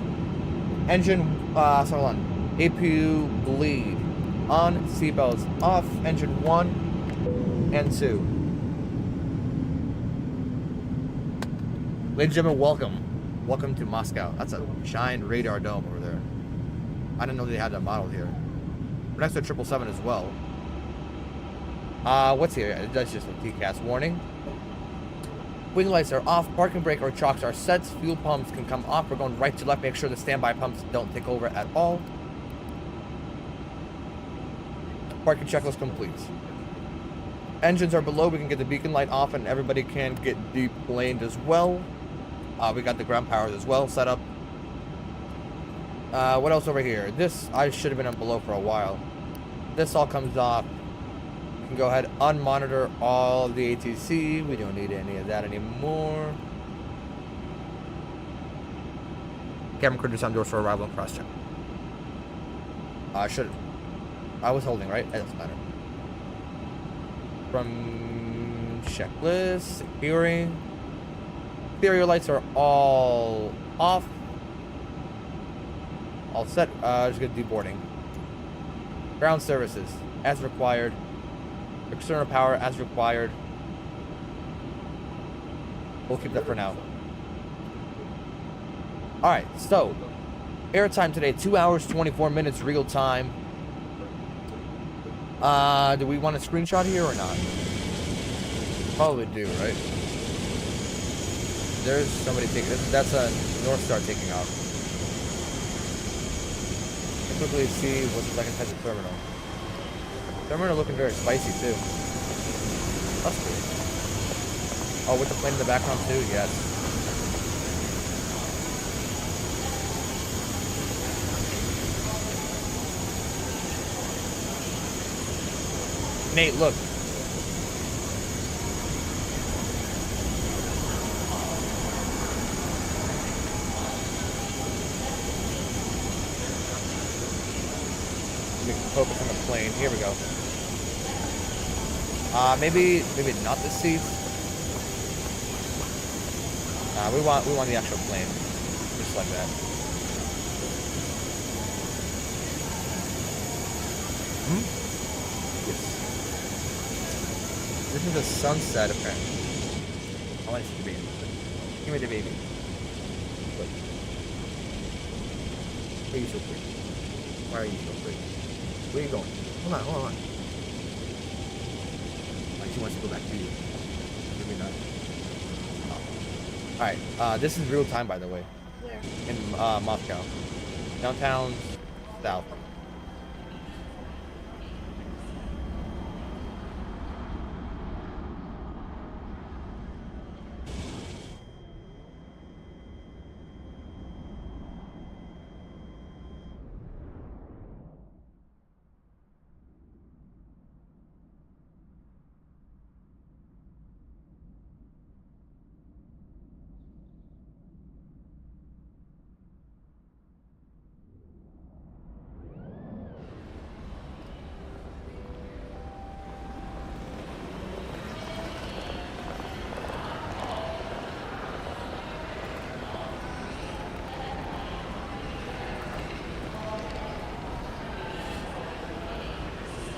Engine, hold on. APU bleed. On, seatbelts off. Engine 1 and 2. Ladies and gentlemen, welcome. Welcome to Moscow. That's a giant radar dome over there. I didn't know they had that model here. We're next to 777 as well. What's here? That's just a TCAS warning. Wing lights are off. Parking brake or chocks are set. Fuel pumps can come off. We're going right to left. Make sure the standby pumps don't take over at all. Parking checklist complete. Engines are below. We can get the beacon light off and everybody can get deplaned as well. We got the ground powers as well set up. What else over here? This, I should have been up below for a while. This all comes off. You can go ahead unmonitor all of the ATC. We don't need any of that anymore. Camera crew just on doors for arrival and cross check. I was holding, right? It doesn't matter. From checklist, securing. Exterior lights are all off. All set. Just get deboarding. Ground services as required. External power as required. We'll keep that for now. Alright, so airtime today, 2 hours, 24 minutes real time. Do we want a screenshot here or not? Probably do, right? There's somebody taking this. That's a North Star taking off. Quickly see what's like inside the terminal. Terminal looking very spicy too. That's cool. Oh, with the plane in the background too? Yes. Nate, look. Focus on the plane. Here we go. Maybe not the seats. We want the actual plane, just like that. Yes. This is the sunset apparently. I want to see the baby. Give me the baby. Look. Why are you so pretty? Why are you so pretty? Where are you going? Hold on. Like she wants to go back to you. Maybe not. Oh. Alright, this is real time by the way. Where? In Moscow. Downtown south.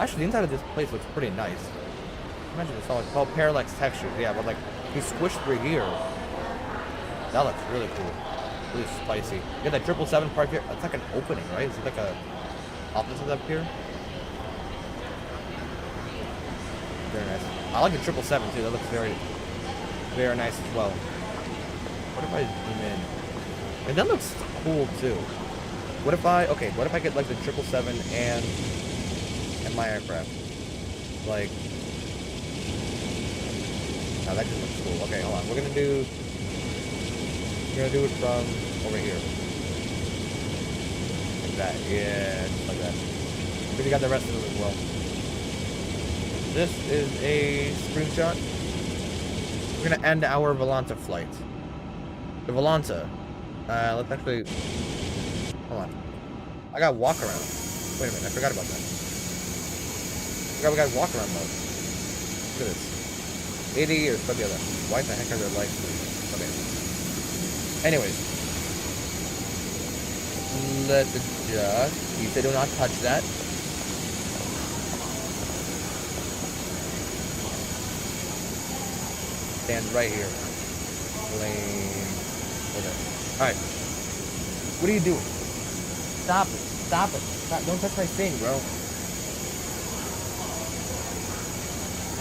Actually, the inside of this place looks pretty nice. Imagine it's all like called parallax textures. Yeah, but like you squish through here. That looks really cool. Really spicy. You got that 777 part here. It's like an opening, right? Is it like a office up here? Very nice. I like the 777 too. That looks very, very nice as well. What if I zoom in? And that looks cool too. What if I get like the 777 and my aircraft? Like, oh, that just looks cool. Okay, hold on. We're gonna do it from over here. Like that. Yeah, just like that. But you got the rest of it as well. This is a screenshot. We're gonna end our Volanta flight. The Volanta. Let's actually. Hold on. I got walk around. Wait a minute. I forgot about that. We got walk around mode. Look at this. 80 or something other. Why the heck are there lights? Okay. Anyways. Let's adjust. He said do not touch that. Stand right here. Lane. Okay. Alright. What are you doing? Stop it. Stop it. Stop. Don't touch my thing, bro.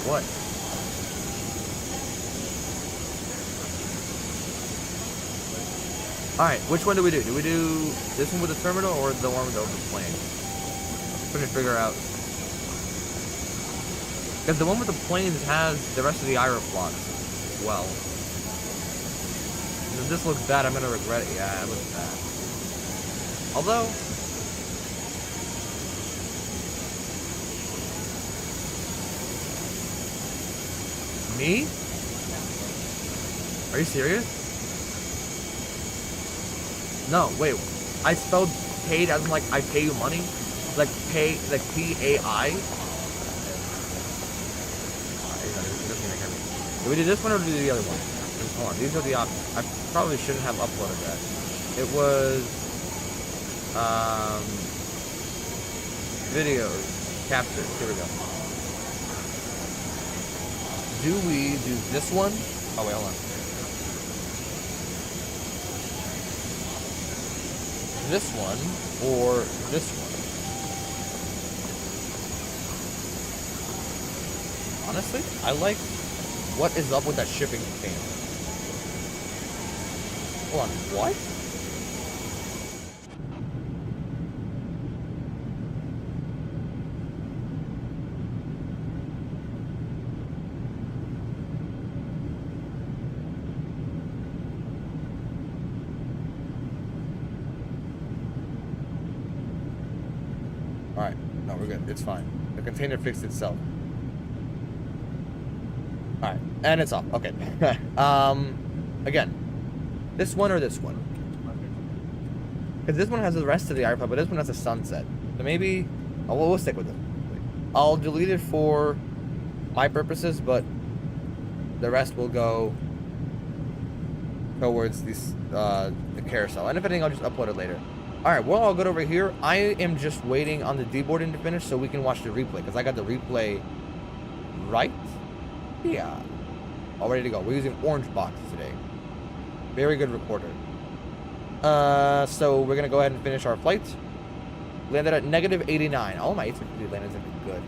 What? Alright, which one do we do? Do we do this one with the terminal or the one with the plane? I'm trying to figure out. Because the one with the planes has the rest of the Aeroflot as well. And if this looks bad, I'm going to regret it. Yeah, it looks bad. Although... Me? Are you serious? No, wait. I spelled paid as in like I pay you money? Like pay, like P-A-I? Do we do this one or do we do the other one? Hold on, these are the options. I probably shouldn't have uploaded that. It was videos captured. Here we go. Do we do this one? Oh wait, hold on. This one or this one? Honestly, I like what is up with that shipping container. Hold on, what? Alright, no, we're good. It's fine. The container fixed itself. Alright, and it's off. Okay. Again, this one or this one? Because this one has the rest of the Aeroflot, but this one has a sunset. So maybe... Oh, we'll stick with it. I'll delete it for my purposes, but the rest will go towards these, the carousel. And if anything, I'll just upload it later. All right, well, I'll go over here. I am just waiting on the deboarding to finish so we can watch the replay, because I got the replay right. Yeah, all ready to go. We're using orange box today. Very good recorder. So we're gonna go ahead and finish our flight. Landed at -89. All my A350 landings have been good.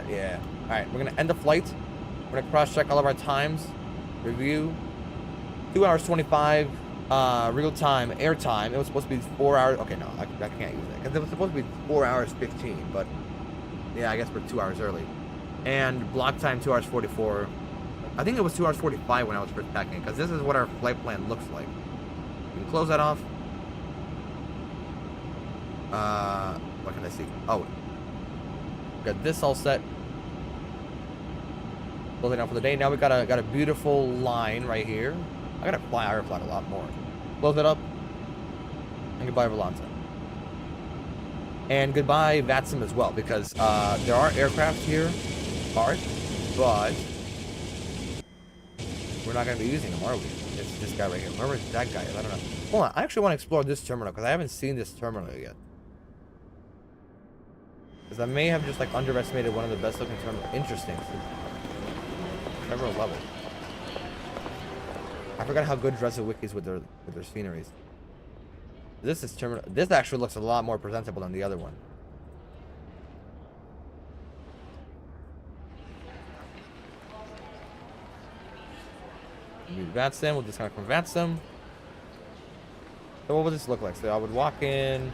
Yeah. All right, we're gonna end the flight. We're gonna cross-check all of our times. Review. 2 hours 25. Real time, air time. It was supposed to be 4 hours. Okay, no, I can't use that because it was supposed to be 4 hours 15. But yeah, I guess we're 2 hours early. And block time 2 hours 44. I think it was 2 hours 45 when I was first packing, because this is what our flight plan looks like. We can close that off. What can I see? Oh, got this all set. Closing out for the day. Now we got a beautiful line right here. I gotta fly Aeroflot a lot more. Close it up. And goodbye Volanta. And goodbye Vatsum as well, because there are aircraft here, parked, but we're not gonna be using them, are we? It's this guy right here. Where is that guy? I don't know. Hold on, I actually want to explore this terminal because I haven't seen this terminal yet. Because I may have just like underestimated one of the best looking terminals. Interesting. Terminal level. I forgot how good Dresser Wikis with their sceneries. This is terminal. This actually looks a lot more presentable than the other one. Vatsum, we'll disconnect from Vatsum. So what would this look like? So I would walk in.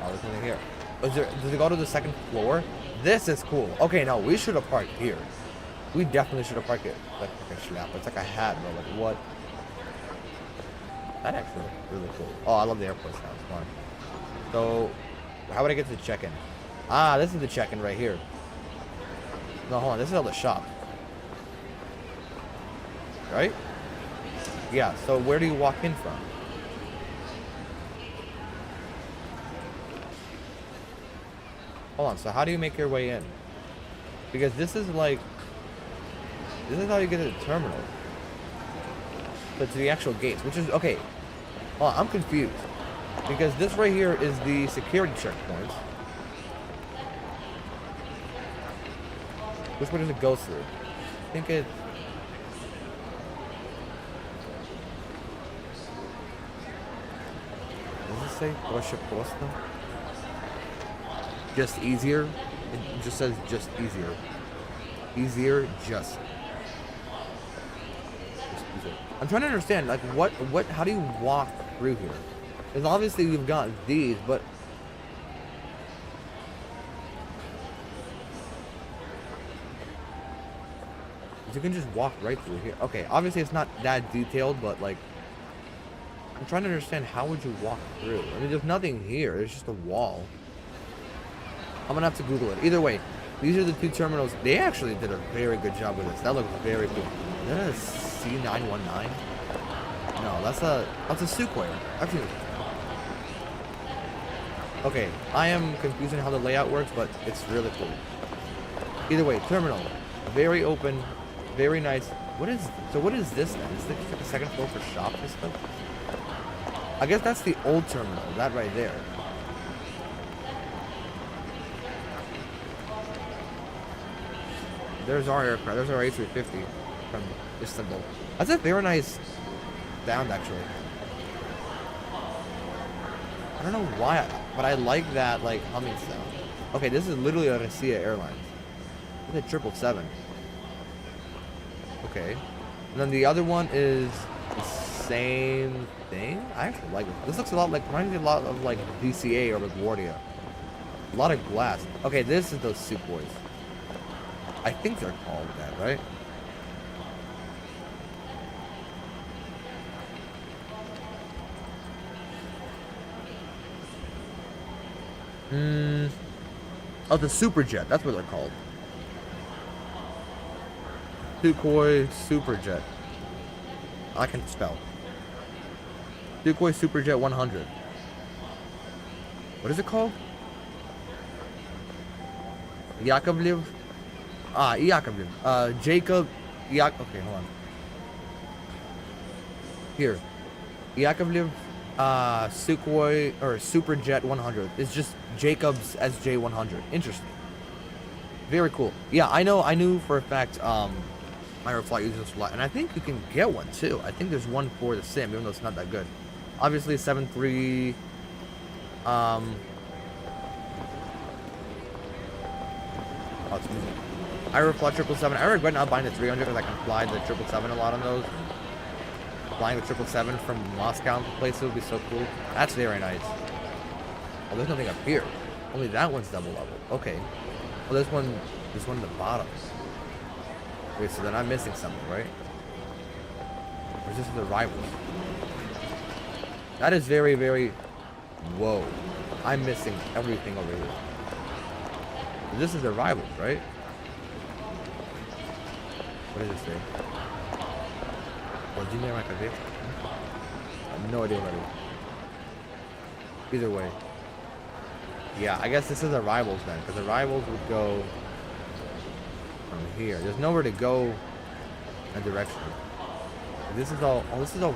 Oh, there's nothing here. Does it go to the second floor? This is cool. Okay, no, we should have parked here. We definitely should have parked it like a schlap. It's like a hat, bro. Like what? That actually looks really cool. Oh, I love the airport sound. It's fun. So, how would I get to the check-in? Ah, this is the check-in right here. No, hold on. This is all the shop. Right? Yeah, so where do you walk in from? Hold on, so how do you make your way in? Because this is like... This is how you get to the terminal. But to the actual gates, which is... Okay. Hold on, I'm confused. Because this right here is the security checkpoint. Which way does it go through? I think it... Does it say Proszę Prosto? Just easier? It just says just easier. Easier, just easier. I'm trying to understand, like, how do you walk through here? Because obviously you've got these, but... You can just walk right through here. Okay, obviously it's not that detailed, but, like... I'm trying to understand, how would you walk through? I mean, there's nothing here. There's just a wall. I'm gonna have to Google it. Either way, these are the two terminals. They actually did a very good job with this. That looks very cool. Is that a C919? No, that's a Sukhoi. I've seen it. Okay, I am confusing how the layout works, but it's really cool. Either way, terminal, very open, very nice. What is this then? Is this like a second floor for shops and stuff? I guess that's the old terminal. That right there. There's our aircraft. There's our A350 from Istanbul. That's a very nice sound, actually. I don't know why, but I like that, like, humming sound. Okay, this is literally a Russia Airlines. It's a 777. Okay. And then the other one is the same thing. I actually like it. This looks a lot like, reminds me a lot of, like, DCA or LaGuardia. A lot of glass. Okay, this is those Sukhois. I think they're called that, right? Oh, the Superjet. That's what they're called. Sukhoi Superjet. I can spell. Sukhoi Superjet 100. What is it called? Yakovlev Yakovlev. Jacob. Okay, hold on. Here. Yakovlev. Sukhoi or Superjet 100. It's just Jacob's SJ 100. Interesting. Very cool. Yeah, I knew for a fact. Aeroflot uses this a lot, and I think you can get one too. I think there's one for the sim, even though it's not that good. Obviously, 7.3. Oh, it's moving. Aeroflot 777. I regret not buying the 300 because I can fly the 777 a lot on those. Flying the 777 from Moscow to places would be so cool. That's very nice. Oh, there's nothing up here. Only that one's double level. Okay. Well, there's one in the bottom. Wait, so then I'm missing something, right? Or is this the rivals? That is very, very... Whoa. I'm missing everything over here. This is the rivals, right? What does it say? I have no idea what it is. Either way. Yeah, I guess this is the rivals then, because the rivals would go from here. There's nowhere to go in a direction. This is all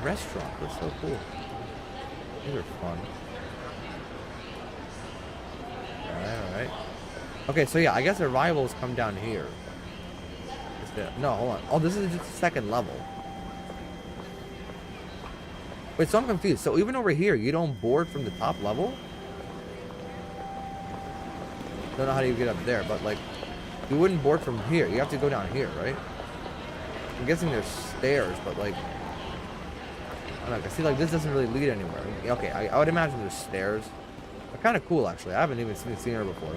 restaurant. That's so cool. These are fun. Alright. Okay, so yeah, I guess the rivals come down here. No, hold on. Oh, this is just the second level. Wait, so I'm confused. So even over here, you don't board from the top level? Don't know how you get up there, but like, you wouldn't board from here. You have to go down here, right? I'm guessing there's stairs, but like, I don't know. I see, like, this doesn't really lead anywhere. Okay, I would imagine there's stairs. They're kind of cool, actually. I haven't even seen her before.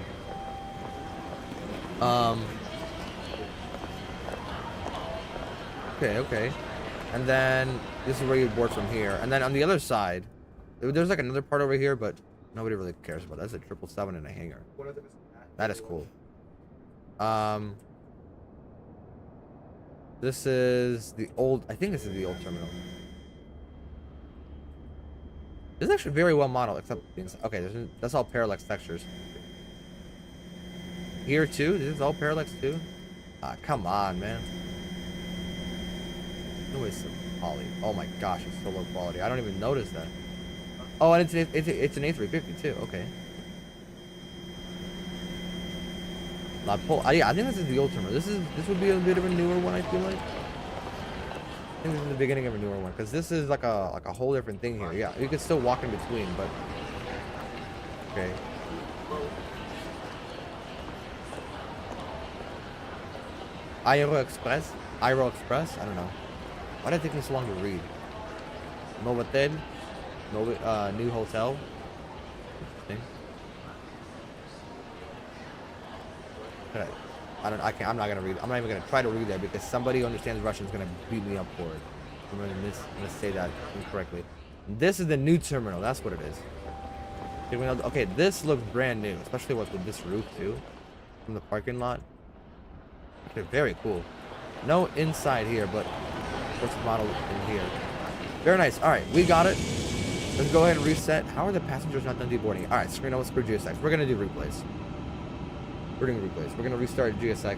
Okay. And then this is where you board from here. And then on the other side, there's like another part over here, but nobody really cares about. That's a 777 in a hangar. That is cool. This is the old. I think this is the old terminal. This is actually very well modeled, except okay. That's all parallax textures. Here too. This is all parallax too. Ah, come on, man. No way, some poly. Oh my gosh, it's so low quality. I don't even notice that. Oh, and it's an A350 too. Okay. Yeah, I think this is the old terminal. This would be a bit of a newer one. I feel like. I think this is the beginning of a newer one because this is like a whole different thing here. Yeah, you can still walk in between, but okay. Aero Express. I don't know. Why did it take me so long to read? Novotel. New hotel. Interesting. Okay. I'm not gonna read. I'm not even gonna try to read that because somebody who understands Russian is gonna beat me up for it. I'm gonna say that incorrectly. This is the new terminal. That's what it is. Okay, this looks brand new, especially with this roof too, from the parking lot. Okay, very cool. No inside here, but what's modeled in here? Very nice. All right, we got it. Let's go ahead and reset. How are the passengers not done deboarding? All right, screen over for GSX. We're gonna do replays. We're doing replays. We're gonna restart GSX.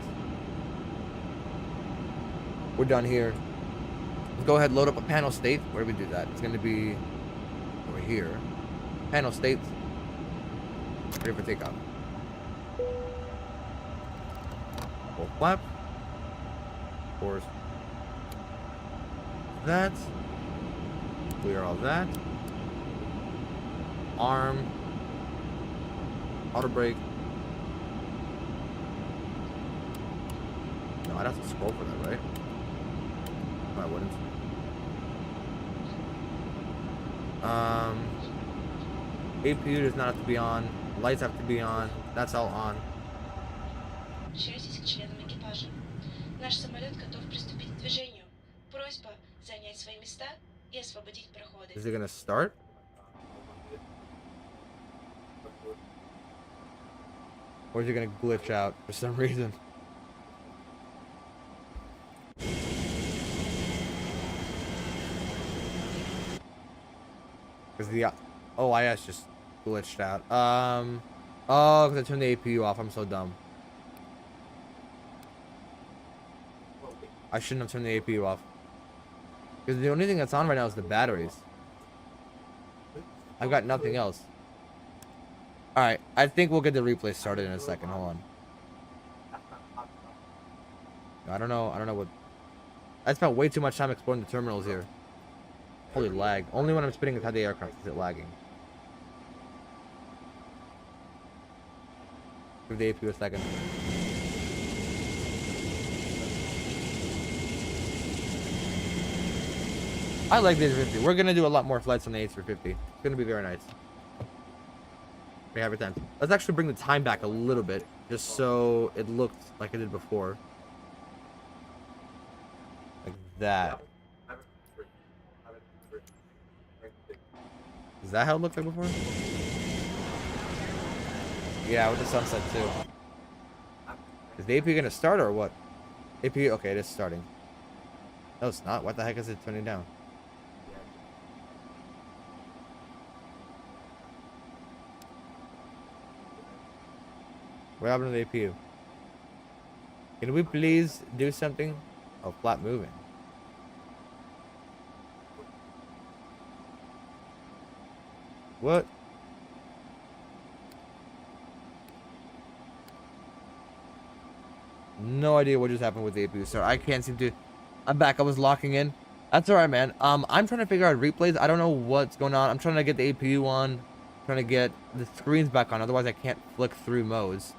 We're done here. Let's go ahead and load up a panel state. Where do we do that? It's gonna be over here. Panel state. Ready for takeoff. Full flap. Of course. That. Clear all that. Arm. Auto brake. No, I'd have to scroll for that, right? No, I wouldn't. APU does not have to be on. Lights have to be on. That's all on. Обращайтесь к членам экипажа. Наш самолет готов приступить к движению. Просьба занять свои места и освободить проходы. Is it gonna start? Or is it gonna glitch out for some reason? Because the OIS just glitched out. Oh, because I turned the APU off. I'm so dumb. I shouldn't have turned the APU off. Because the only thing that's on right now is the batteries. I've got nothing else. Alright, I think we'll get the replay started in a second. Hold on. I don't know what... I spent way too much time exploring the terminals here. Holy lag. Only when I'm spinning inside the aircraft is it lagging. Give the APU a second. I like the A350. We're gonna do a lot more flights on the A350. It's gonna be very nice. We have it time. Let's actually bring the time back a little bit, just so it looked like it did before. Like that. Is that how it looked like before? Yeah, with the sunset too. Is the APU gonna start or what? APU, okay, it is starting. No, it's not. What the heck is it turning down? What happened to the APU? Can we please do something? Oh, flat moving. What? No idea what just happened with the APU, sir. I can't seem to... I'm back. I was locking in. That's alright, man. I'm trying to figure out replays. I don't know what's going on. I'm trying to get the APU on. Trying to get the screens back on. Otherwise, I can't flick through modes.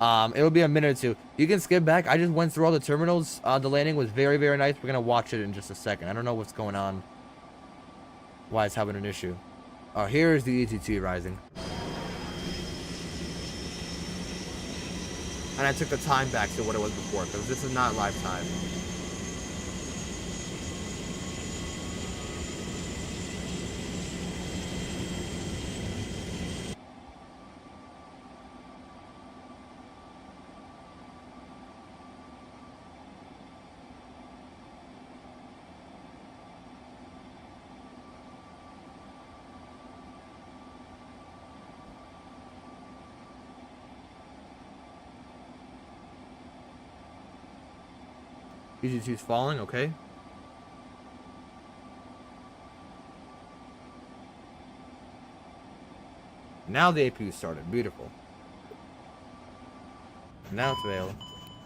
It'll be a minute or two. You can skip back. I just went through all the terminals. The landing was very, very nice. We're gonna watch it in just a second. I don't know what's going on. Why it's having an issue. Oh, here's the ETT rising. And I took the time back to what it was before, because this is not live time. EG2's falling, okay. Now the APU started. Beautiful. Now it's failed.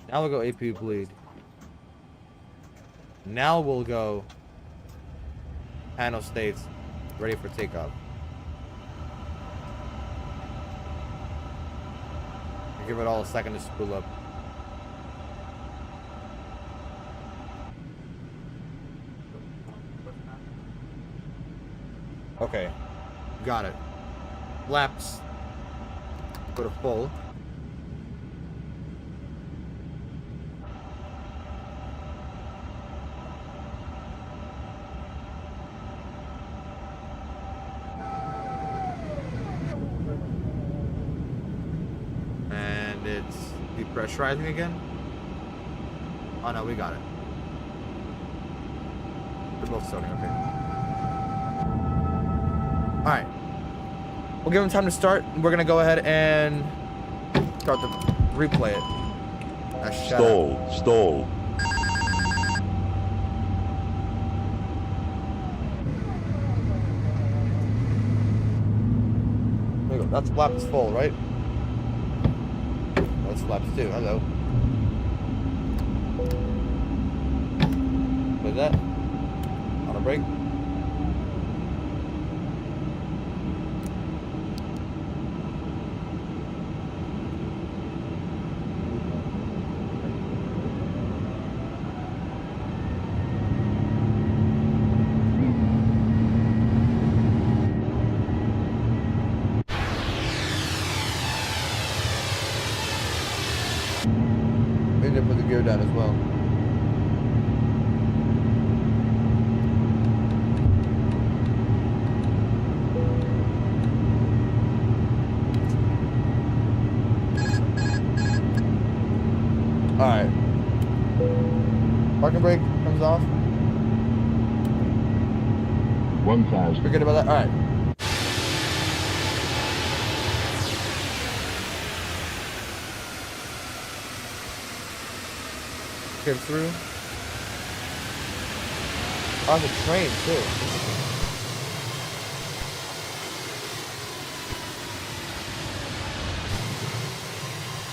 Now we'll go APU bleed. Now we'll go panel states ready for takeoff. Give it all a second to spool up. Okay, got it. Flaps go to full. And it's depressurizing again. Oh no, we got it. They're both starting, okay. Alright. We'll give them time to start. We're going to go ahead and start to replay it. Stall. There you go. That's flaps full, right? That's flaps too. Hello. With that. On a break. Put the gear down as well. Alright. Parking brake comes off. 1,000. Forget about that. Alright. Get through. On the train too.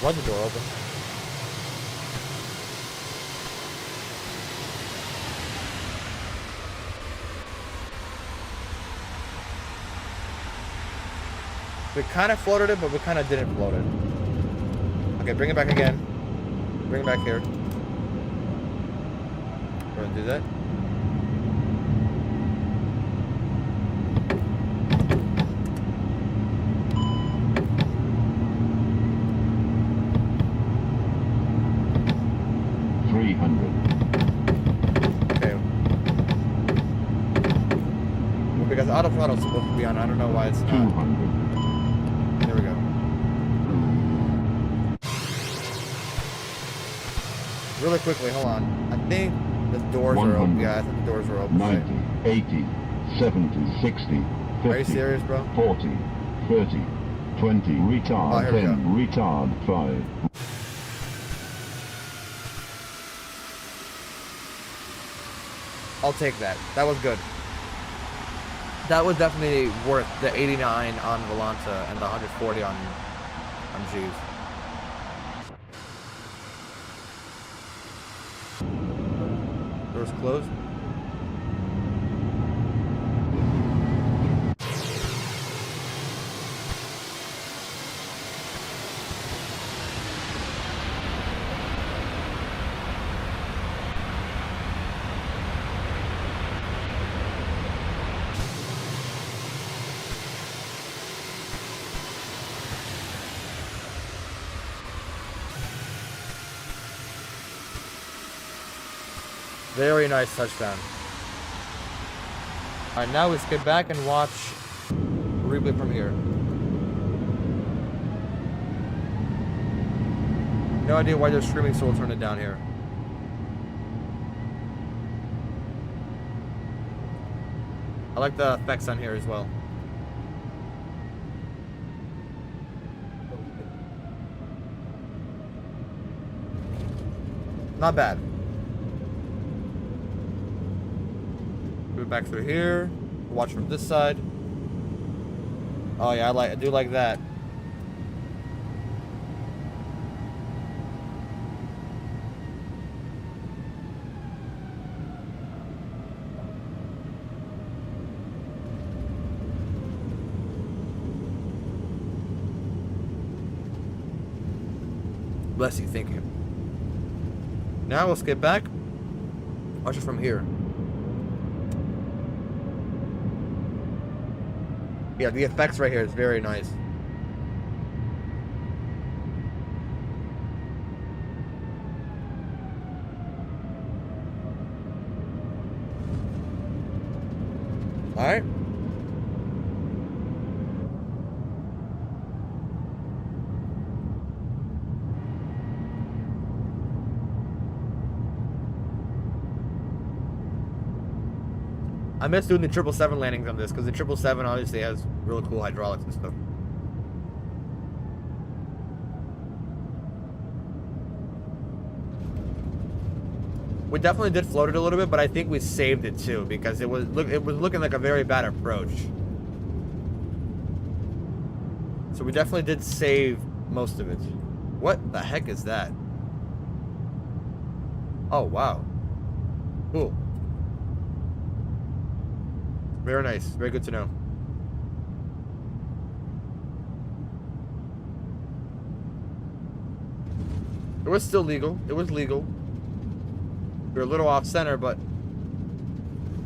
Why'd the door open? We kind of floated it, but we kind of didn't float it. Okay, bring it back again. Bring it back here. We're gonna do that. Okay. Well, because Aeroflot is supposed to be on, I don't know why it's not. 200. There we go. Really quickly, hold on. I think the doors are open. 100. Yeah, I think the doors are open. 90, 80, 70, 60, 50, Are you serious, bro? 40, 30, 20, retard, Oh, here we 10, retard, 5. I'll take that. That was good. That was definitely worth the 89 on Volanta and the 140 on G's. Doors closed. Very nice touchdown. Alright, now let's get back and watch replay from here. No idea why they're screaming, so we'll turn it down here. I like the effects on here as well. Not bad. Go back through here. Watch from this side. Oh yeah, I do like that. Bless you, thank you. Now let's get back. Watch it from here. Yeah, the effects right here is very nice. All right. I miss doing the 777 landings on this because the 777 obviously has really cool hydraulics and stuff. We definitely did float it a little bit, but I think we saved it too because it was looking like a very bad approach. So we definitely did save most of it. What the heck is that? Oh wow. Cool. Very nice. Very good to know. It was still legal. It was legal. We were a little off center, but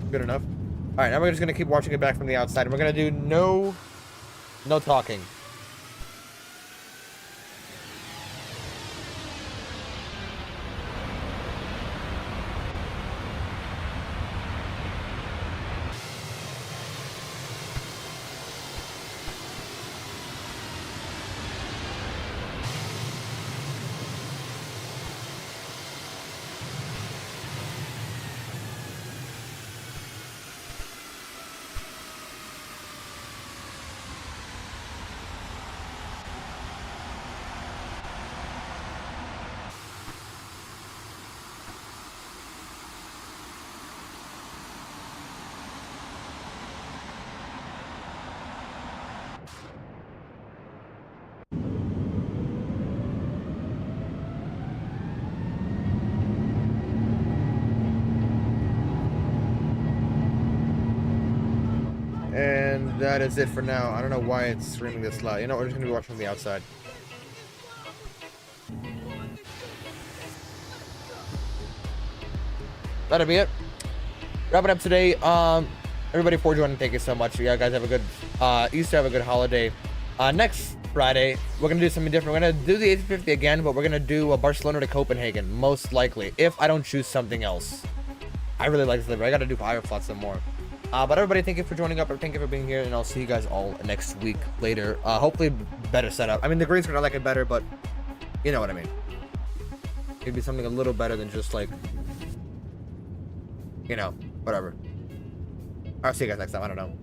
good enough. All right, now we're just gonna keep watching it back from the outside, and we're gonna do no talking. that is it for now. I don't know why it's screaming this loud. You know, we're just gonna be watching from the outside. That'll be it. Wrapping up today. Everybody for joining, thank you so much. Yeah, guys, have a good Easter, have a good holiday. Next Friday, we're gonna do something different. We're gonna do the A350 again, but we're gonna do Barcelona to Copenhagen, most likely, if I don't choose something else. I really like this delivery. I gotta do Aeroflot some more. But everybody, thank you for joining up. Thank you for being here, and I'll see you guys all next week later. Hopefully, better setup. I mean, the green screen I like it better, but you know what I mean. It'd be something a little better than just like, you know, whatever. I'll see you guys next time. I don't know.